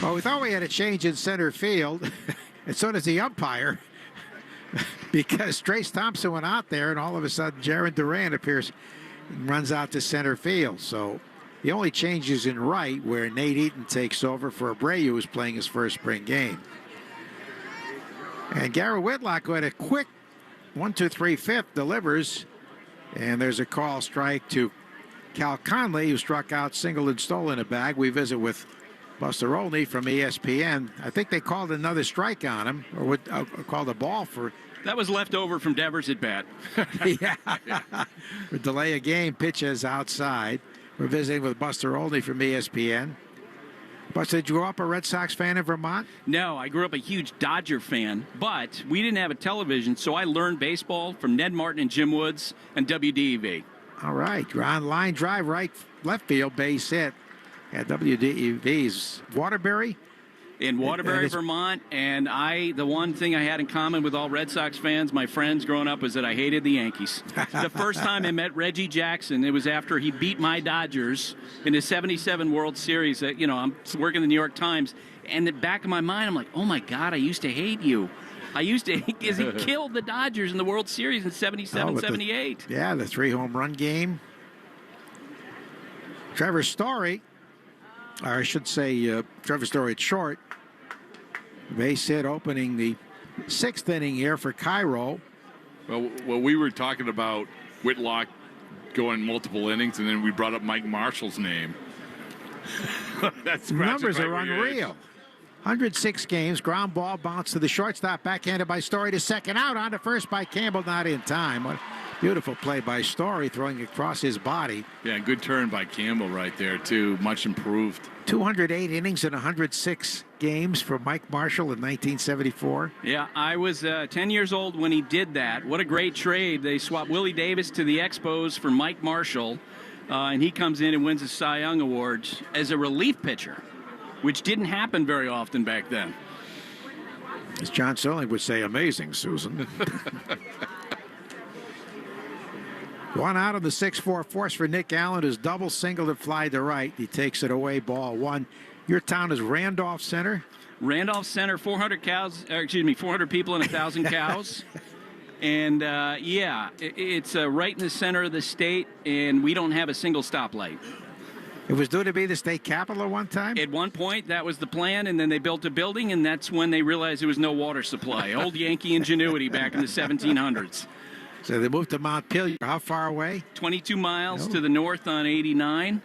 Well, we thought we had a change in center field, and so does the umpire, because Trace Thompson went out there, and all of a sudden Jaron Duran appears and runs out to center field. So the only change is in right, where Nate Eaton takes over for Abreu, who's playing his first spring game. And Garrett Whitlock who had a quick 1-2-3-5 delivers, and there's a call strike to Cal Conley, who struck out single and stole in a bag. We visit with Buster Olney from ESPN. I think they called another strike on him, or called a ball for. That was left over from Devers at bat. Yeah. For delay a game, pitches outside. We're visiting with Buster Olney from ESPN. Buster, did you grow up a Red Sox fan in Vermont? No, I grew up a huge Dodger fan, but we didn't have a television, so I learned baseball from Ned Martin and Jim Woods and WDEV. All right, you're on line drive, right left field, base hit at WDEV's Waterbury. In Waterbury, Vermont, and the one thing I had in common with all Red Sox fans, my friends growing up, was that I hated the Yankees. The first time I met Reggie Jackson, it was after he beat my Dodgers in the '77 World Series. I'm working the New York Times, and in the back of my mind, I'm like, oh my God, I used to hate you. I used to, because he killed the Dodgers in the World Series in '77, '78. The 3-home run game. Trevor Story. Or I should say Trevor Story at short. Base hit opening the 6th inning here for Cairo. Well, we were talking about Whitlock going multiple innings, and then we brought up Mike Marshall's name. That's numbers are unreal. 106 games, ground ball bounce to the shortstop, backhanded by Story to second out, on to first by Campbell, not in time. What beautiful play by Story, throwing across his body. Yeah, good turn by Campbell right there, too. Much improved. 208 innings in 106 games for Mike Marshall in 1974. Yeah, I was 10 years old when he did that. What a great trade. They swapped Willie Davis to the Expos for Mike Marshall, and he comes in and wins the Cy Young Award as a relief pitcher, which didn't happen very often back then. As John Sterling would say, amazing, Susan. One out on the 6-4 force for Nick Allen, who's double singled and fly to right. He takes it away, ball one. Your town is Randolph Center. Randolph Center, 400 people and 1,000 cows. And, it's right in the center of the state, and we don't have a single stoplight. It was due to be the state capital at one time? At one point, that was the plan, and then they built a building, and that's when they realized there was no water supply. Old Yankee ingenuity back in the 1700s. So they moved to Montpelier. How far away? 22 miles to the north on 89.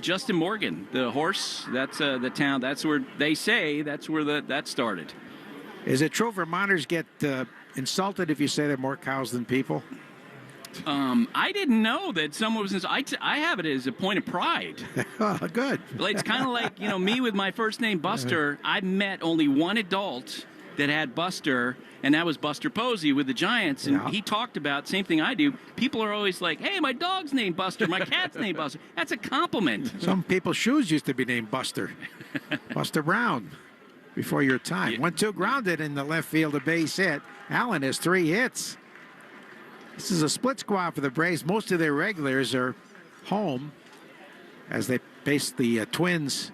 Justin Morgan, the horse, that's the town. That's where they say that started. Is it true Vermonters get insulted if you say there are more cows than people? I didn't know that someone was. I have it as a point of pride. Good. It's kind of like, me with my first name Buster. I met only one adult that had Buster, and that was Buster Posey with the Giants. And he talked about same thing I do. People are always like, "Hey, my dog's named Buster. My cat's named Buster." That's a compliment. Some people's shoes used to be named Buster. Buster Brown. Before your time. 1-2 grounded in the left field, a base hit. Allen has 3 hits. This is a split squad for the Braves. Most of their regulars are home as they face the Twins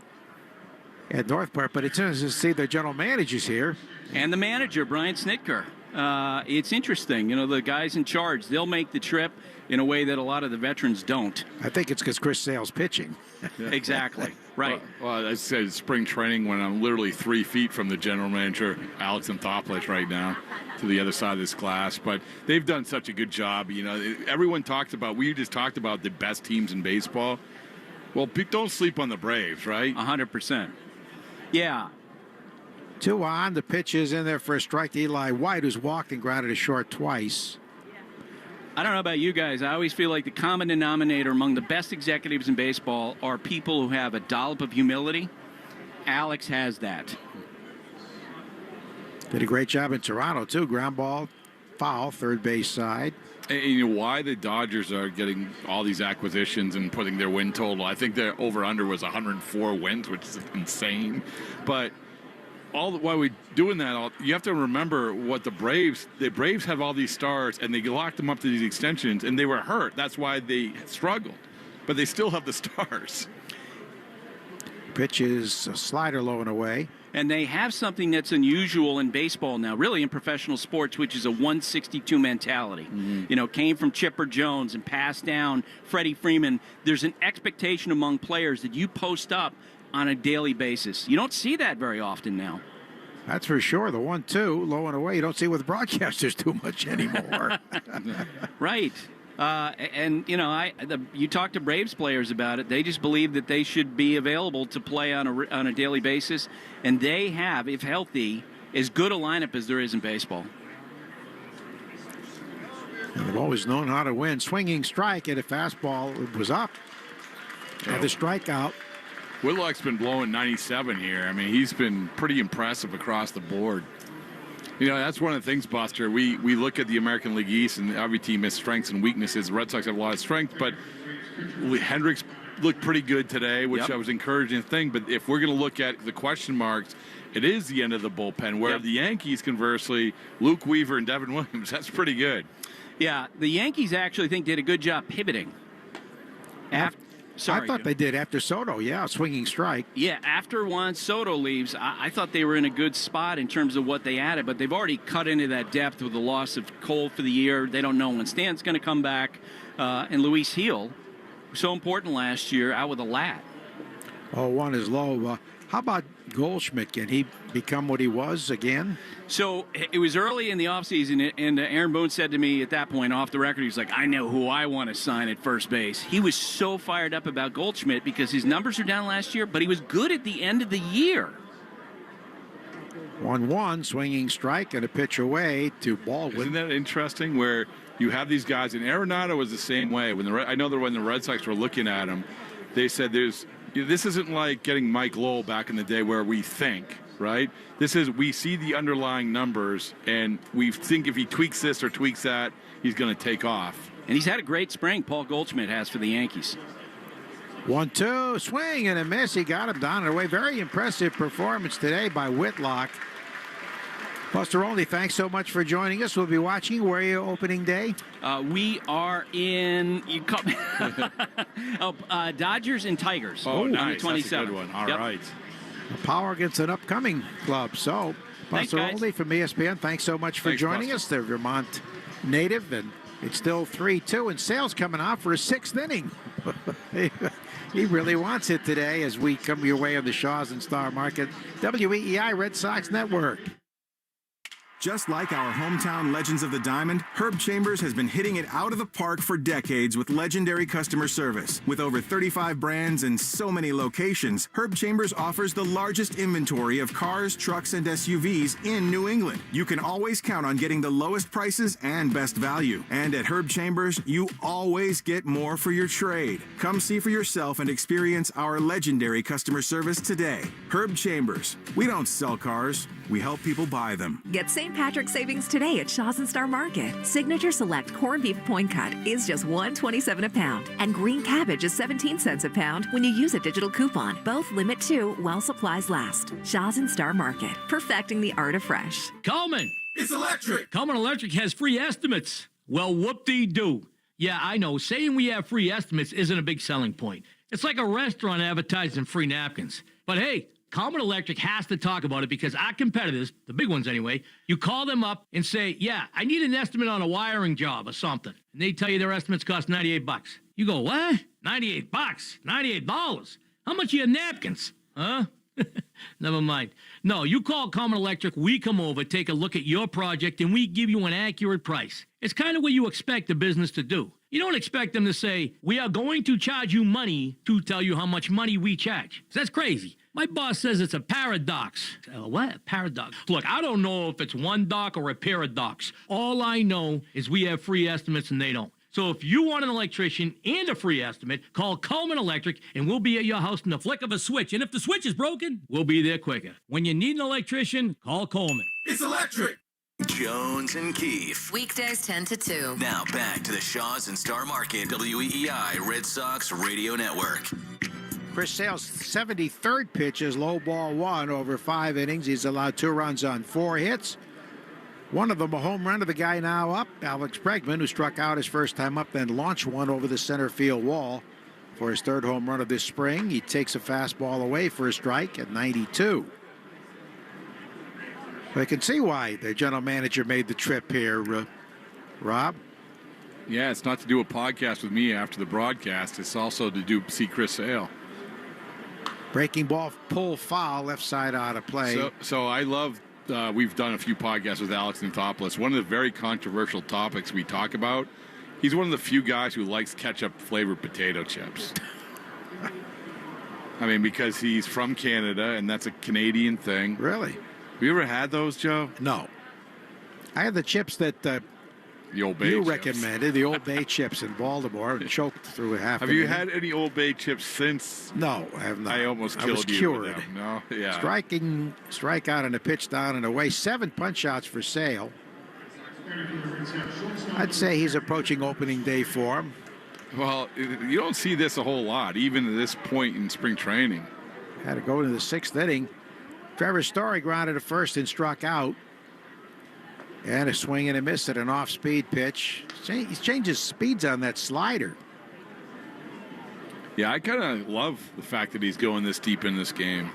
at North Park. But it's interesting to see their general managers here. And the manager, Brian Snitker. It's interesting. The guys in charge, they'll make the trip in a way that a lot of the veterans don't. I think it's because Chris Sale's pitching. Exactly. Right. Well, I said spring training when I'm literally 3 feet from the general manager, Alex Anthopoulos, right now, to the other side of this glass. But they've done such a good job. Everyone talks about, we just talked about the best teams in baseball. Well, don't sleep on the Braves, right? 100%. Yeah. 2 on. The pitch is in there for a strike to Eli White, who's walked and grounded a short twice. I don't know about you guys. I always feel like the common denominator among the best executives in baseball are people who have a dollop of humility. Alex has that. Did a great job in Toronto, too. Ground ball, foul, third base side. And why the Dodgers are getting all these acquisitions and putting their win total. I think their over-under was 104 wins, which is insane. But while we're doing that, you have to remember what the Braves have all these stars, and they locked them up to these extensions, and they were hurt. That's why they struggled. But they still have the stars. Pitch is a slider low and away. And they have something that's unusual in baseball now, really in professional sports, which is a 162 mentality. Mm-hmm. Came from Chipper Jones and passed down Freddie Freeman. There's an expectation among players that you post up on a daily basis. You don't see that very often now. That's for sure. The 1-2, low and away, you don't see with broadcasters too much anymore. Right. You talk to Braves players about it. They just believe that they should be available to play on a daily basis, and they have, if healthy, as good a lineup as there is in baseball. And they've always known how to win. Swinging strike at a fastball was up. Had the strikeout. Whitlock's been blowing 97 here. I mean, he's been pretty impressive across the board. That's one of the things, Buster. We look at the American League East, and every team has strengths and weaknesses. The Red Sox have a lot of strength, but Hendricks looked pretty good today, which I was encouraging thing. But if we're going to look at the question marks, it is the end of the bullpen, where the Yankees, conversely, Luke Weaver and Devin Williams, that's pretty good. Yeah, the Yankees actually did a good job pivoting. I thought they did after Soto, swinging strike. Yeah, after Juan Soto leaves, I thought they were in a good spot in terms of what they added, but they've already cut into that depth with the loss of Cole for the year. They don't know when Stan's going to come back. And Luis Gil, so important last year, out with a lat. Oh, one is low. How about Goldschmidt? Can he become what he was again? So it was early in the offseason, and Aaron Boone said to me at that point, off the record, he's like, I know who I want to sign at first base. He was so fired up about Goldschmidt because his numbers are down last year, but he was good at the end of the year. 1-1, swinging strike and a pitch away to Baldwin. Isn't that interesting where you have these guys, and Arenado was the same way. I know that when the Red Sox were looking at him, they said this isn't like getting Mike Lowell back in the day where we think, right? We see the underlying numbers, and we think if he tweaks this or tweaks that, he's going to take off. And he's had a great spring, Paul Goldschmidt has, for the Yankees. 1-2, swing and a miss. He got him down and away. Very impressive performance today by Whitlock. Buster Olney, thanks so much for joining us. We'll be watching. Where are you opening day? We are in Dodgers and Tigers. Oh, nice. On the 27th. That's a good one. All right. Power against an upcoming club. So, Buster Olney from ESPN, thanks so much for joining us. The Vermont native, and it's still 3-2, and Sale's coming out for a 6th inning. He really wants it today as we come your way on the Shaws and Star Market. WEEI Red Sox Network. Just like our hometown legends of the Diamond, Herb Chambers has been hitting it out of the park for decades with legendary customer service. With over 35 brands and so many locations, Herb Chambers offers the largest inventory of cars, trucks, and SUVs in New England. You can always count on getting the lowest prices and best value. And at Herb Chambers, you always get more for your trade. Come see for yourself and experience our legendary customer service today. Herb Chambers. We don't sell cars. We help people buy them. Get St. Patrick's savings today at Shaw's and Star Market. Signature Select corned beef point cut is just $1.27 a pound, and green cabbage is 17 cents a pound when you use a digital coupon. Both limit 2 while supplies last. Shaw's and Star Market, perfecting the art of fresh. Coleman! It's electric! Coleman Electric has free estimates. Well, whoop-dee-doo. Yeah, I know, saying we have free estimates isn't a big selling point. It's like a restaurant advertising free napkins. But hey, Coleman Electric has to talk about it because our competitors, the big ones anyway, you call them up and say, yeah, I need an estimate on a wiring job or something. And they tell you their estimates cost $98. You go, what? $98? $98? How much are your napkins? Huh? Never mind. No, you call Coleman Electric, we come over, take a look at your project, and we give you an accurate price. It's kind of what you expect a business to do. You don't expect them to say, we are going to charge you money to tell you how much money we charge. That's crazy. My boss says it's a paradox. What? Paradox. Look, I don't know if it's one dock or a paradox. All I know is we have free estimates and they don't. So if you want an electrician and a free estimate, call Coleman Electric and we'll be at your house in the flick of a switch. And if the switch is broken, we'll be there quicker. When you need an electrician, call Coleman. It's electric! Jones and Keefe. Weekdays 10 to 2. Now back to the Shaw's and Star Market WEEI Red Sox Radio Network. Chris Sale's 73rd pitch is low ball 1 over 5 innings. He's allowed 2 runs on 4 hits. One of them a home run to the guy now up, Alex Bregman, who struck out his first time up, then launched one over the center field wall for his 3rd home run of this spring. He takes a fastball away for a strike at 92. I can see why the general manager made the trip here, Rob. Yeah, it's not to do a podcast with me after the broadcast. It's also to see Chris Sale. Breaking ball, pull foul, left side out of play. So I love, we've done a few podcasts with Alex Anthopoulos. One of the very controversial topics we talk about, he's one of the few guys who likes ketchup-flavored potato chips. I mean, because he's from Canada, and that's a Canadian thing. Really? Have you ever had those, Joe? No. I had the chips that the Old Bay you chips. recommended, the Old Bay chips in Baltimore, and choked through a half. Have you had any Old Bay chips since? No, I have not. I almost killed was you cured. with them. No, yeah. Strikeout and a pitch down and away. 7 punch-outs for Sale. I'd say he's approaching opening day form. Well, you don't see this a whole lot, even at this point in spring training. Had to go into the 6th inning. Trevor Story grounded to first and struck out. And a swing and a miss at an off-speed pitch. He changes speeds on that slider. Yeah, I kind of love the fact that he's going this deep in this game.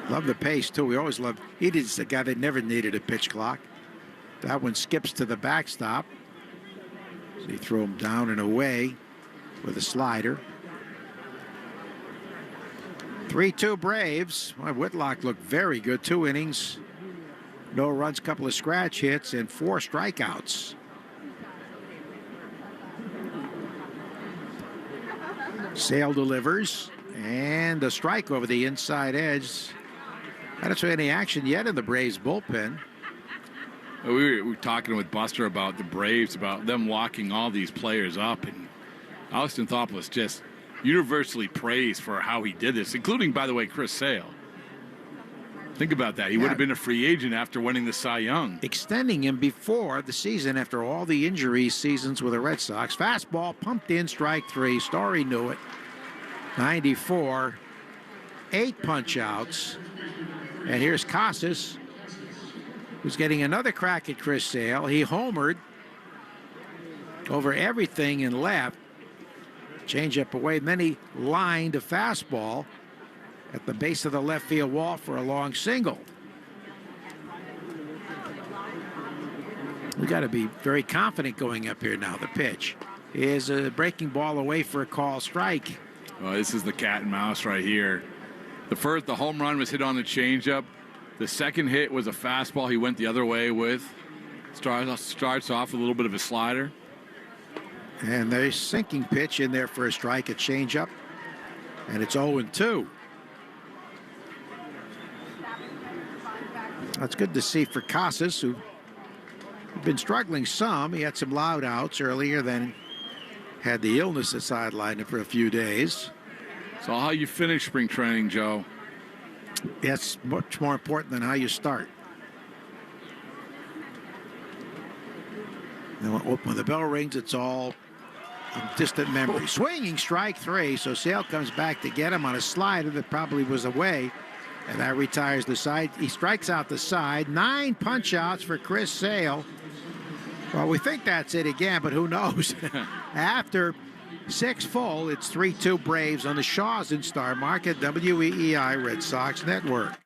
Love the pace, too. We always loved. He is the guy that never needed a pitch clock. That one skips to the backstop. So he threw him down and away with a slider. 3-2 Braves. Well, Whitlock looked very good. 2 innings. No runs, couple of scratch hits, and 4 strikeouts. Sale delivers, and a strike over the inside edge. I don't see any action yet in the Braves bullpen. We were talking with Buster about the Braves, about them locking all these players up, and Alex Anthopoulos just universally praised for how he did this, including, by the way, Chris Sale. Think about that. He would have been a free agent after winning the Cy Young. Extending him before the season after all the injury seasons with the Red Sox. Fastball pumped in, strike 3. Story knew it. 94. 8 punch-outs. And here's Casas, who's getting another crack at Chris Sale. He homered over everything and left. Change-up away. Then he lined a fastball at the base of the left field wall for a long single. We got to be very confident going up here now. The pitch is a breaking ball away for a call strike. Well, this is the cat and mouse right here. The home run was hit on the changeup. The second hit was a fastball he went the other way with. Starts off with a little bit of a slider. And there's sinking pitch in there for a strike, a changeup. And it's 0-2. That's good to see for Casas, who had been struggling some. He had some loud outs earlier, then had the illness that sidelined him for a few days. So how you finish spring training, Joe? That's much more important than how you start. And when the bell rings, it's all a distant memory. Swinging strike 3, so Sale comes back to get him on a slider that probably was away, and that retires the side. He strikes out the side. 9 punch outs for Chris Sale. Well, we think that's it again, but who knows? After 6 full, it's 3-2 Braves on the Shaws in Star Market, WEEI Red Sox Network.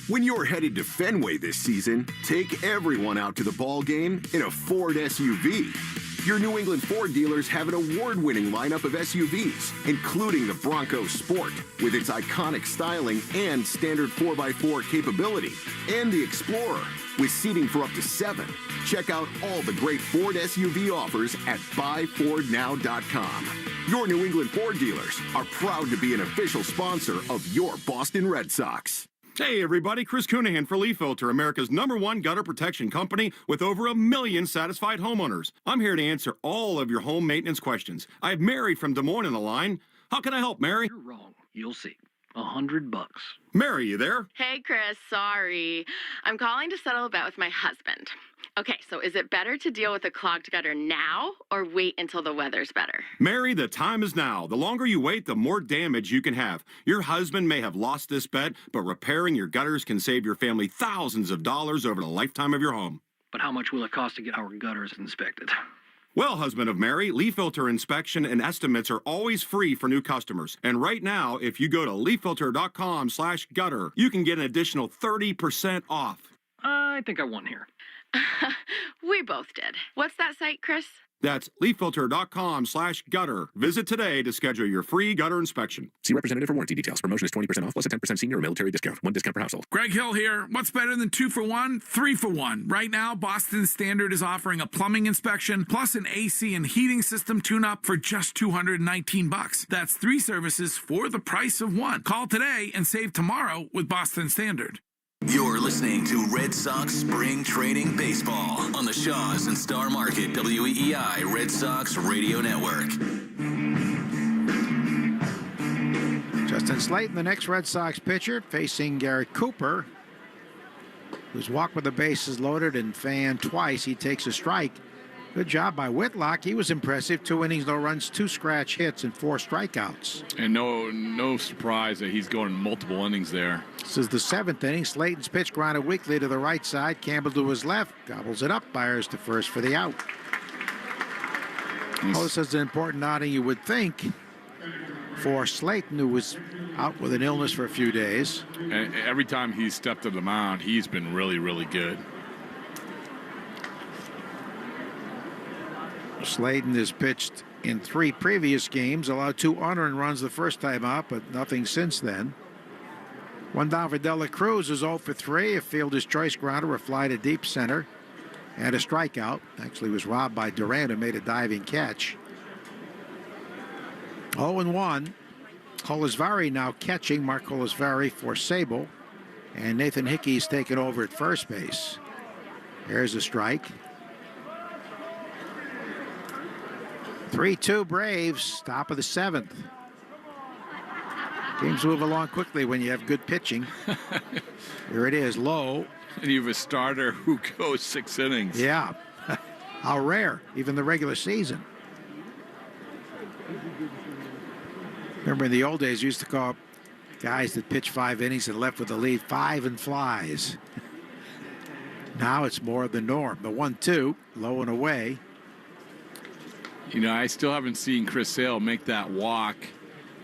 When you're headed to Fenway this season, take everyone out to the ball game in a Ford SUV. Your New England Ford dealers have an award-winning lineup of SUVs, including the Bronco Sport, with its iconic styling and standard 4x4 capability, and the Explorer, with seating for up to 7. Check out all the great Ford SUV offers at buyfordnow.com. Your New England Ford dealers are proud to be an official sponsor of your Boston Red Sox. Hey everybody, Chris Coonahan for Leaf Filter, America's #1 gutter protection company with over 1 million satisfied homeowners. I'm here to answer all of your home maintenance questions. I have Mary from Des Moines on the line. How can I help, Mary? You're wrong. You'll see. $100. Mary, you there? Hey, Chris, sorry. I'm calling to settle a bet with my husband. Okay, so is it better to deal with a clogged gutter now or wait until the weather's better? Mary, the time is now. The longer you wait, the more damage you can have. Your husband may have lost this bet, but repairing your gutters can save your family thousands of dollars over the lifetime of your home. But how much will it cost to get our gutters inspected? Well, husband of Mary, leaf filter inspection and estimates are always free for new customers. And right now, if you go to leaffilter.com/gutter, you can get an additional 30% off. I think I won here. We both did. What's that site, Chris? That's leaffilter.com/gutter. Visit today to schedule your free gutter inspection. See representative for warranty details. Promotion is 20% off plus a 10% senior or military discount. 1 discount per household. Greg Hill here. What's better than 2 for 1? 3 for 1. Right now, Boston Standard is offering a plumbing inspection plus an AC and heating system tune-up for just $219. That's 3 services for the price of 1. Call today and save tomorrow with Boston Standard. You're listening to Red Sox Spring Training Baseball on the Shaws and Star Market WEEI Red Sox Radio Network. Justin Slayton, the next Red Sox pitcher, facing Garrett Cooper, who's walked with the bases loaded and fanned twice. He takes a strike. Good job by Whitlock. He was impressive. 2 innings, no runs, 2 scratch hits, and 4 strikeouts. And no surprise that he's going multiple innings there. This is the 7th inning. Slayton's pitch grounded weakly to the right side. Campbell to his left. Gobbles it up. Byers to first for the out. Oh, this is an important outing, you would think, for Slayton, who was out with an illness for a few days. And every time he's stepped to the mound, he's been really, really good. Slayton has pitched in 3 previous games, allowed 2 unearned runs the first time out, but nothing since then. 1 down for De La Cruz is 0 for 3. A fielder's choice grounder, a fly to deep center, and a strikeout. Actually was robbed by Durant, who made a diving catch. 0-1. Colasvari now catching. Mark Colasvari for Sable. And Nathan Hickey's taken over at first base. Here's a strike. 3-2 Braves, top of the 7th. Games move along quickly when you have good pitching. Here it is, low. And you have a starter who goes 6 innings. Yeah. How rare, even the regular season. Remember in the old days, you used to call guys that pitched 5 innings and left with the lead 5 and flies. Now it's more of the norm. The 1-2, low and away. You know, I still haven't seen Chris Sale make that walk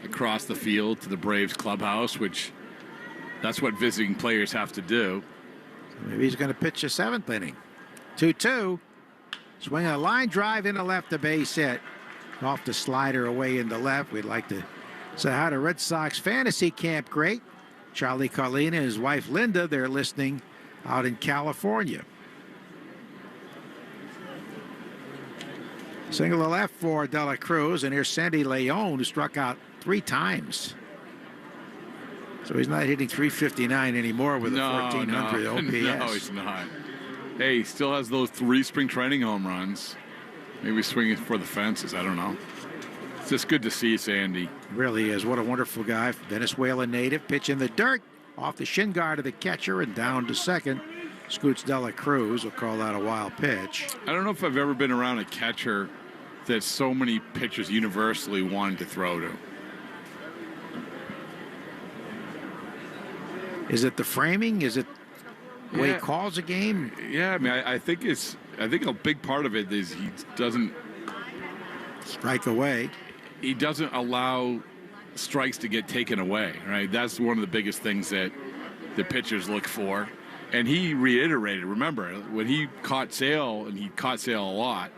across the field to the Braves clubhouse, which that's what visiting players have to do. So maybe he's going to pitch a 7th inning. 2-2. Swing a line drive into left, a base hit. Off the slider away into left. We'd like to say hi to Red Sox fantasy camp great Charlie Carlina and his wife Linda, they're listening out in California. Single to left for De La Cruz, and here's Sandy Leon, who struck out 3 times. So he's not hitting 359 anymore with a 1,400 OPS. No, he's not. Hey, he still has those 3 spring training home runs. Maybe swinging for the fences. I don't know. It's just good to see Sandy. Really is. What a wonderful guy. Venezuela native. Pitch in the dirt. Off the shin guard of the catcher and down to second. Scoots De La Cruz. Will call that a wild pitch. I don't know if I've ever been around a catcher that so many pitchers universally wanted to throw to. Is it the framing? Is it the way he calls a game? Yeah, I mean, I think a big part of it is he doesn't strike away. He doesn't allow strikes to get taken away, right? That's one of the biggest things that the pitchers look for. And he reiterated, remember, when he caught Sale, and he caught Sale a lot.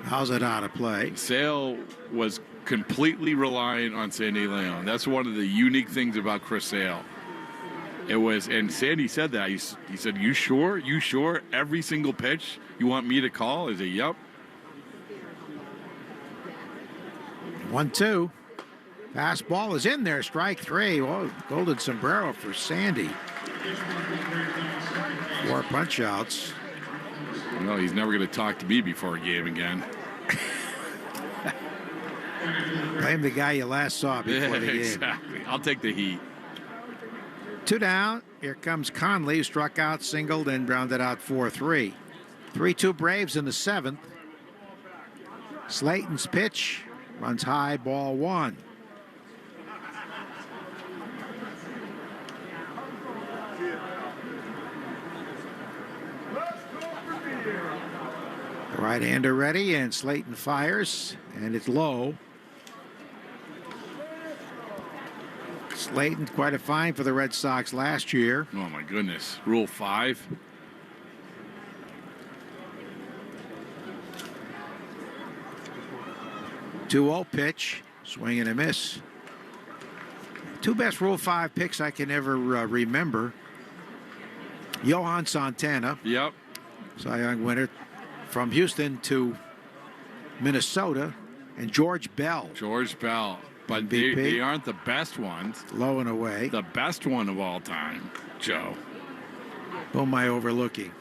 How's it out of play? Sale was completely reliant on Sandy Leon. That's one of the unique things about Chris Sale. It was, and Sandy said that. He said, "You sure? You sure? Every single pitch you want me to call?" I said, "Yep." 1-2. Fastball is in there. Strike 3. Whoa, golden sombrero for Sandy. 4 punch outs. Well, he's never going to talk to me before a game again. Blame the guy you last saw before the game. Exactly. I'll take the heat. 2 down. Here comes Conley, who struck out, singled, and grounded out 4-3. 3-2 Braves in the 7th. Slayton's pitch runs high, ball 1. The right-hander ready, and Slayton fires, and it's low. Slayton, quite a find for the Red Sox last year. Oh, my goodness. Rule 5. Two-0 pitch. Swing and a miss. 2 best Rule 5 picks I can ever remember. Johan Santana. Yep. Cy Young winner from Houston to Minnesota. And George Bell. George Bell. But they aren't the best ones. Low and away. The best one of all time, Joe. Who am I overlooking?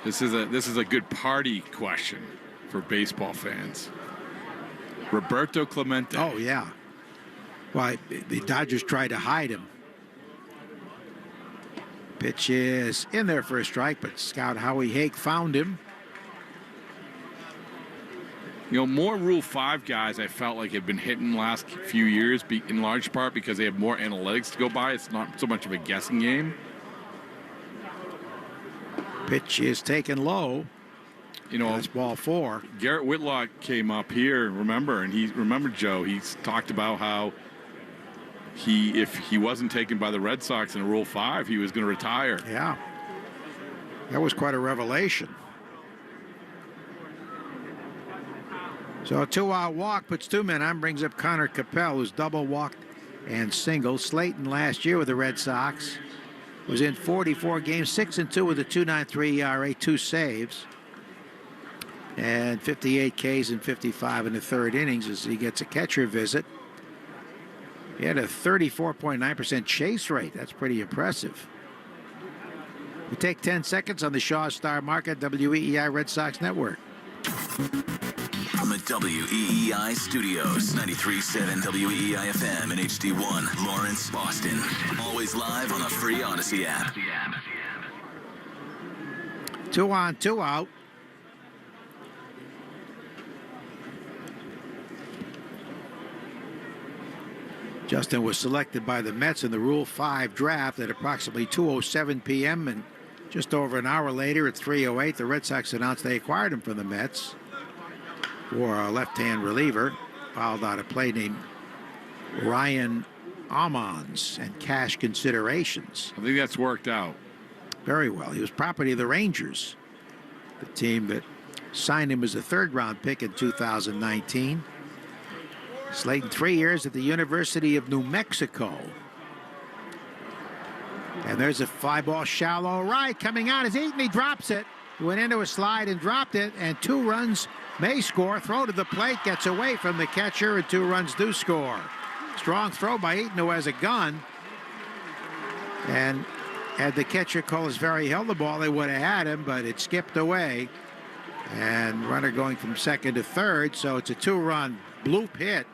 This is a good party question for baseball fans. Roberto Clemente. Oh, yeah. Well, the Dodgers tried to hide him. Pitch is in there for a strike, but scout Howie Hake found him. You know, more Rule 5 guys I felt like have been hitting the last few years, in large part because they have more analytics to go by. It's not so much of a guessing game. Pitch is taken low. You know, that's ball 4. Garrett Whitlock came up here, remember, and Joe, he's talked about how if he wasn't taken by the Red Sox in a Rule 5, he was going to retire. Yeah. That was quite a revelation. So a 2-out walk puts 2 men on, brings up Connor Capel, who's double walked and single. Slayton last year with the Red Sox was in 44 games, 6-2 with a 2.93 ERA, 2 saves, and 58 Ks and 55 in the 3rd innings as he gets a catcher visit. He had a 34.9% chase rate. That's pretty impressive. We take 10 seconds on the Shaw Star Market WEEI Red Sox Network. From the WEEI studios, 93.7 WEEI FM and HD1, Lawrence, Boston. Always live on the free Odyssey app. 2 on, 2 out. Justin was selected by the Mets in the Rule 5 draft at approximately 2:07 p.m. and just over an hour later at 3:08, the Red Sox announced they acquired him from the Mets for a left-hand reliever, fouled out a play named Ryan Ammons and cash considerations. I think that's worked out. Very well. He was property of the Rangers, the team that signed him as a 3rd-round pick in 2019. Slayton 3 years at the University of New Mexico. And there's a fly ball shallow right. Coming out is Eaton. He drops it. He went into a slide and dropped it. And 2 runs may score. Throw to the plate. Gets away from the catcher. And 2 runs do score. Strong throw by Eaton, who has a gun. And had the catcher Colasveri held the ball, they would have had him. But it skipped away. And runner going from second to third. So it's a 2-run bloop hit.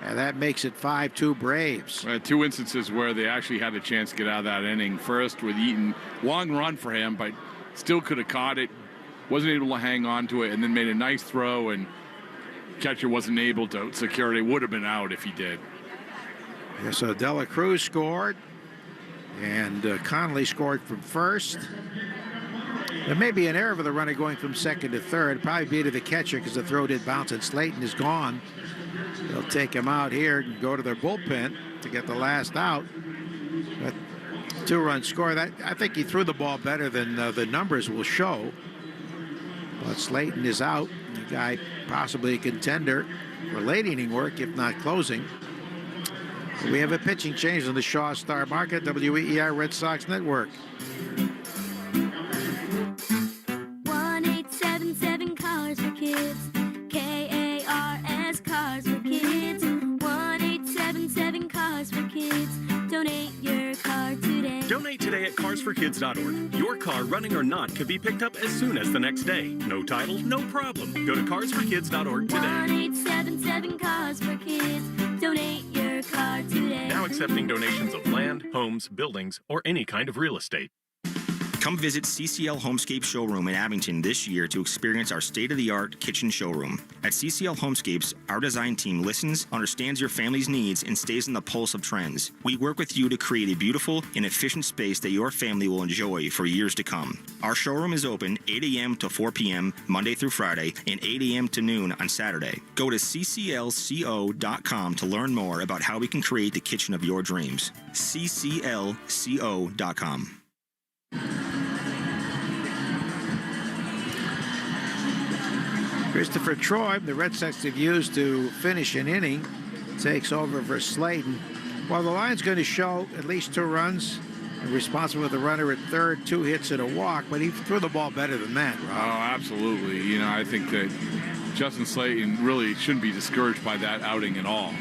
And that makes it 5-2 Braves. 2 instances where they actually had a chance to get out of that inning. First with Eaton, long run for him, but still could have caught it. Wasn't able to hang on to it, and then made a nice throw, and catcher wasn't able to secure it. It would have been out if he did. Yeah, so Dela Cruz scored, and Connolly scored from first. There may be an error for the runner going from second to third. Probably be to the catcher because the throw did bounce, and Slayton is gone. They'll take him out here and go to their bullpen to get the last out. But 2-run score. That, I think he threw the ball better than the numbers will show. But Slayton is out. The guy possibly a contender for late inning work, if not closing. We have a pitching change on the Shaw Star Market, WEEI Red Sox Network. 1-877 Cars for Kids. KARS Cars for Kids. 1-877 Cars for Kids. Donate your car today. Donate today at carsforkids.org. Your car, running or not, could be picked up as soon as the next day. No title, no problem. Go to carsforkids.org today. 1-877 Cars for Kids. Donate your car today. Now accepting donations of land, homes, buildings, or any kind of real estate. Come visit CCL Homescape Showroom in Abington this year to experience our state-of-the-art kitchen showroom. At CCL Homescapes, our design team listens, understands your family's needs, and stays on the pulse of trends. We work with you to create a beautiful and efficient space that your family will enjoy for years to come. Our showroom is open 8 a.m. to 4 p.m. Monday through Friday and 8 a.m. to noon on Saturday. Go to cclco.com to learn more about how we can create the kitchen of your dreams. cclco.com. Christopher Troy, the Red Sox have used to finish an inning, takes over for Slayton. Well, the line's going to show at least 2 runs, responsible with the runner at third, 2 hits and a walk, but he threw the ball better than that, Rob. Oh, absolutely. You know, I think that Justin Slayton really shouldn't be discouraged by that outing at all.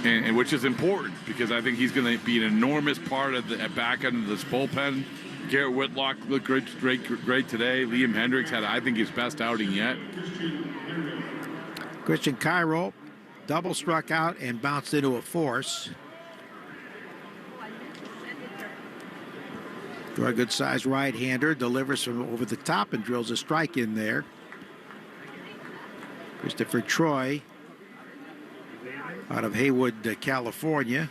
And which is important because I think he's going to be an enormous part of the back end of this bullpen. Garrett Whitlock looked great today. Liam Hendricks had, I think, his best outing yet. Christian Cairo double struck out and bounced into a force. A good-sized right-hander delivers from over the top and drills a strike in there. Christopher Troy out of Haywood, California.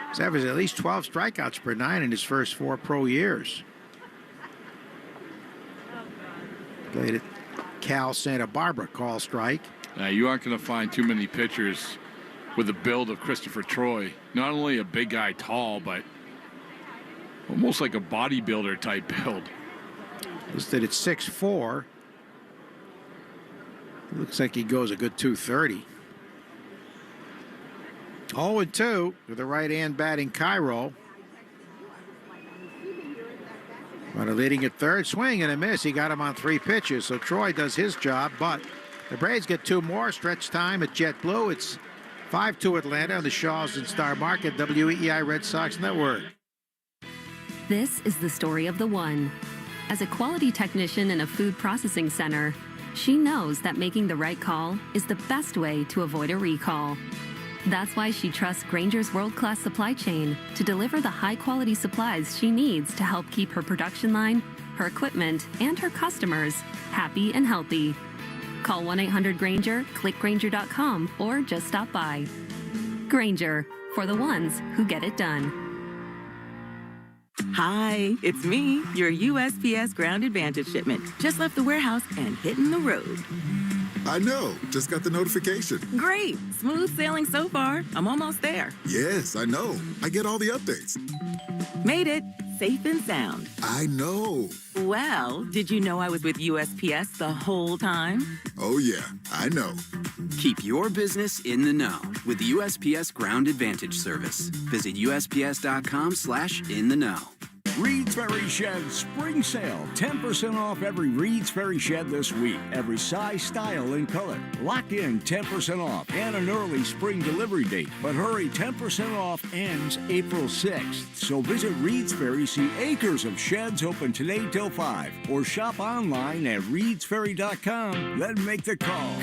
He's averaged at least 12 strikeouts per 9 in his first 4 pro years. Played at Cal Santa Barbara, call strike. You aren't going to find too many pitchers with the build of Christopher Troy. Not only a big guy tall, but almost like a bodybuilder type build. Listed at 6'4". Looks like he goes a good 230. 0-2 with the right hand batting Cairo. Runner leading at third, swing and a miss. He got him on 3 pitches, so Troy does his job, but the Braves get 2 more. Stretch time at JetBlue. It's 5-2 Atlanta on the Shaws and Star Market, WEEI Red Sox Network. This is the story of the one. As a quality technician in a food processing center, she knows that making the right call is the best way to avoid a recall. That's why she trusts Grainger's world-class supply chain to deliver the high-quality supplies she needs to help keep her production line, her equipment, and her customers happy and healthy. Call 1-800-GRAINGER, click Grainger.com, or just stop by. Grainger, for the ones who get it done. Hi, it's me, your USPS Ground Advantage shipment. Just left the warehouse and hitting the road. I know. Just got the notification. Great. Smooth sailing so far. I'm almost there. Yes, I know. I get all the updates. Made it. Safe and sound. I know. Well, did you know I was with USPS the whole time? Oh, yeah. I know. Keep your business in the know with the USPS Ground Advantage service. Visit USPS.com/in-the-know. Reed's Ferry Shed Spring Sale. 10% off every Reed's Ferry Shed this week. Every size, style, and color. Lock in 10% off and an early spring delivery date. But hurry, 10% off ends April 6th. So visit Reed's Ferry, see acres of sheds open today till 5. Or shop online at reedsferry.com. Then make the call.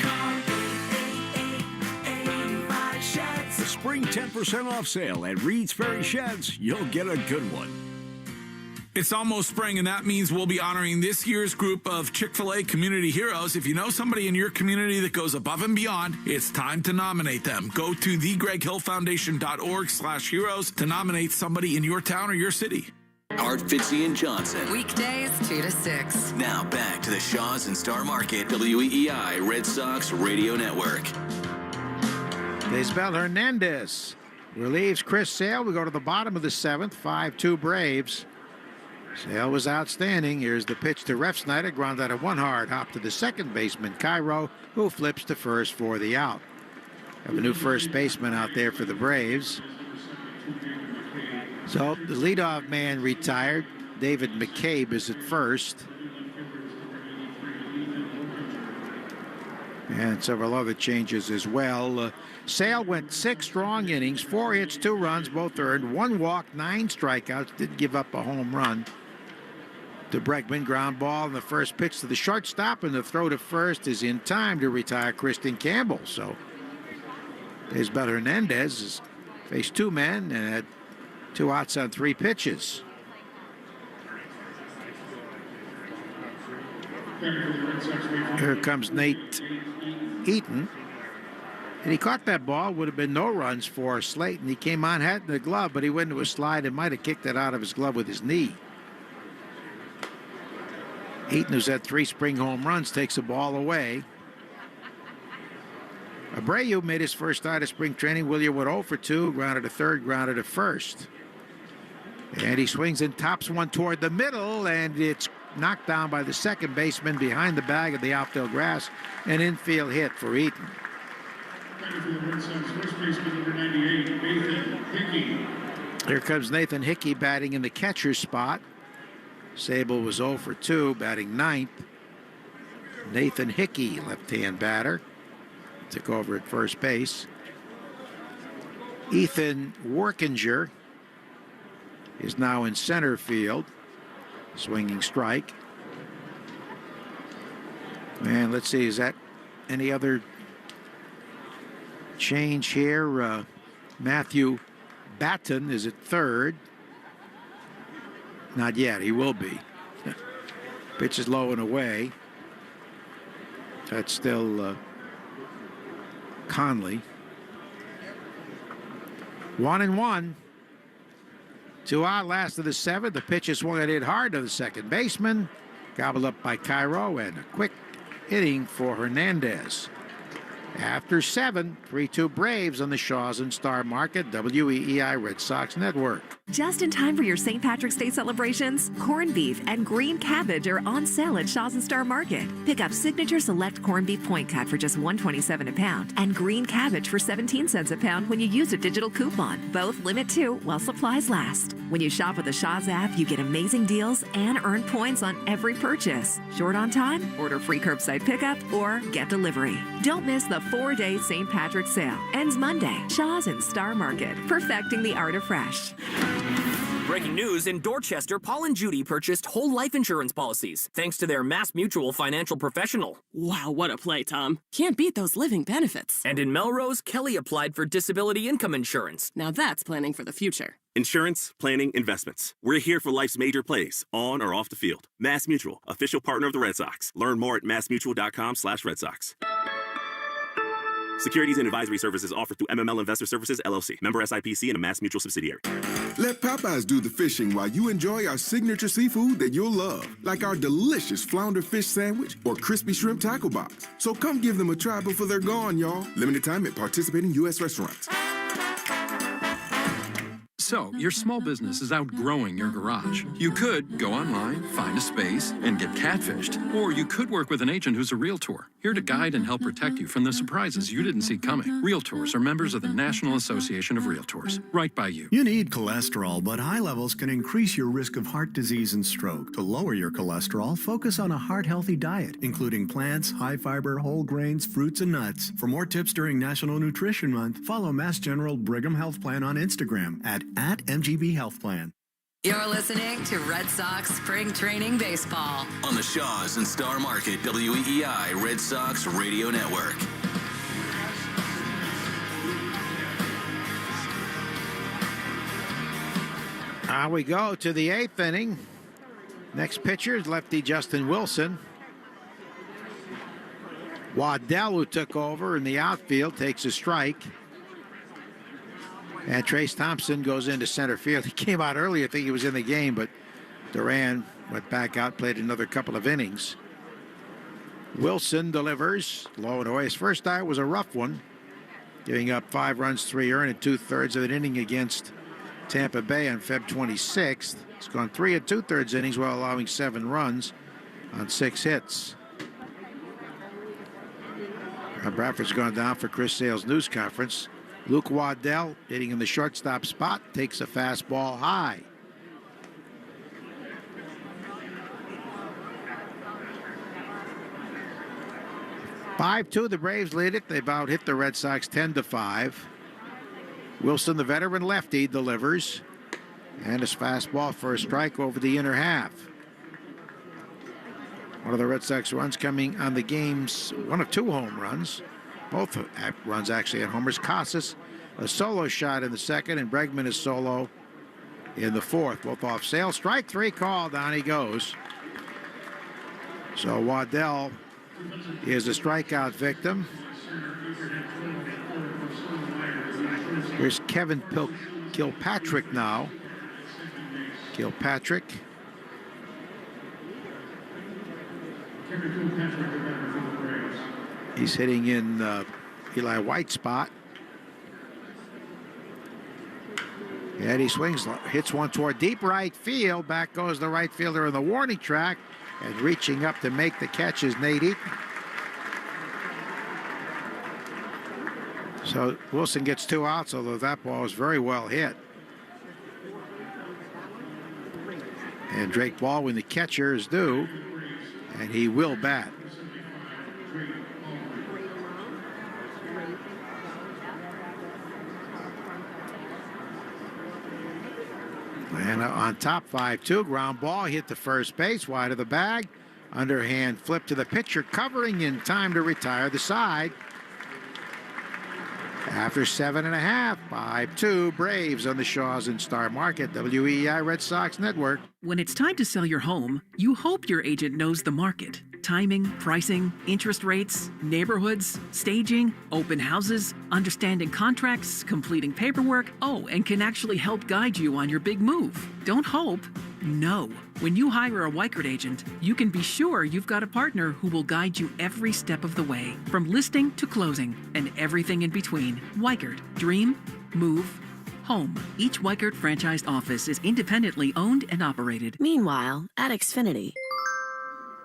The spring 10% off sale at Reed's Ferry Sheds. You'll get a good one. It's almost spring, and that means we'll be honoring this year's group of Chick-fil-A community heroes. If you know somebody in your community that goes above and beyond, it's time to nominate them. Go to thegreghillfoundation.org/heroes to nominate somebody in your town or your city. Art, Fitzy, and Johnson. Weekdays 2 to 6. Now back to the Shaws and Star Market, WEEI Red Sox Radio Network. Isabel Hernandez relieves Chris Sale. We go to the bottom of the 7th, 5-2 Braves. Sale was outstanding. Here's the pitch to Refsnyder. Ground out of one hard hop to the second baseman, Cairo, who flips to first for the out. Have a new first baseman out there for the Braves. So the leadoff man retired. David McCabe is at first. And several other changes as well. Sale went 6 strong innings, 4 hits, 2 runs, both earned, 1 walk, 9 strikeouts, did give up a home run. To Bregman, ground ball, and the first pitch to the shortstop, and the throw to first is in time to retire Kristen Campbell. So Isabel Hernandez has faced 2 men and had 2 outs on 3 pitches. Here comes Nate Eaton. And he caught that ball. Would have been no runs for Slayton. He came on, had the glove, but he went into a slide and might have kicked it out of his glove with his knee. Eaton, who's had 3 spring home runs, takes the ball away. Abreu made his first start of spring training. William went 0 for 2, grounded to third, grounded to first. And he swings and tops one toward the middle, and it's knocked down by the second baseman behind the bag of the outfield grass. An infield hit for Eaton. Here comes Nathan Hickey batting in the catcher's spot. Sable was 0 for 2, batting 9th. Nathan Hickey, left-hand batter, took over at first base. Ethan Workinger is now in center field. Swinging strike. And let's see, is that any other change here? Matthew Batten is at third. Not yet. He will be. Pitch is low and away. That's still Conley. 1-1. 2 out, last of the 7th. The pitch is swung and hit hard to the second baseman. Gobbled up by Cairo, and a quick hitting for Hernandez. After 7, 3-2 Braves on the Shaws and Star Market, WEEI Red Sox Network. Just in time for your St. Patrick's Day celebrations, corned beef and green cabbage are on sale at Shaws and Star Market. Pick up Signature Select Corned Beef Point Cut for just $1.27 a pound and green cabbage for 17 cents a pound when you use a digital coupon. Both limit 2 while supplies last. When you shop with the Shaws app, you get amazing deals and earn points on every purchase. Short on time? Order free curbside pickup or get delivery. Don't miss the 4-day St. Patrick's sale. Ends Monday. Shaws and Star Market, perfecting the art of fresh. Breaking news, in Dorchester, Paul and Judy purchased whole life insurance policies thanks to their Mass Mutual financial professional. Wow, what a play, Tom. Can't beat those living benefits. And in Melrose, Kelly applied for disability income insurance. Now that's planning for the future. Insurance, planning, investments. We're here for life's major plays, on or off the field. Mass Mutual, official partner of the Red Sox. Learn more at massmutual.com/Red Sox. Securities and advisory services offered through MML Investor Services, LLC. Member SIPC and a Mass Mutual subsidiary. Let Popeyes do the fishing while you enjoy our signature seafood that you'll love, like our delicious flounder fish sandwich or crispy shrimp tackle box. So come give them a try before they're gone, y'all. Limited time at participating U.S. restaurants. So, your small business is outgrowing your garage. You could go online, find a space, and get catfished. Or you could work with an agent who's a realtor, here to guide and help protect you from the surprises you didn't see coming. Realtors are members of the National Association of Realtors. Right by you. You need cholesterol, but high levels can increase your risk of heart disease and stroke. To lower your cholesterol, focus on a heart-healthy diet, including plants, high-fiber, whole grains, fruits, and nuts. For more tips during National Nutrition Month, follow Mass General Brigham Health Plan on Instagram at MGB Health Plan. You're listening to Red Sox Spring Training Baseball on the Shaws and Star Market WEEI Red Sox Radio Network. Now we go to the 8th inning. Next pitcher is lefty Justin Wilson. Waddell, who took over in the outfield, takes a strike. And Trace Thompson goes into center field. He came out early. I think he was in the game, but Duran went back out, played another couple of innings. Wilson delivers low and away. His first start was a rough one, giving up 5 runs, 3 earned, and 2/3 of an inning against Tampa Bay on Feb 26th. He's gone 3 2/3 innings while allowing 7 runs on 6 hits. Bradford's gone down for Chris Sale's news conference. Luke Waddell, hitting in the shortstop spot, takes a fastball high. (5-2), the Braves lead it. They've out hit the Red Sox 10-5. Wilson, the veteran lefty, delivers. And his fastball for a strike over the inner half. One of the Red Sox runs coming on the game's one of 2 home runs. Both runs actually at homers. Casas, a solo shot in the second, and Bregman is solo in the fourth. Both off Sale. Strike 3 called. Down he goes. So Waddell is a strikeout victim. Here's Kevin Kilpatrick now. Kilpatrick. He's hitting in Eli White's spot. And he swings, hits one toward deep right field. Back goes the right fielder in the warning track. And reaching up to make the catch is Nate Eaton. So Wilson gets 2 outs, although that ball was very well hit. And Drake Baldwin, the catcher, is due. And he will bat. And on top, 5-2, ground ball, hit the first base, wide of the bag. Underhand flip to the pitcher, covering in time to retire the side. After 7.5, 5-2, Braves on the Shaws and Star Market, WEEI Red Sox Network. When it's time to sell your home, you hope your agent knows the market. Timing, pricing, interest rates, neighborhoods, staging, open houses, understanding contracts, completing paperwork, and can actually help guide you on your big move. Don't hope, know. When you hire a Weichert agent, you can be sure you've got a partner who will guide you every step of the way, from listing to closing, and everything in between. Weichert. Dream, move, home. Each Weichert franchised office is independently owned and operated. Meanwhile, at Xfinity.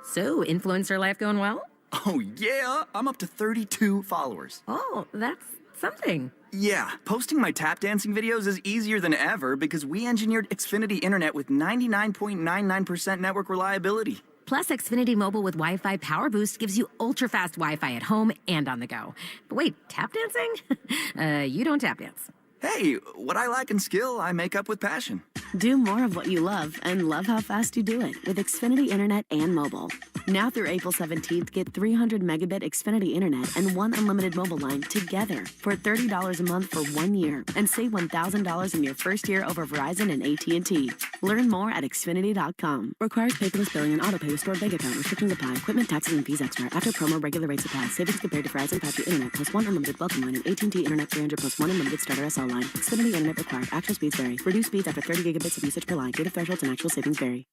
So, influencer life going well? Oh, yeah. I'm up to 32 followers. Oh, that's something. Yeah, posting my tap dancing videos is easier than ever because we engineered Xfinity Internet with 99.99% network reliability. Plus, Xfinity Mobile with Wi-Fi Power Boost gives you ultra-fast Wi-Fi at home and on the go. But wait, tap dancing? You don't tap dance. Hey, what I lack in skill, I make up with passion. Do more of what you love and love how fast you do it with Xfinity Internet and mobile. Now through April 17th, get 300 megabit Xfinity Internet and 1 unlimited mobile line together for $30 a month for 1 year and save $1,000 in your first year over Verizon and AT&T. Learn more at Xfinity.com. Requires paperless billing and autopay with stored bank account. Restrictions apply. Equipment, taxes, and fees extra. After promo, regular rates apply. Savings compared to Verizon 5G Internet plus 1 unlimited welcome line and AT&T Internet 300 plus 1 unlimited starter SL line. Xfinity Internet required. Actual speeds vary. Reduced speeds after 30 gigabits of usage per line. Data thresholds and actual savings vary.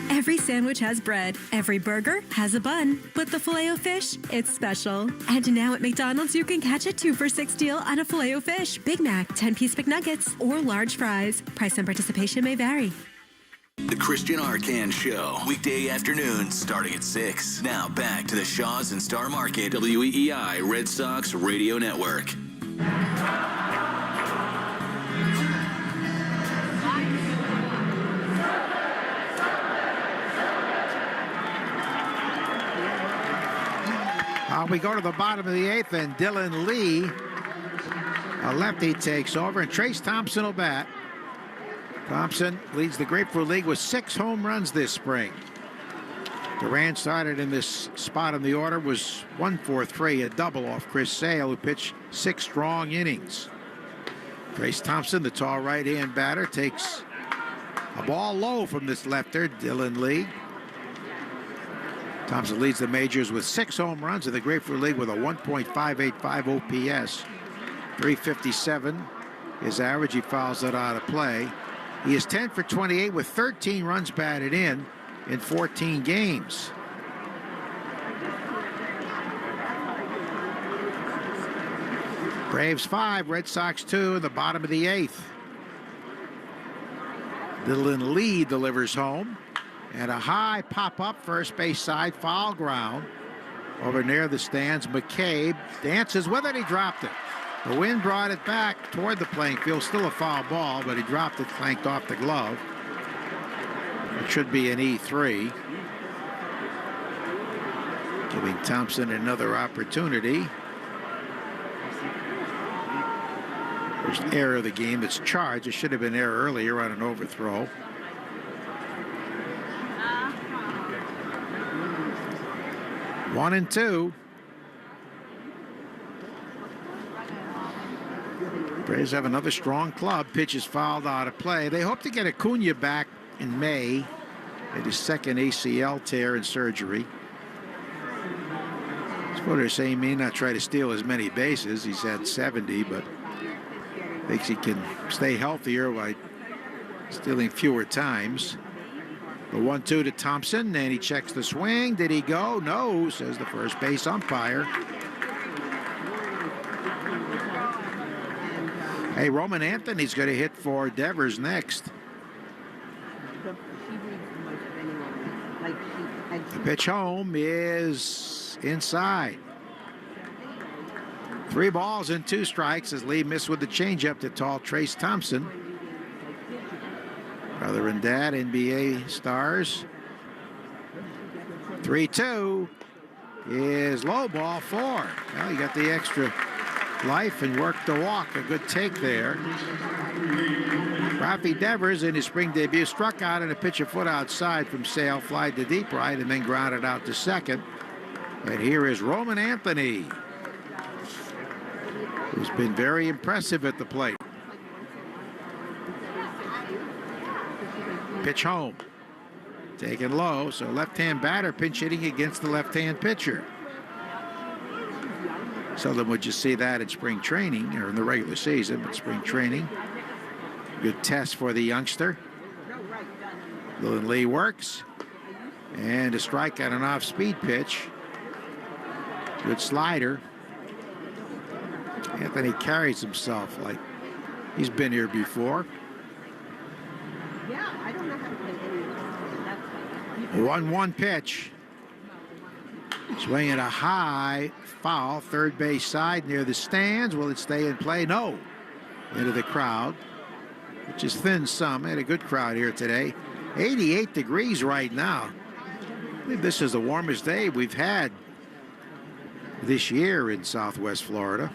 Every sandwich has bread. Every burger has a bun. But the Filet-O-Fish, it's special. And now at McDonald's, you can catch a 2 for $6 deal on a Filet-O-Fish, Big Mac, 10-piece McNuggets, or large fries. Price and participation may vary. The Christian Arcan Show, weekday afternoons starting at 6. Now back to the Shaws and Star Market, WEEI Red Sox Radio Network. We go to the bottom of the 8th, and Dylan Lee, a lefty, takes over, and Trace Thompson will bat. Thompson leads the Grapefruit League with 6 home runs this spring. Duran started in this spot in the order, was 1 for 3, a double off Chris Sale, who pitched 6 strong innings. Trace Thompson, the tall right-hand batter, takes a ball low from this lefter, Dylan Lee. Thompson leads the majors with 6 home runs in the Grapefruit League with a 1.585 OPS. 357 his average. He fouls that out of play. He is 10 for 28 with 13 runs batted in 14 games. Braves 5, Red Sox 2 in the bottom of the 8th. Dylan Lee delivers home. And a high pop-up first base side foul ground over near the stands. McCabe dances with it. He dropped it. The wind brought it back toward the playing field. Still a foul ball, but he dropped it, clanked off the glove. It should be an E3. Giving Thompson another opportunity. There's an error of the game. It's charged. It should have been error earlier on an overthrow. One and 2. Braves have another strong club. Pitch is fouled out of play. They hope to get Acuna back in May at his second ACL tear and surgery. That's what they're saying. He may not try to steal as many bases. He's had 70, but thinks he can stay healthier by stealing fewer times. The 1-2 to Thompson, and he checks the swing. Did he go? No, says the first base umpire. Hey, Roman Anthony's going to hit for Devers next. The pitch home is inside. 3 balls and 2 strikes as Lee missed with the changeup to tall Trace Thompson. Brother and dad, NBA stars. 3-2 is low ball 4. Well, he got the extra life and worked the walk. A good take there. Rafi Devers in his spring debut struck out and a pitch a foot outside from Sale, flied to deep right, and then grounded out to second. And here is Roman Anthony, who's been very impressive at the plate. Pitch home. Taken low, so left-hand batter pinch hitting against the left-hand pitcher. Seldom would you see that in spring training or in the regular season, but spring training. Good test for the youngster. Dylan Lee works. And a strike on an off-speed pitch. Good slider. Anthony carries himself like he's been here before. 1-1 pitch. Swinging a high foul, third base side near the stands. Will it stay in play? No. Into the crowd, which is thin some. Had a good crowd here today. 88 degrees right now. I believe this is the warmest day we've had this year in Southwest Florida.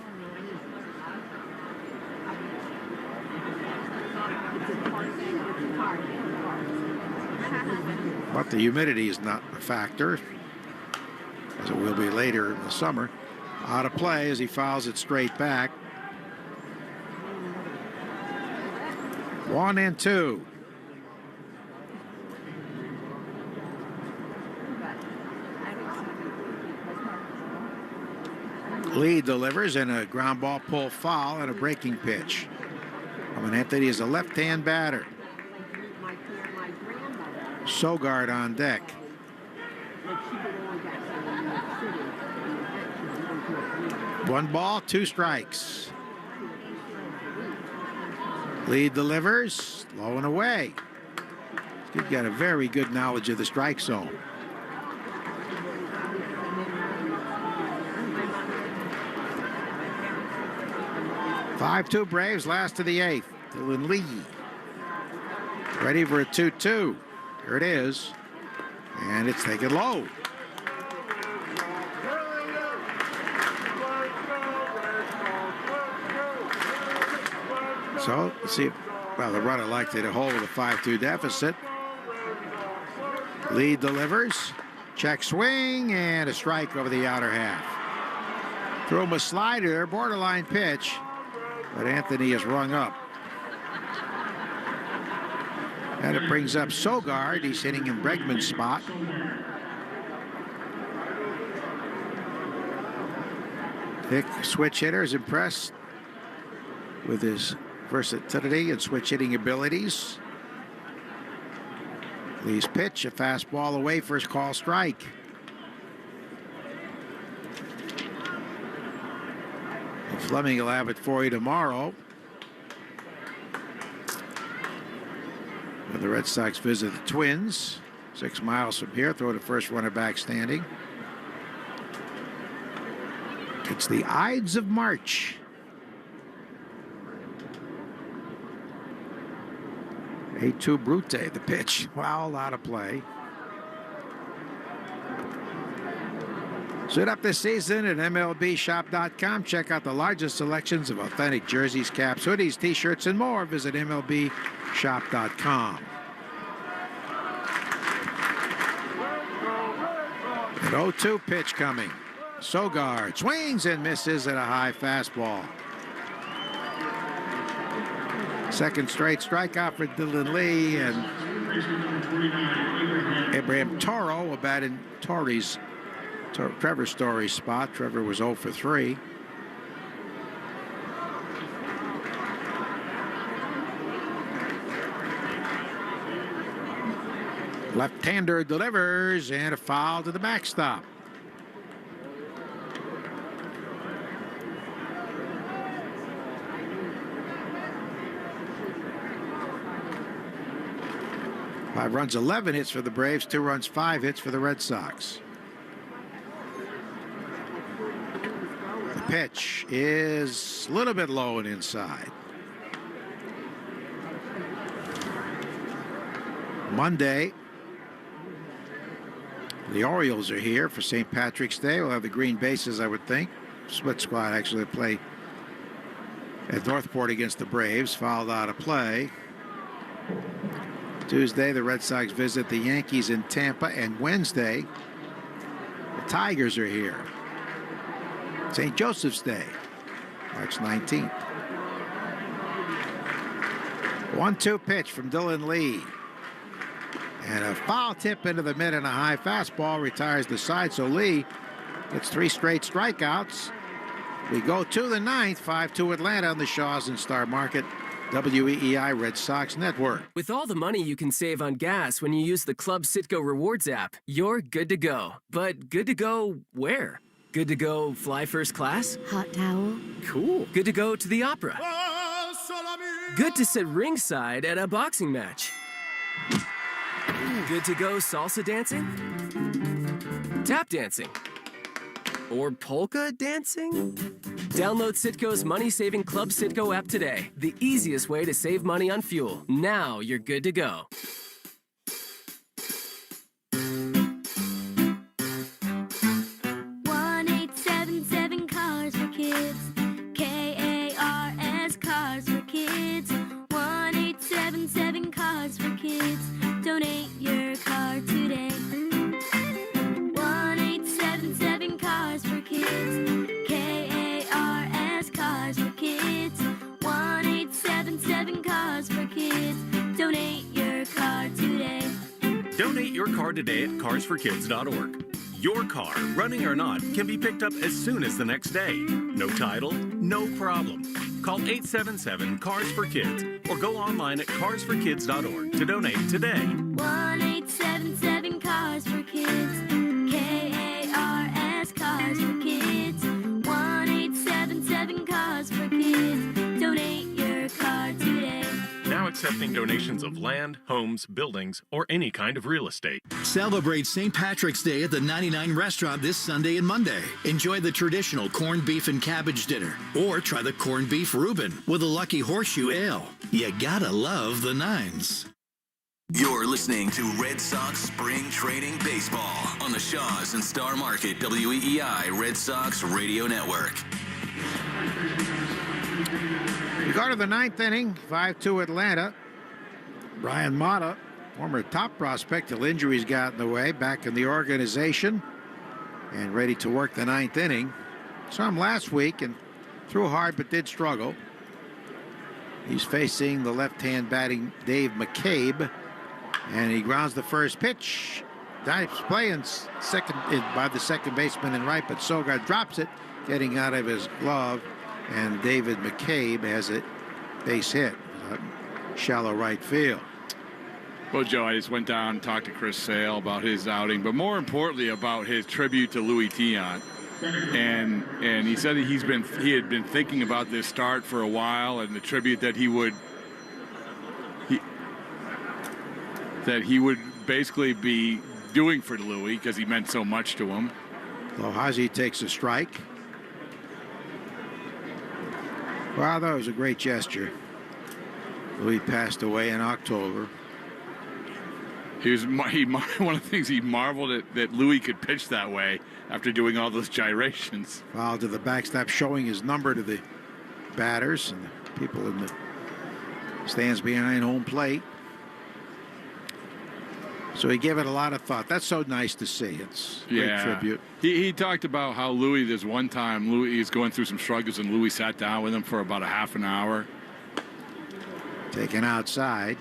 But the humidity is not a factor, as it will be later in the summer. Out of play as he fouls it straight back. 1-2. Lee delivers and a ground ball pull foul and a breaking pitch. Anthony is a left-hand batter. Sogard on deck. One ball, two strikes. Lee delivers, low and away. He's got a very good knowledge of the strike zone. Five-two Braves, last of the eighth. Dylan Lee ready for a 2-2. Here it is, and it's taken low. So let's see. Well, the runner liked it to hold with a 5-2 deficit. Lee delivers, check swing, and a strike over the outer half. Throw him a slider, borderline pitch, but Anthony is rung up. And it brings up Sogard. He's hitting in Bregman's spot. Vic, switch hitter, is impressed with his versatility and switch hitting abilities. Lee's pitch, a fastball away, first call strike. Fleming will have it for you tomorrow. The Red Sox visit the Twins 6 miles from here. Throw to first, runner back standing. It's the Ides of March. 8-2 Brute, the pitch. Foul, out of play. Suit up this season at MLBshop.com. Check out the largest selections of authentic jerseys, caps, hoodies, t-shirts, and more. Visit MLBshop.com. An 0-2 pitch coming. Sogard swings and misses at a high fastball. Second straight strikeout for Dylan Lee, and Abraham Toro will bat in Trevor Story's spot. Trevor was 0 for 3. Left-hander delivers and a foul to the backstop. Five runs, 11 hits for the Braves. 2 runs, 5 hits for the Red Sox. The pitch is a little bit low and inside. Monday, the Orioles are here for St. Patrick's Day. We'll have the green bases, I would think. Split squad actually play at Northport against the Braves. Fouled out of play. Tuesday, the Red Sox visit the Yankees in Tampa, and Wednesday, the Tigers are here. St. Joseph's Day, March 19th. 1-2 pitch from Dylan Lee. And a foul tip into the mid and a high fastball retires the side. So Lee gets 3 straight strikeouts. We go to the 9th, 5-2 Atlanta on the Shaws and Star Market. WEEI Red Sox Network. With all the money you can save on gas when you use the Club Citgo Rewards app, you're good to go. But good to go where? Good to go fly first class? Hot towel. Cool. Good to go to the opera. Good to sit ringside at a boxing match. Good to go salsa dancing? Tap dancing? Or polka dancing? Download Citgo's money-saving Club Citgo app today. The easiest way to save money on fuel. Now you're good to go. Cars for Kids. KARS Cars for Kids. 1-877 Cars for Kids. Donate your 877 Cars for Kids. Donate your car today. Donate your car today at carsforkids.org. Your car, running or not, can be picked up as soon as the next day. No title, no problem. Call 877-CARS-FOR-KIDS or go online at carsforkids.org to donate today. 1-877 Cars for Kids. KARS Cars for Kids. 1-877 Cars for Kids. Donate your car today. Now accepting donations of land, homes, buildings, or any kind of real estate. Celebrate St. Patrick's Day at the 99 Restaurant this Sunday and Monday. Enjoy the traditional corned beef and cabbage dinner, or try the corned beef Reuben with a Lucky Horseshoe Ale. You gotta love the nines. You're listening to Red Sox Spring Training Baseball on the Shaws and Star Market WEEI Red Sox Radio Network. We go to the ninth inning, 5-2 Atlanta. Brian Mata, former top prospect till injuries got in the way, back in the organization and ready to work the ninth inning. Saw him last week and threw hard but did struggle. He's facing the left-hand batting Dave McCabe, and he grounds the first pitch. Dives playing second by the second baseman and right, but Sogard drops it, getting out of his glove, and David McCabe has a base hit, shallow right field. Well, Joe, I just went down and talked to Chris Sale about his outing, but more importantly about his tribute to Louis Tiant. And he said that he had been thinking about this start for a while, and the tribute that he would basically be doing for Louis because he meant so much to him. Lohazi takes a strike. Wow, that was a great gesture. Louis passed away in October. One of the things he marveled at that Louis could pitch that way after doing all those gyrations. Foul to the backstop, showing his number to the batters and the people in the stands behind home plate. So he gave it a lot of thought. That's so nice to see. It's a great tribute. He talked about how Louis, there's one time Louis is going through some struggles and Louis sat down with him for about a half an hour. Taken outside.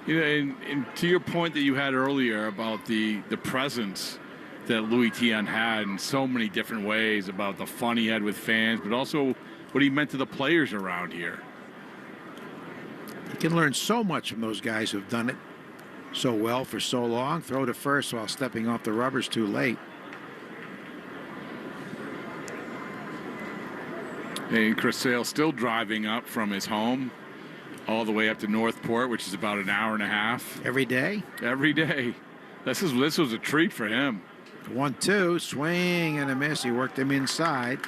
You know, and to your point that you had earlier about the presence that Louis Tiant had in so many different ways, about the fun he had with fans, but also what he meant to the players around here. You can learn so much from those guys who've done it so well for so long. Throw to first while stepping off the rubbers too late. And Chris Sale still driving up from his home all the way up to Northport, which is about an hour and a half. Every day? Every day. This was a treat for him. 1-2, swing and a miss. He worked him inside.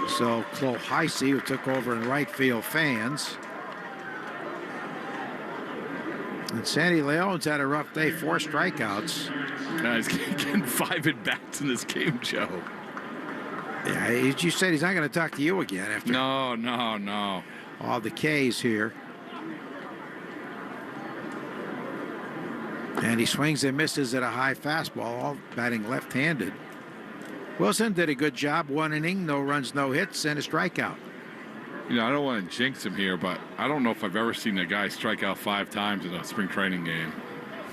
So Cloheisey, who took over in right field, fans. And Sandy Leon's had a rough day, 4 strikeouts. He's getting 5 at-bats in this game, Joe. Yeah, you said he's not going to talk to you again after. No. All the K's here. And he swings and misses at a high fastball, all batting left-handed. Wilson did a good job, 1 inning, no runs, no hits, and a strikeout. You know, I don't want to jinx him here, but I don't know if I've ever seen a guy strike out 5 times in a spring training game.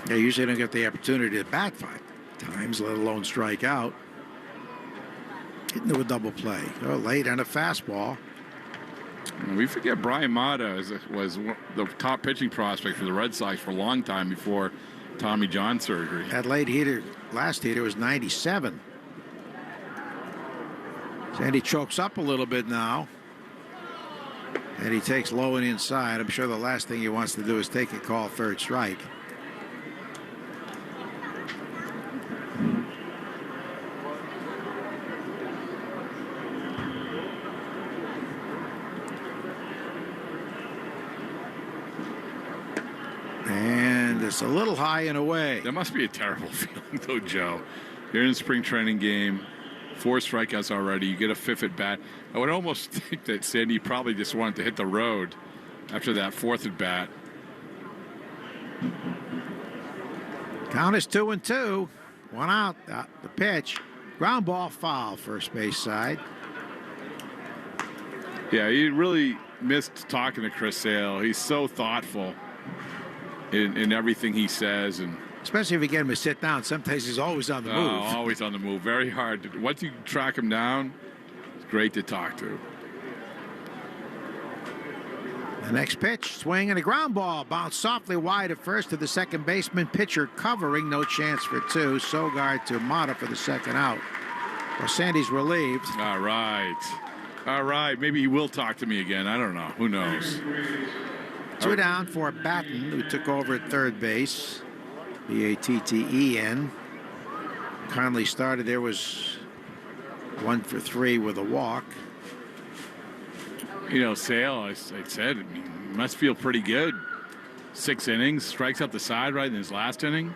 They usually don't get the opportunity to bat 5 times, let alone strike out. Into a double play. Oh, late on a fastball. We forget Brian Mata was the top pitching prospect for the Red Sox for a long time before Tommy John surgery. That last heater was 97. Sandy chokes up a little bit now. And he takes low and inside. I'm sure the last thing he wants to do is take a call, 3rd strike. And it's a little high and away. That must be a terrible feeling, though, Joe. You're in a spring training game, 4 strikeouts already. You get a 5th at bat. I would almost think that Sandy probably just wanted to hit the road after that 4th at bat. Count is 2-2. 1 out. The pitch. Ground ball foul, first base side. Yeah, he really missed talking to Chris Sale. He's so thoughtful in everything he says, and especially if you get him to sit down. Sometimes he's always on the move. Always on the move. Very hard. Once you track him down, it's great to talk to. The next pitch, swing and a ground ball. Bounced softly wide at first to the second baseman. Pitcher covering, no chance for two. Sogard to Mata for the second out. Well, Sandy's relieved. All right. Maybe he will talk to me again. I don't know. Who knows? 2 down for Batten, who took over at third base. Batten. Conley started. There was 1 for 3 with a walk. You know, Sale, I said, he must feel pretty good. 6 innings, strikes out the side right in his last inning.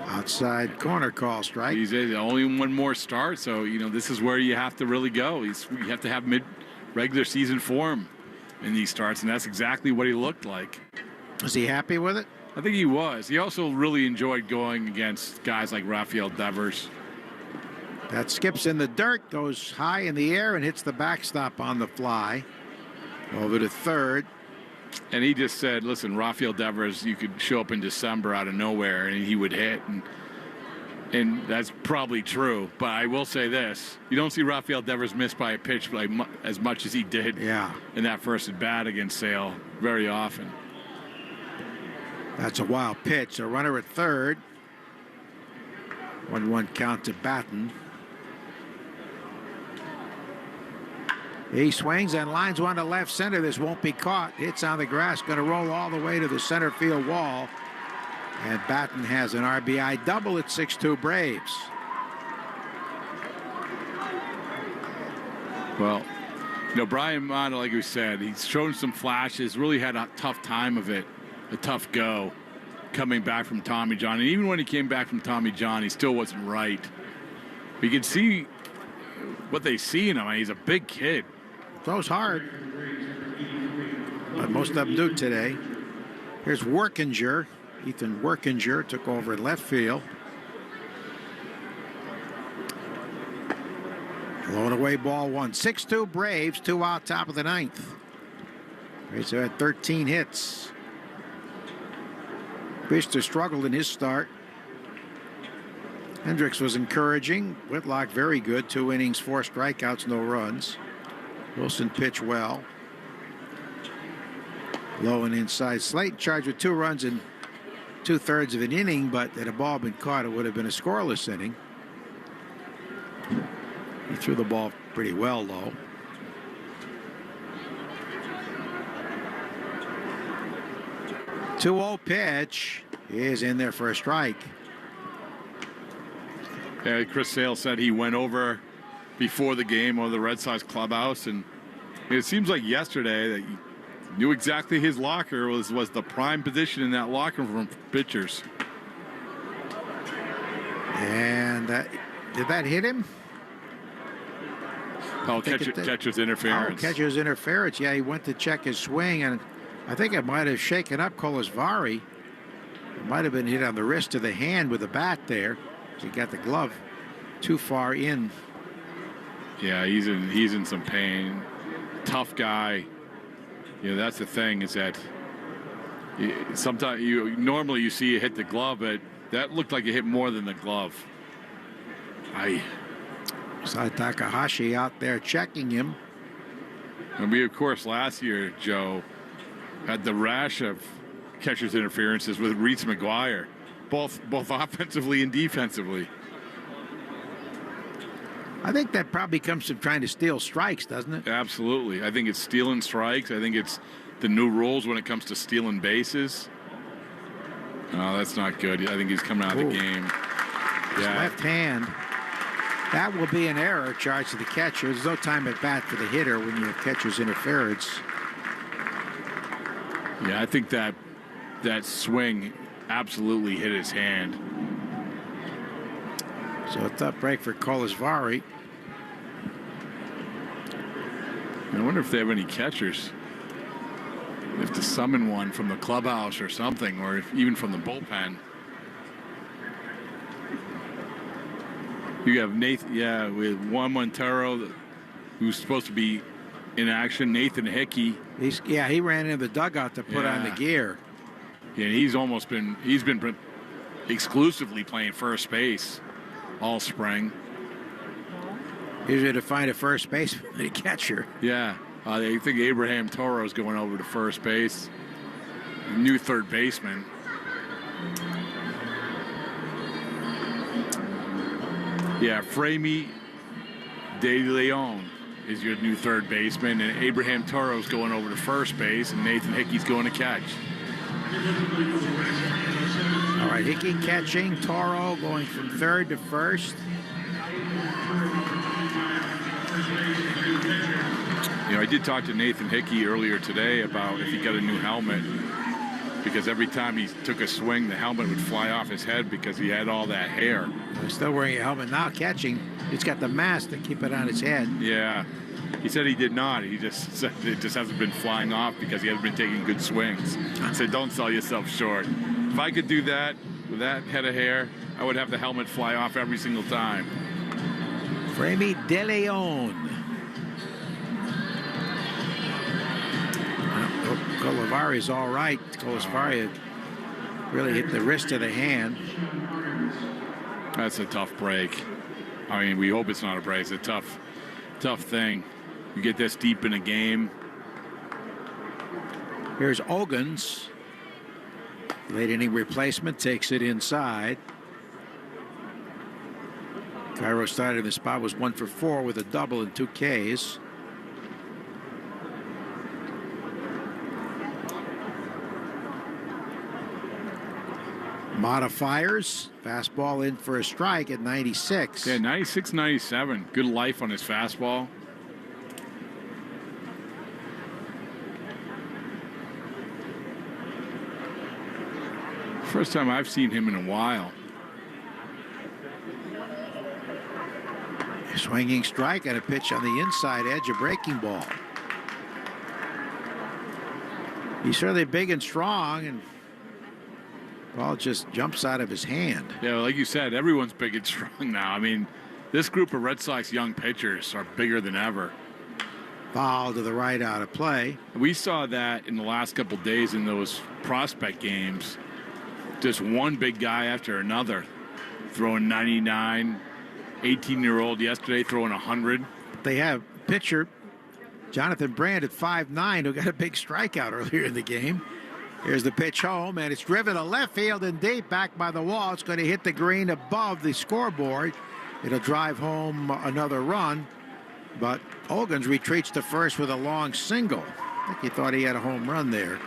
Outside corner call strike. He's only 1 more start, so, you know, this is where you have to really go. You have to have regular season form in these starts, and that's exactly what he looked like. Was he happy with it? I think he was. He also really enjoyed going against guys like Rafael Devers. That skips in the dirt, goes high in the air, and hits the backstop on the fly. Over to third. And he just said, listen, Rafael Devers, you could show up in December out of nowhere, and he would hit. And that's probably true. But I will say this. You don't see Rafael Devers miss by a pitch like as much as he did in that first at-bat against Sale very often. That's a wild pitch. A runner at third. 1-1 count to Batten. He swings and lines one to left center. This won't be caught. Hits on the grass. Going to roll all the way to the center field wall. And Batten has an RBI double at 6-2 Braves. Well, you know, Brian Mata, like we said, he's shown some flashes. Really had a tough time of it. A tough go coming back from Tommy John. And even when he came back from Tommy John, he still wasn't right. You can see what they see in him. I mean, he's a big kid. Throws hard. But most of them do today. Here's Workinger. Ethan Workinger took over in left field. Blown away ball 1. 6-2 Braves. 2 out top of the 9th. Braves have had 13 hits. Fister struggled in his start. Hendricks was encouraging. Whitlock very good. 2 innings, 4 strikeouts, no runs. Wilson pitched well. Low and inside. Slayton charged with 2 runs in 2/3 of an inning, but had a ball been caught, it would have been a scoreless inning. He threw the ball pretty well, though. Two-0 pitch is in there for a strike. Yeah, Chris Sale said he went over before the game over the Red Sox clubhouse, and it seems like yesterday that he knew exactly his locker was the prime position in that locker room for pitchers. And did that hit him? Oh, catcher's interference. Oh, catcher's interference. Yeah, he went to check his swing, and I think it might have shaken up Kolasvari. It might have been hit on the wrist or the hand with the bat there. He got the glove too far in. Yeah, he's in some pain. Tough guy. You know, that's the thing, is that sometimes normally you see it hit the glove, but that looked like it hit more than the glove. Saw Takahashi out there checking him. And we, of course, last year, Joe, had the rash of catcher's interferences with Reese McGuire, both offensively and defensively. I think that probably comes from trying to steal strikes, doesn't it? Absolutely. I think it's stealing strikes. I think it's the new rules when it comes to stealing bases. Oh, that's not good. I think he's coming out of the game. His left hand. That will be an error charged to the catcher. There's no time at bat for the hitter when you have catcher's interference. Yeah, I think that swing absolutely hit his hand. So a tough break for Kolasvari. I wonder if they have any catchers. They have to summon one from the clubhouse or something, or even from the bullpen. You have Nathan, with Juan Montero, who's supposed to be in action. Nathan Hickey. He ran into the dugout to put on the gear. Yeah, he's been exclusively playing first base all spring. Usually to find a first baseman and a catcher. Yeah, I think Abraham Toro's going over to first base. New third baseman. Yeah, Framey De Leon is your new third baseman, and Abraham Toro's going over to first base, and Nathan Hickey's going to catch. All right, Hickey catching, Toro going from third to first. You know, I did talk to Nathan Hickey earlier today about if he got a new helmet, because every time he took a swing, the helmet would fly off his head because he had all that hair. He's still wearing a helmet now, catching. He's got the mask to keep it on his head. Yeah. He said he did not. He just said it just hasn't been flying off because he hasn't been taking good swings. I said, don't sell yourself short. If I could do that with that head of hair, I would have the helmet fly off every single time. Framey De Leon. Colavari's all right. Colavari really hit the wrist of the hand. That's a tough break. I mean, we hope it's not a break. It's a tough thing. You get this deep in a game. Here's Ogans. Late inning replacement, takes it inside. Cairo started in the spot, was 1 for 4 with a double and 2 Ks. Modifiers. Fastball in for a strike at 96. Yeah, 96, 97. Good life on his fastball. First time I've seen him in a while. Swinging strike and a pitch on the inside edge, a breaking ball. He's certainly big and strong, and ball just jumps out of his hand. Yeah, like you said, everyone's big and strong now. I mean, this group of Red Sox young pitchers are bigger than ever. Foul to the right, out of play. We saw that in the last couple of days in those prospect games. Just one big guy after another, throwing 99. 18-year-old yesterday throwing 100. They have pitcher Jonathan Brand at 5'9", who got a big strikeout earlier in the game. Here's the pitch home, and it's driven to left field and deep, back by the wall. It's going to hit the green above the scoreboard. It'll drive home another run, but Ogans retreats to first with a long single. I think he thought he had a home run there.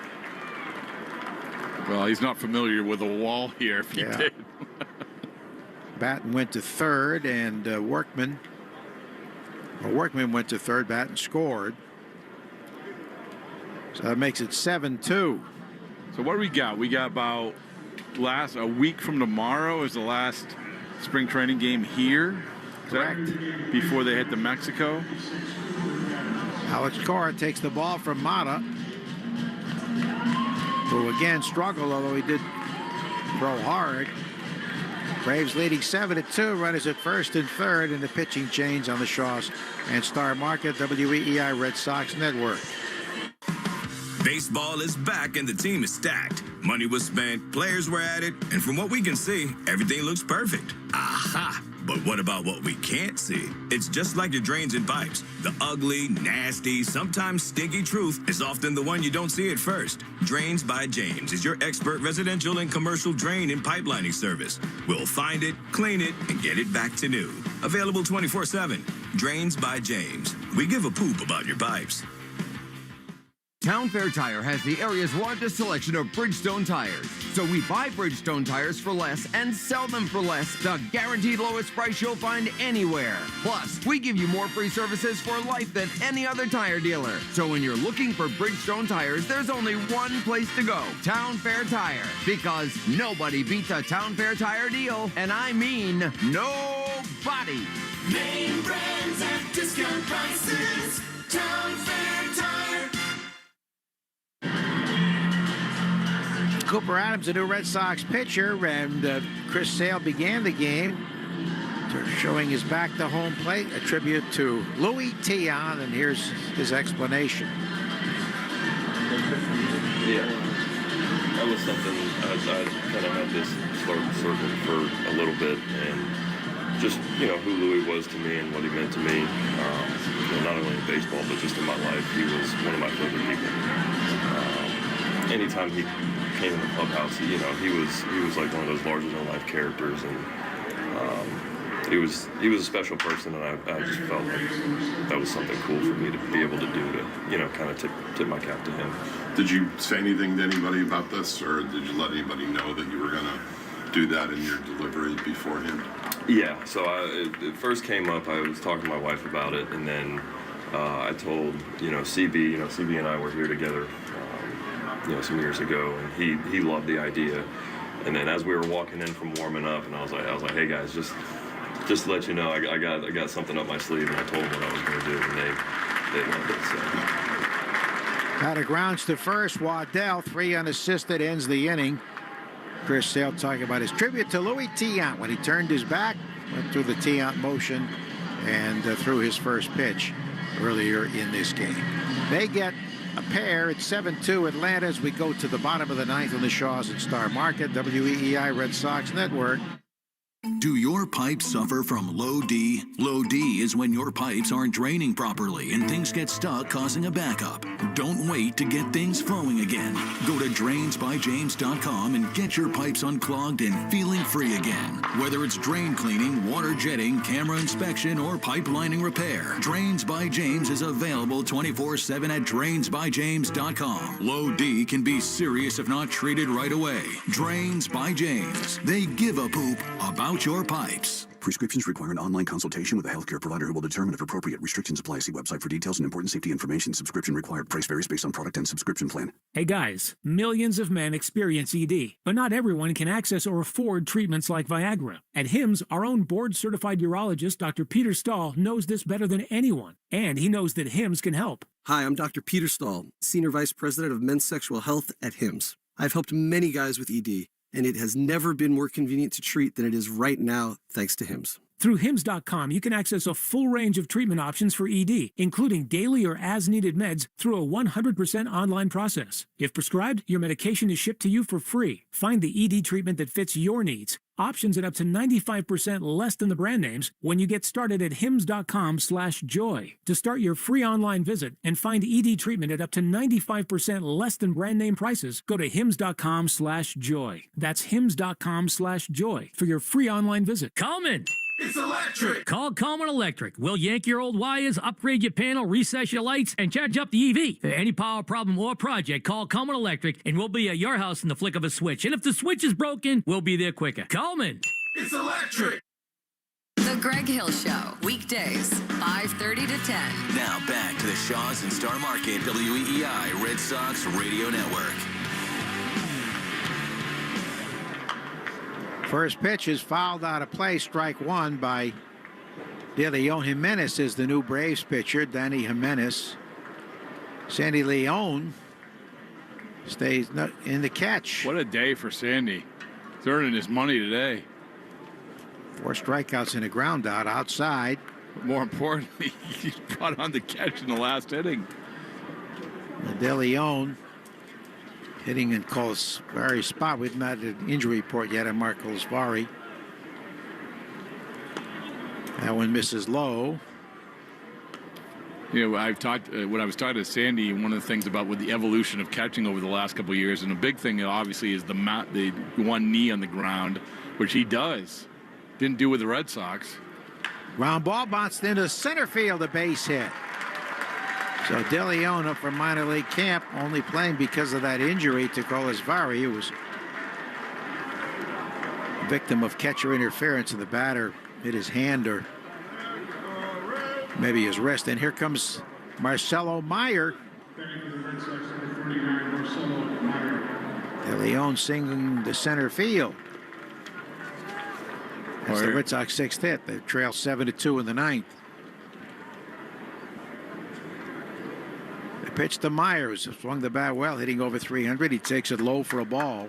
Well, he's not familiar with the wall here if he did. Batten went to third, and Workman went to third. Batten scored. So that makes it 7-2. So what do we got? We got about a week from tomorrow is the last spring training game here. Correct. Before they head to Mexico. Alex Cora takes the ball from Mata, who again struggled, although he did throw hard. Braves leading 7-2. Runners at first and third in the pitching change on the Shaws and Star Market, WEEI Red Sox Network. Baseball is back and the team is stacked. Money was spent, players were at it, and from what we can see, everything looks perfect. Aha! But what about what we can't see? It's just like your drains and pipes. The ugly, nasty, sometimes stinky truth is often the one you don't see at first. Drains by James is your expert residential and commercial drain and pipelining service. We'll find it, clean it, and get it back to new. Available 24/7. Drains by James. We give a poop about your pipes. Town Fair Tire has the area's largest selection of Bridgestone tires. So we buy Bridgestone tires for less and sell them for less. The guaranteed lowest price you'll find anywhere. Plus, we give you more free services for life than any other tire dealer. So when you're looking for Bridgestone tires, there's only one place to go. Town Fair Tire. Because nobody beats a Town Fair Tire deal. And I mean nobody. Name brands at discount prices. Town Fair Tire. Cooper Adams, a new Red Sox pitcher, and Chris Sale began the game. Showing his back to home plate, a tribute to Louis Tion, and here's his explanation. Yeah, that was something I kind of had this circle for a little bit, and just, you know, who Louis was to me and what he meant to me, you know, not only in baseball, but just in my life. He was one of my favorite people. Anytime he came in the clubhouse, you know, he was like one of those larger-than-life characters, and he was a special person, and I just felt like that was something cool for me to be able to do, to, you know, kind of tip my cap to him. Did you say anything to anybody about this, or did you let anybody know that you were going to do that in your delivery beforehand? Yeah, so it first came up, I was talking to my wife about it, and then I told, CB and I were here together, some years ago, and he loved the idea. And then as we were walking in from warming up, and I was like, hey guys, just to let you know, I got something up my sleeve, and I told them what I was going to do, and they loved it. So. Out of grounds to first, Waddell, 3 unassisted, ends the inning. Chris Sale talking about his tribute to Louis Tion when he turned his back, went through the Tion motion, and threw his first pitch earlier in this game. They get a pair at 7-2 Atlanta as we go to the bottom of the ninth on the Shaws and Star Market, WEEI Red Sox Network. Do your pipes suffer from low D? Low D is when your pipes aren't draining properly and things get stuck, causing a backup. Don't wait to get things flowing again. Go to drainsbyjames.com and get your pipes unclogged and feeling free again. Whether it's drain cleaning, water jetting, camera inspection, or pipe lining repair, Drains by James is available 24/7 at drainsbyjames.com. Low D can be serious if not treated right away. Drains by James. They give a poop about your pipes. Prescriptions require an online consultation with a healthcare provider who will determine if appropriate restrictions apply. See website for details and important safety information. Subscription required. Price varies based on product and subscription plan. Hey guys, millions of men experience ED, but not everyone can access or afford treatments like Viagra. At HIMSS, our own board-certified urologist, Dr. Peter Stahl, knows this better than anyone, and he knows that HIMSS can help. Hi, I'm Dr. Peter Stahl, Senior Vice President of Men's Sexual Health at HIMSS. I've helped many guys with ED, and it has never been more convenient to treat than it is right now, thanks to HIMSS. Through HIMSS.com, you can access a full range of treatment options for ED, including daily or as-needed meds through a 100% online process. If prescribed, your medication is shipped to you for free. Find the ED treatment that fits your needs. Options at up to 95% less than the brand names when you get started at hims.com/joy. To start your free online visit and find ED treatment at up to 95% less than brand name prices, go to hims.com/joy. That's hims.com/joy for your free online visit. Coleman! It's electric! Call Coleman Electric. We'll yank your old wires, upgrade your panel, recess your lights, and charge up the EV. For any power problem or project, call Coleman Electric, and we'll be at your house in the flick of a switch. And if the switch is broken, we'll be there quicker. Coleman! It's electric! The Greg Hill Show, weekdays, 5:30 to 10. Now back to the Shaws and Star Market WEEI Red Sox Radio Network. First pitch is fouled out of play. Strike one by De Leon. Jimenez is the new Braves pitcher. Danny Jimenez. Sandy Leon stays in the catch. What a day for Sandy. He's earning his money today. 4 strikeouts and a ground out outside. But more importantly, he's brought on the catch in the last inning. De Leon hitting in Colasvari's spot. We've not had an injury report yet on Mark Colasvari. That one misses low. You know, when I was talking to Sandy, one of the things about with the evolution of catching over the last couple of years, and a big thing obviously is the one knee on the ground, which he does. Didn't do with the Red Sox. Ground ball bounced into center field, a base hit. So De Leon up from minor league camp, only playing because of that injury to Colasvari, who was a victim of catcher interference, and the batter hit his hand or maybe his wrist. And here comes Marcelo Meyer. De Leon singing to center field. That's the Red Sox 6th hit. They trail 7-2 in the 9th. The pitch to Myers. Swung the bat well, hitting over 300. He takes it low for a ball.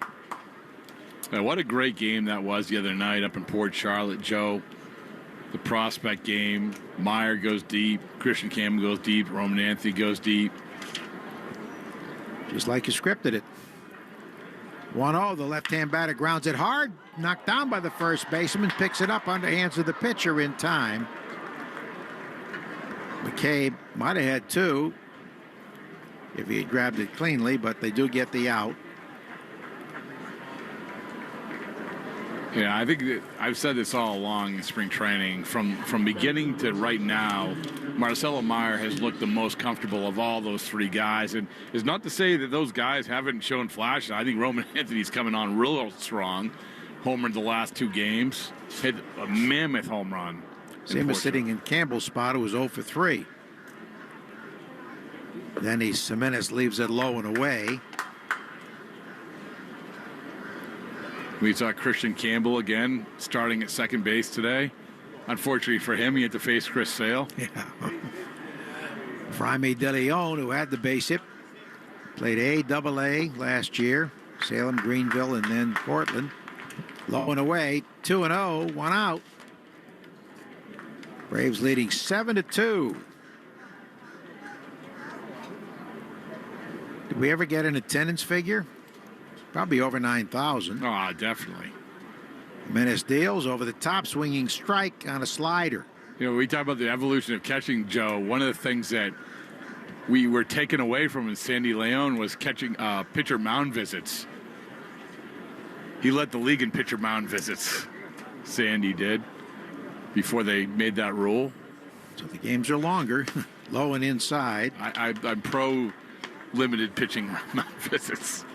Now, what a great game that was the other night up in Port Charlotte, Joe. the prospect game. Meyer goes deep. Christian Campbell goes deep. Roman Anthony goes deep. Just like you scripted it. 1-0, the left-hand batter grounds it hard. Knocked down by the first baseman. Picks it up under hands of the pitcher in time. McCabe might have had two if he had grabbed it cleanly, but they do get the out. Yeah, I think that I've said this all along in spring training. From beginning to right now, Marcelo Meyer has looked the most comfortable of all those three guys. And it's not to say that those guys haven't shown flashes. I think Roman Anthony's coming on real strong. Homered the last two games. Hit a mammoth home run. Same as sitting in Campbell's spot, who was 0 for 3. Then Jimenez leaves it low and away. We saw Christian Campbell again starting at second base today. Unfortunately for him, he had to face Chris Sale. Yeah. Jaime De Leon, who had the base hit, played A-AA last year. Salem, Greenville, and then Portland. Low and away, 2-0, one out. Braves leading 7-2. Did we ever get an attendance figure? Probably over 9,000. Oh, definitely. Menace deals over the top, swinging strike on a slider. You know, we talk about the evolution of catching, Joe. One of the things that we were taken away from in Sandy Leon was catching pitcher mound visits. He led the league in pitcher mound visits. Sandy did, before they made that rule. So the games are longer, low and inside. I'm pro limited pitching mound visits.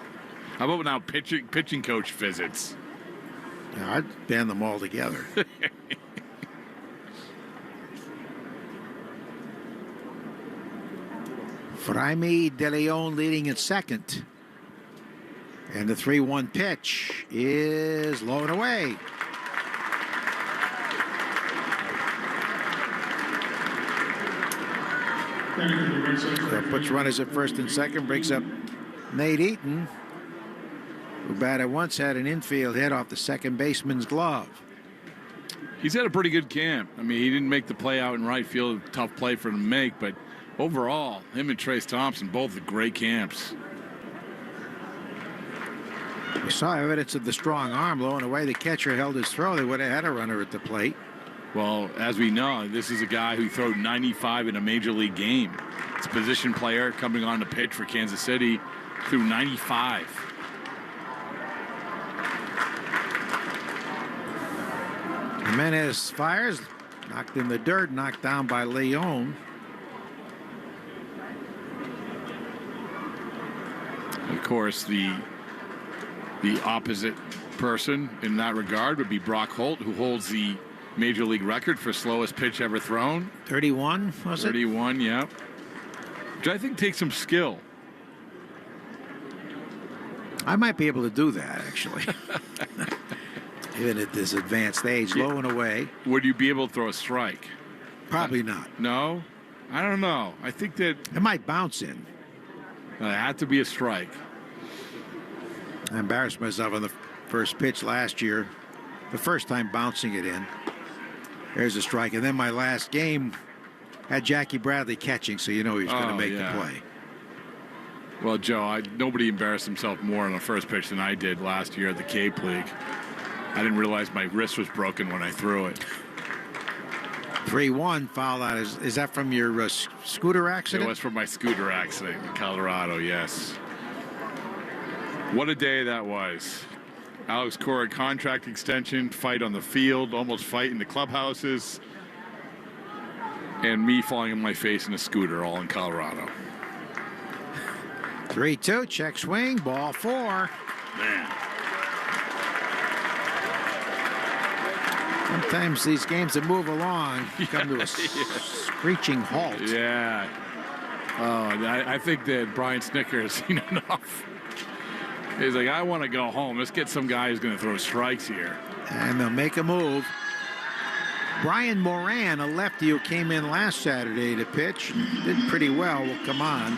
How about now pitching coach visits? Yeah, I'd ban them all together. Jaime De Leon leading at second. And the 3-1 pitch is low and away. That puts runners at first and second, brings up Nate Eaton, who batted once, had an infield hit off the second baseman's glove. He's had a pretty good camp. I mean, he didn't make the play out in right field. Tough play for him to make, but overall, him and Trace Thompson, both at great camps. We saw evidence of the strong arm. Low and away, the catcher held his throw. They would have had a runner at the plate. Well, as we know, this is a guy who threw 95 in a major league game. It's a position player coming on to pitch for Kansas City, threw 95. Jimenez fires, knocked in the dirt, knocked down by Leon. Of course, the opposite person in that regard would be Brock Holt, who holds the major league record for slowest pitch ever thrown. 31, was it? 31, yeah. Which I think takes some skill. I might be able to do that, actually. Even at this advanced age, low and away. Would you be able to throw a strike? Probably not. No? I don't know. I think that it might bounce in. It had to be a strike. I embarrassed myself on the first pitch last year. The first time bouncing it in. There's a strike. And then my last game had Jackie Bradley catching, so you know he was going to make the play. Well, Joe, nobody embarrassed himself more on the first pitch than I did last year at the Cape League. I didn't realize my wrist was broken when I threw it. 3-1 foul out. Is that from your scooter accident? It was from my scooter accident in Colorado, yes. What a day that was. Alex Cora contract extension, fight on the field, almost fight in the clubhouses, and me falling on my face in a scooter, all in Colorado. 3-2, check swing, ball 4. Man. Sometimes these games that move along come to a screeching halt. Yeah. Oh, I think that Brian Snicker has seen enough. He's like, I want to go home. Let's get some guy who's going to throw strikes here. And they'll make a move. Brian Moran, a lefty who came in last Saturday to pitch, did pretty well, will come on.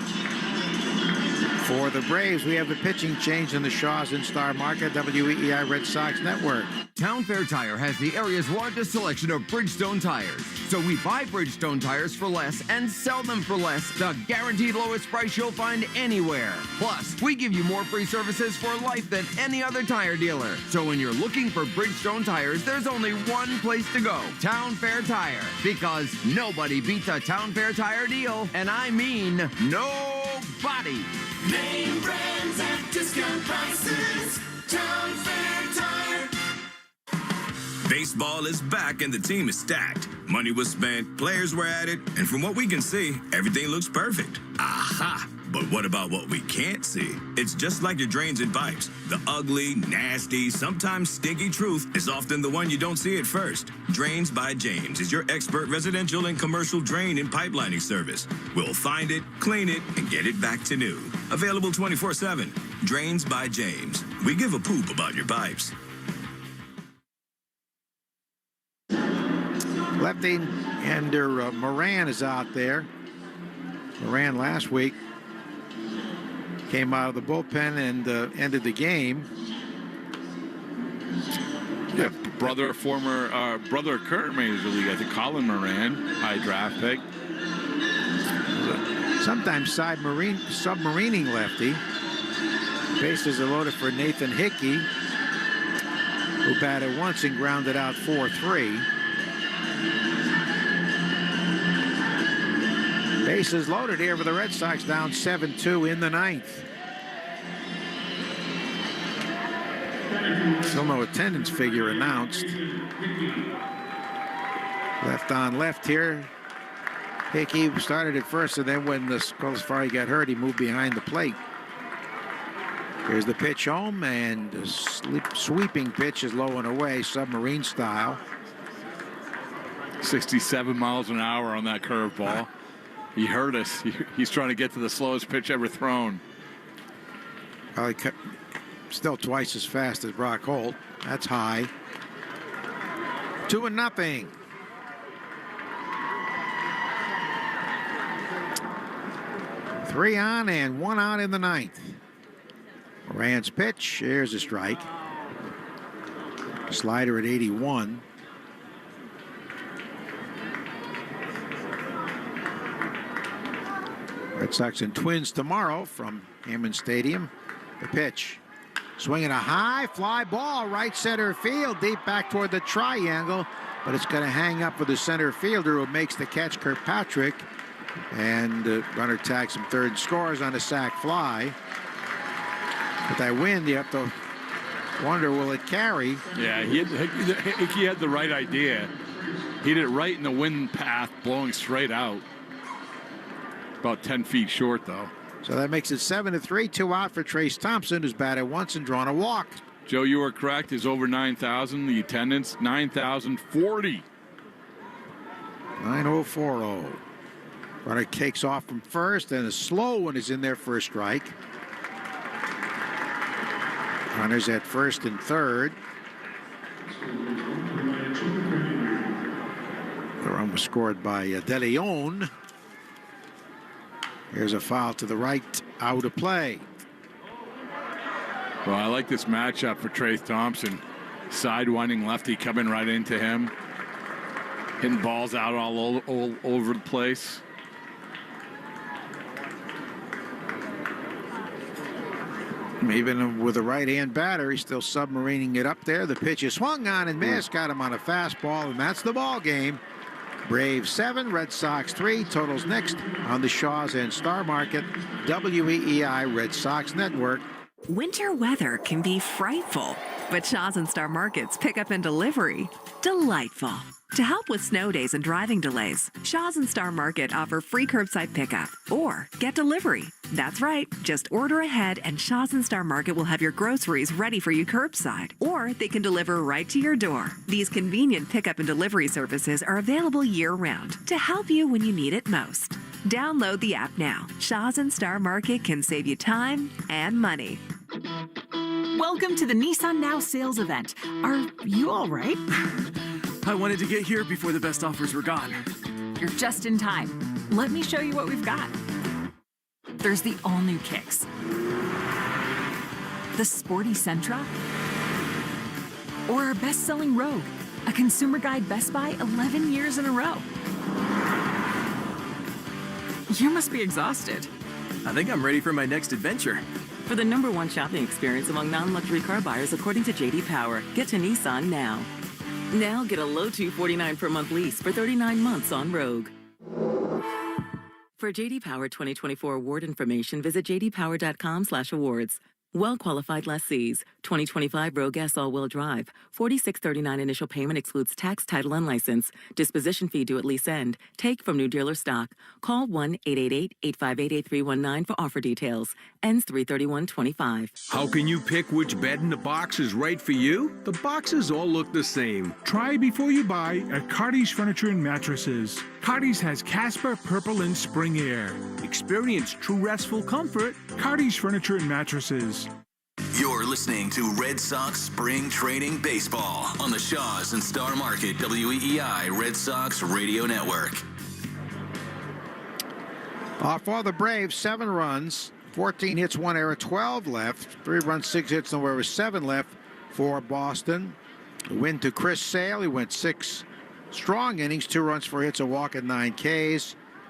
For the Braves, we have the pitching change in the Shaws and Star Market, WEEI Red Sox Network. Town Fair Tire has the area's largest selection of Bridgestone tires. So we buy Bridgestone tires for less and sell them for less. The guaranteed lowest price you'll find anywhere. Plus, we give you more free services for life than any other tire dealer. So when you're looking for Bridgestone tires, there's only one place to go. Town Fair Tire. Because nobody beats a Town Fair Tire deal. And I mean nobody. Name brands at discount prices. Town Fair Tire. Baseball is back and the team is stacked. Money was spent, players were at it, and from what we can see, everything looks perfect. Aha! But what about what we can't see? It's just like your drains and pipes. The ugly, nasty, sometimes stinky truth is often the one you don't see at first. Drains by James is your expert residential and commercial drain and pipelining service. We'll find it, clean it, and get it back to new. Available 24/7. Drains by James. We give a poop about your pipes. Left-hander Moran is out there. Moran last week came out of the bullpen and ended the game. Yeah, brother of Kurt Major League. I think Colin Moran, high draft pick. Sometimes submarining lefty. Bases are loaded for Nathan Hickey, who batted once and grounded out 4-3. Bases loaded here for the Red Sox, down 7-2 in the ninth. Still no attendance figure announced. Left on left here. Hickey started at first, and then when Scolsfari got hurt, he moved behind the plate. Here's the pitch home, and the sweeping pitch is low and away, submarine style. 67 miles an hour on that curveball. He hurt us. He's trying to get to the slowest pitch ever thrown. Probably still twice as fast as Brock Holt. That's high. 2-0. Three on and one out in the ninth. Moran's pitch. Here's a strike. Slider at 81. Red Sox and Twins tomorrow from Hammond Stadium. The pitch. Swinging a high fly ball, right center field, deep back toward the triangle, but it's going to hang up for the center fielder who makes the catch, Kirkpatrick. And runner tags him third and scores on a sac fly. With that wind, you have to wonder, will it carry? Yeah, he had the right idea. He hit it right in the wind path, blowing straight out. About 10 feet short, though. So that makes it 7-3, 2 out for Trace Thompson, who's batted once and drawn a walk. Joe, you are correct. Is over 9,000. The attendance, 9,040. 9,040. Runner takes off from first, and a slow one is in there for a strike. Runners at first and third. The run was scored by De Leon. Here's a foul to the right, out of play. Well, I like this matchup for Trace Thompson. Sidewinding lefty coming right into him. Hitting balls out all over the place. Even with a right-hand batter, he's still submarining it up there. The pitch is swung on and missed. Got him on a fastball, and that's the ball game. Braves 7, Red Sox 3. Totals next on the Shaws and Star Market, WEEI Red Sox Network. Winter weather can be frightful, but Shaws and Star Market's pickup and delivery, delightful. To help with snow days and driving delays, Shaws and Star Market offer free curbside pickup or get delivery. That's right. Just order ahead and Shaws and Star Market will have your groceries ready for you curbside, or they can deliver right to your door. These convenient pickup and delivery services are available year-round to help you when you need it most. Download the app now. Shaws and Star Market can save you time and money. Welcome to the Nissan Now sales event. Are you all right? I wanted to get here before the best offers were gone. You're just in time. Let me show you what we've got. There's the all-new Kicks, the sporty Sentra, or our best-selling Rogue, a Consumer Guide Best Buy 11 years in a row. You must be exhausted. I think I'm ready for my next adventure. For the #1 shopping experience among non-luxury car buyers according to J.D. Power, get to Nissan now. Now get a low $249 per month lease for 39 months on Rogue. For J.D. Power 2024 award information, visit jdpower.com/awards. Well-qualified lessees. 2025 Rogue S all-wheel drive. $46.39 initial payment excludes tax, title, and license. Disposition fee due at lease end. Take from new dealer stock. Call 1-888-858-8319 for offer details. Ends 3/31/25. How can you pick which bed in the box is right for you? The boxes all look the same. Try before you buy at Cardi's Furniture and Mattresses. Cardi's has Casper, Purple, and Spring Air. Experience true restful comfort. Cardi's Furniture and Mattresses. You're listening to Red Sox Spring Training Baseball on the Shaws and Star Market WEEI Red Sox Radio Network. For the Braves, 7 runs, 14 hits, 1 error, 12 left. 3 runs, 6 hits, no errors, 7 left for Boston. The win to Chris Sale. He went 6 strong innings, 2 runs, 4 hits, a walk, and 9 Ks.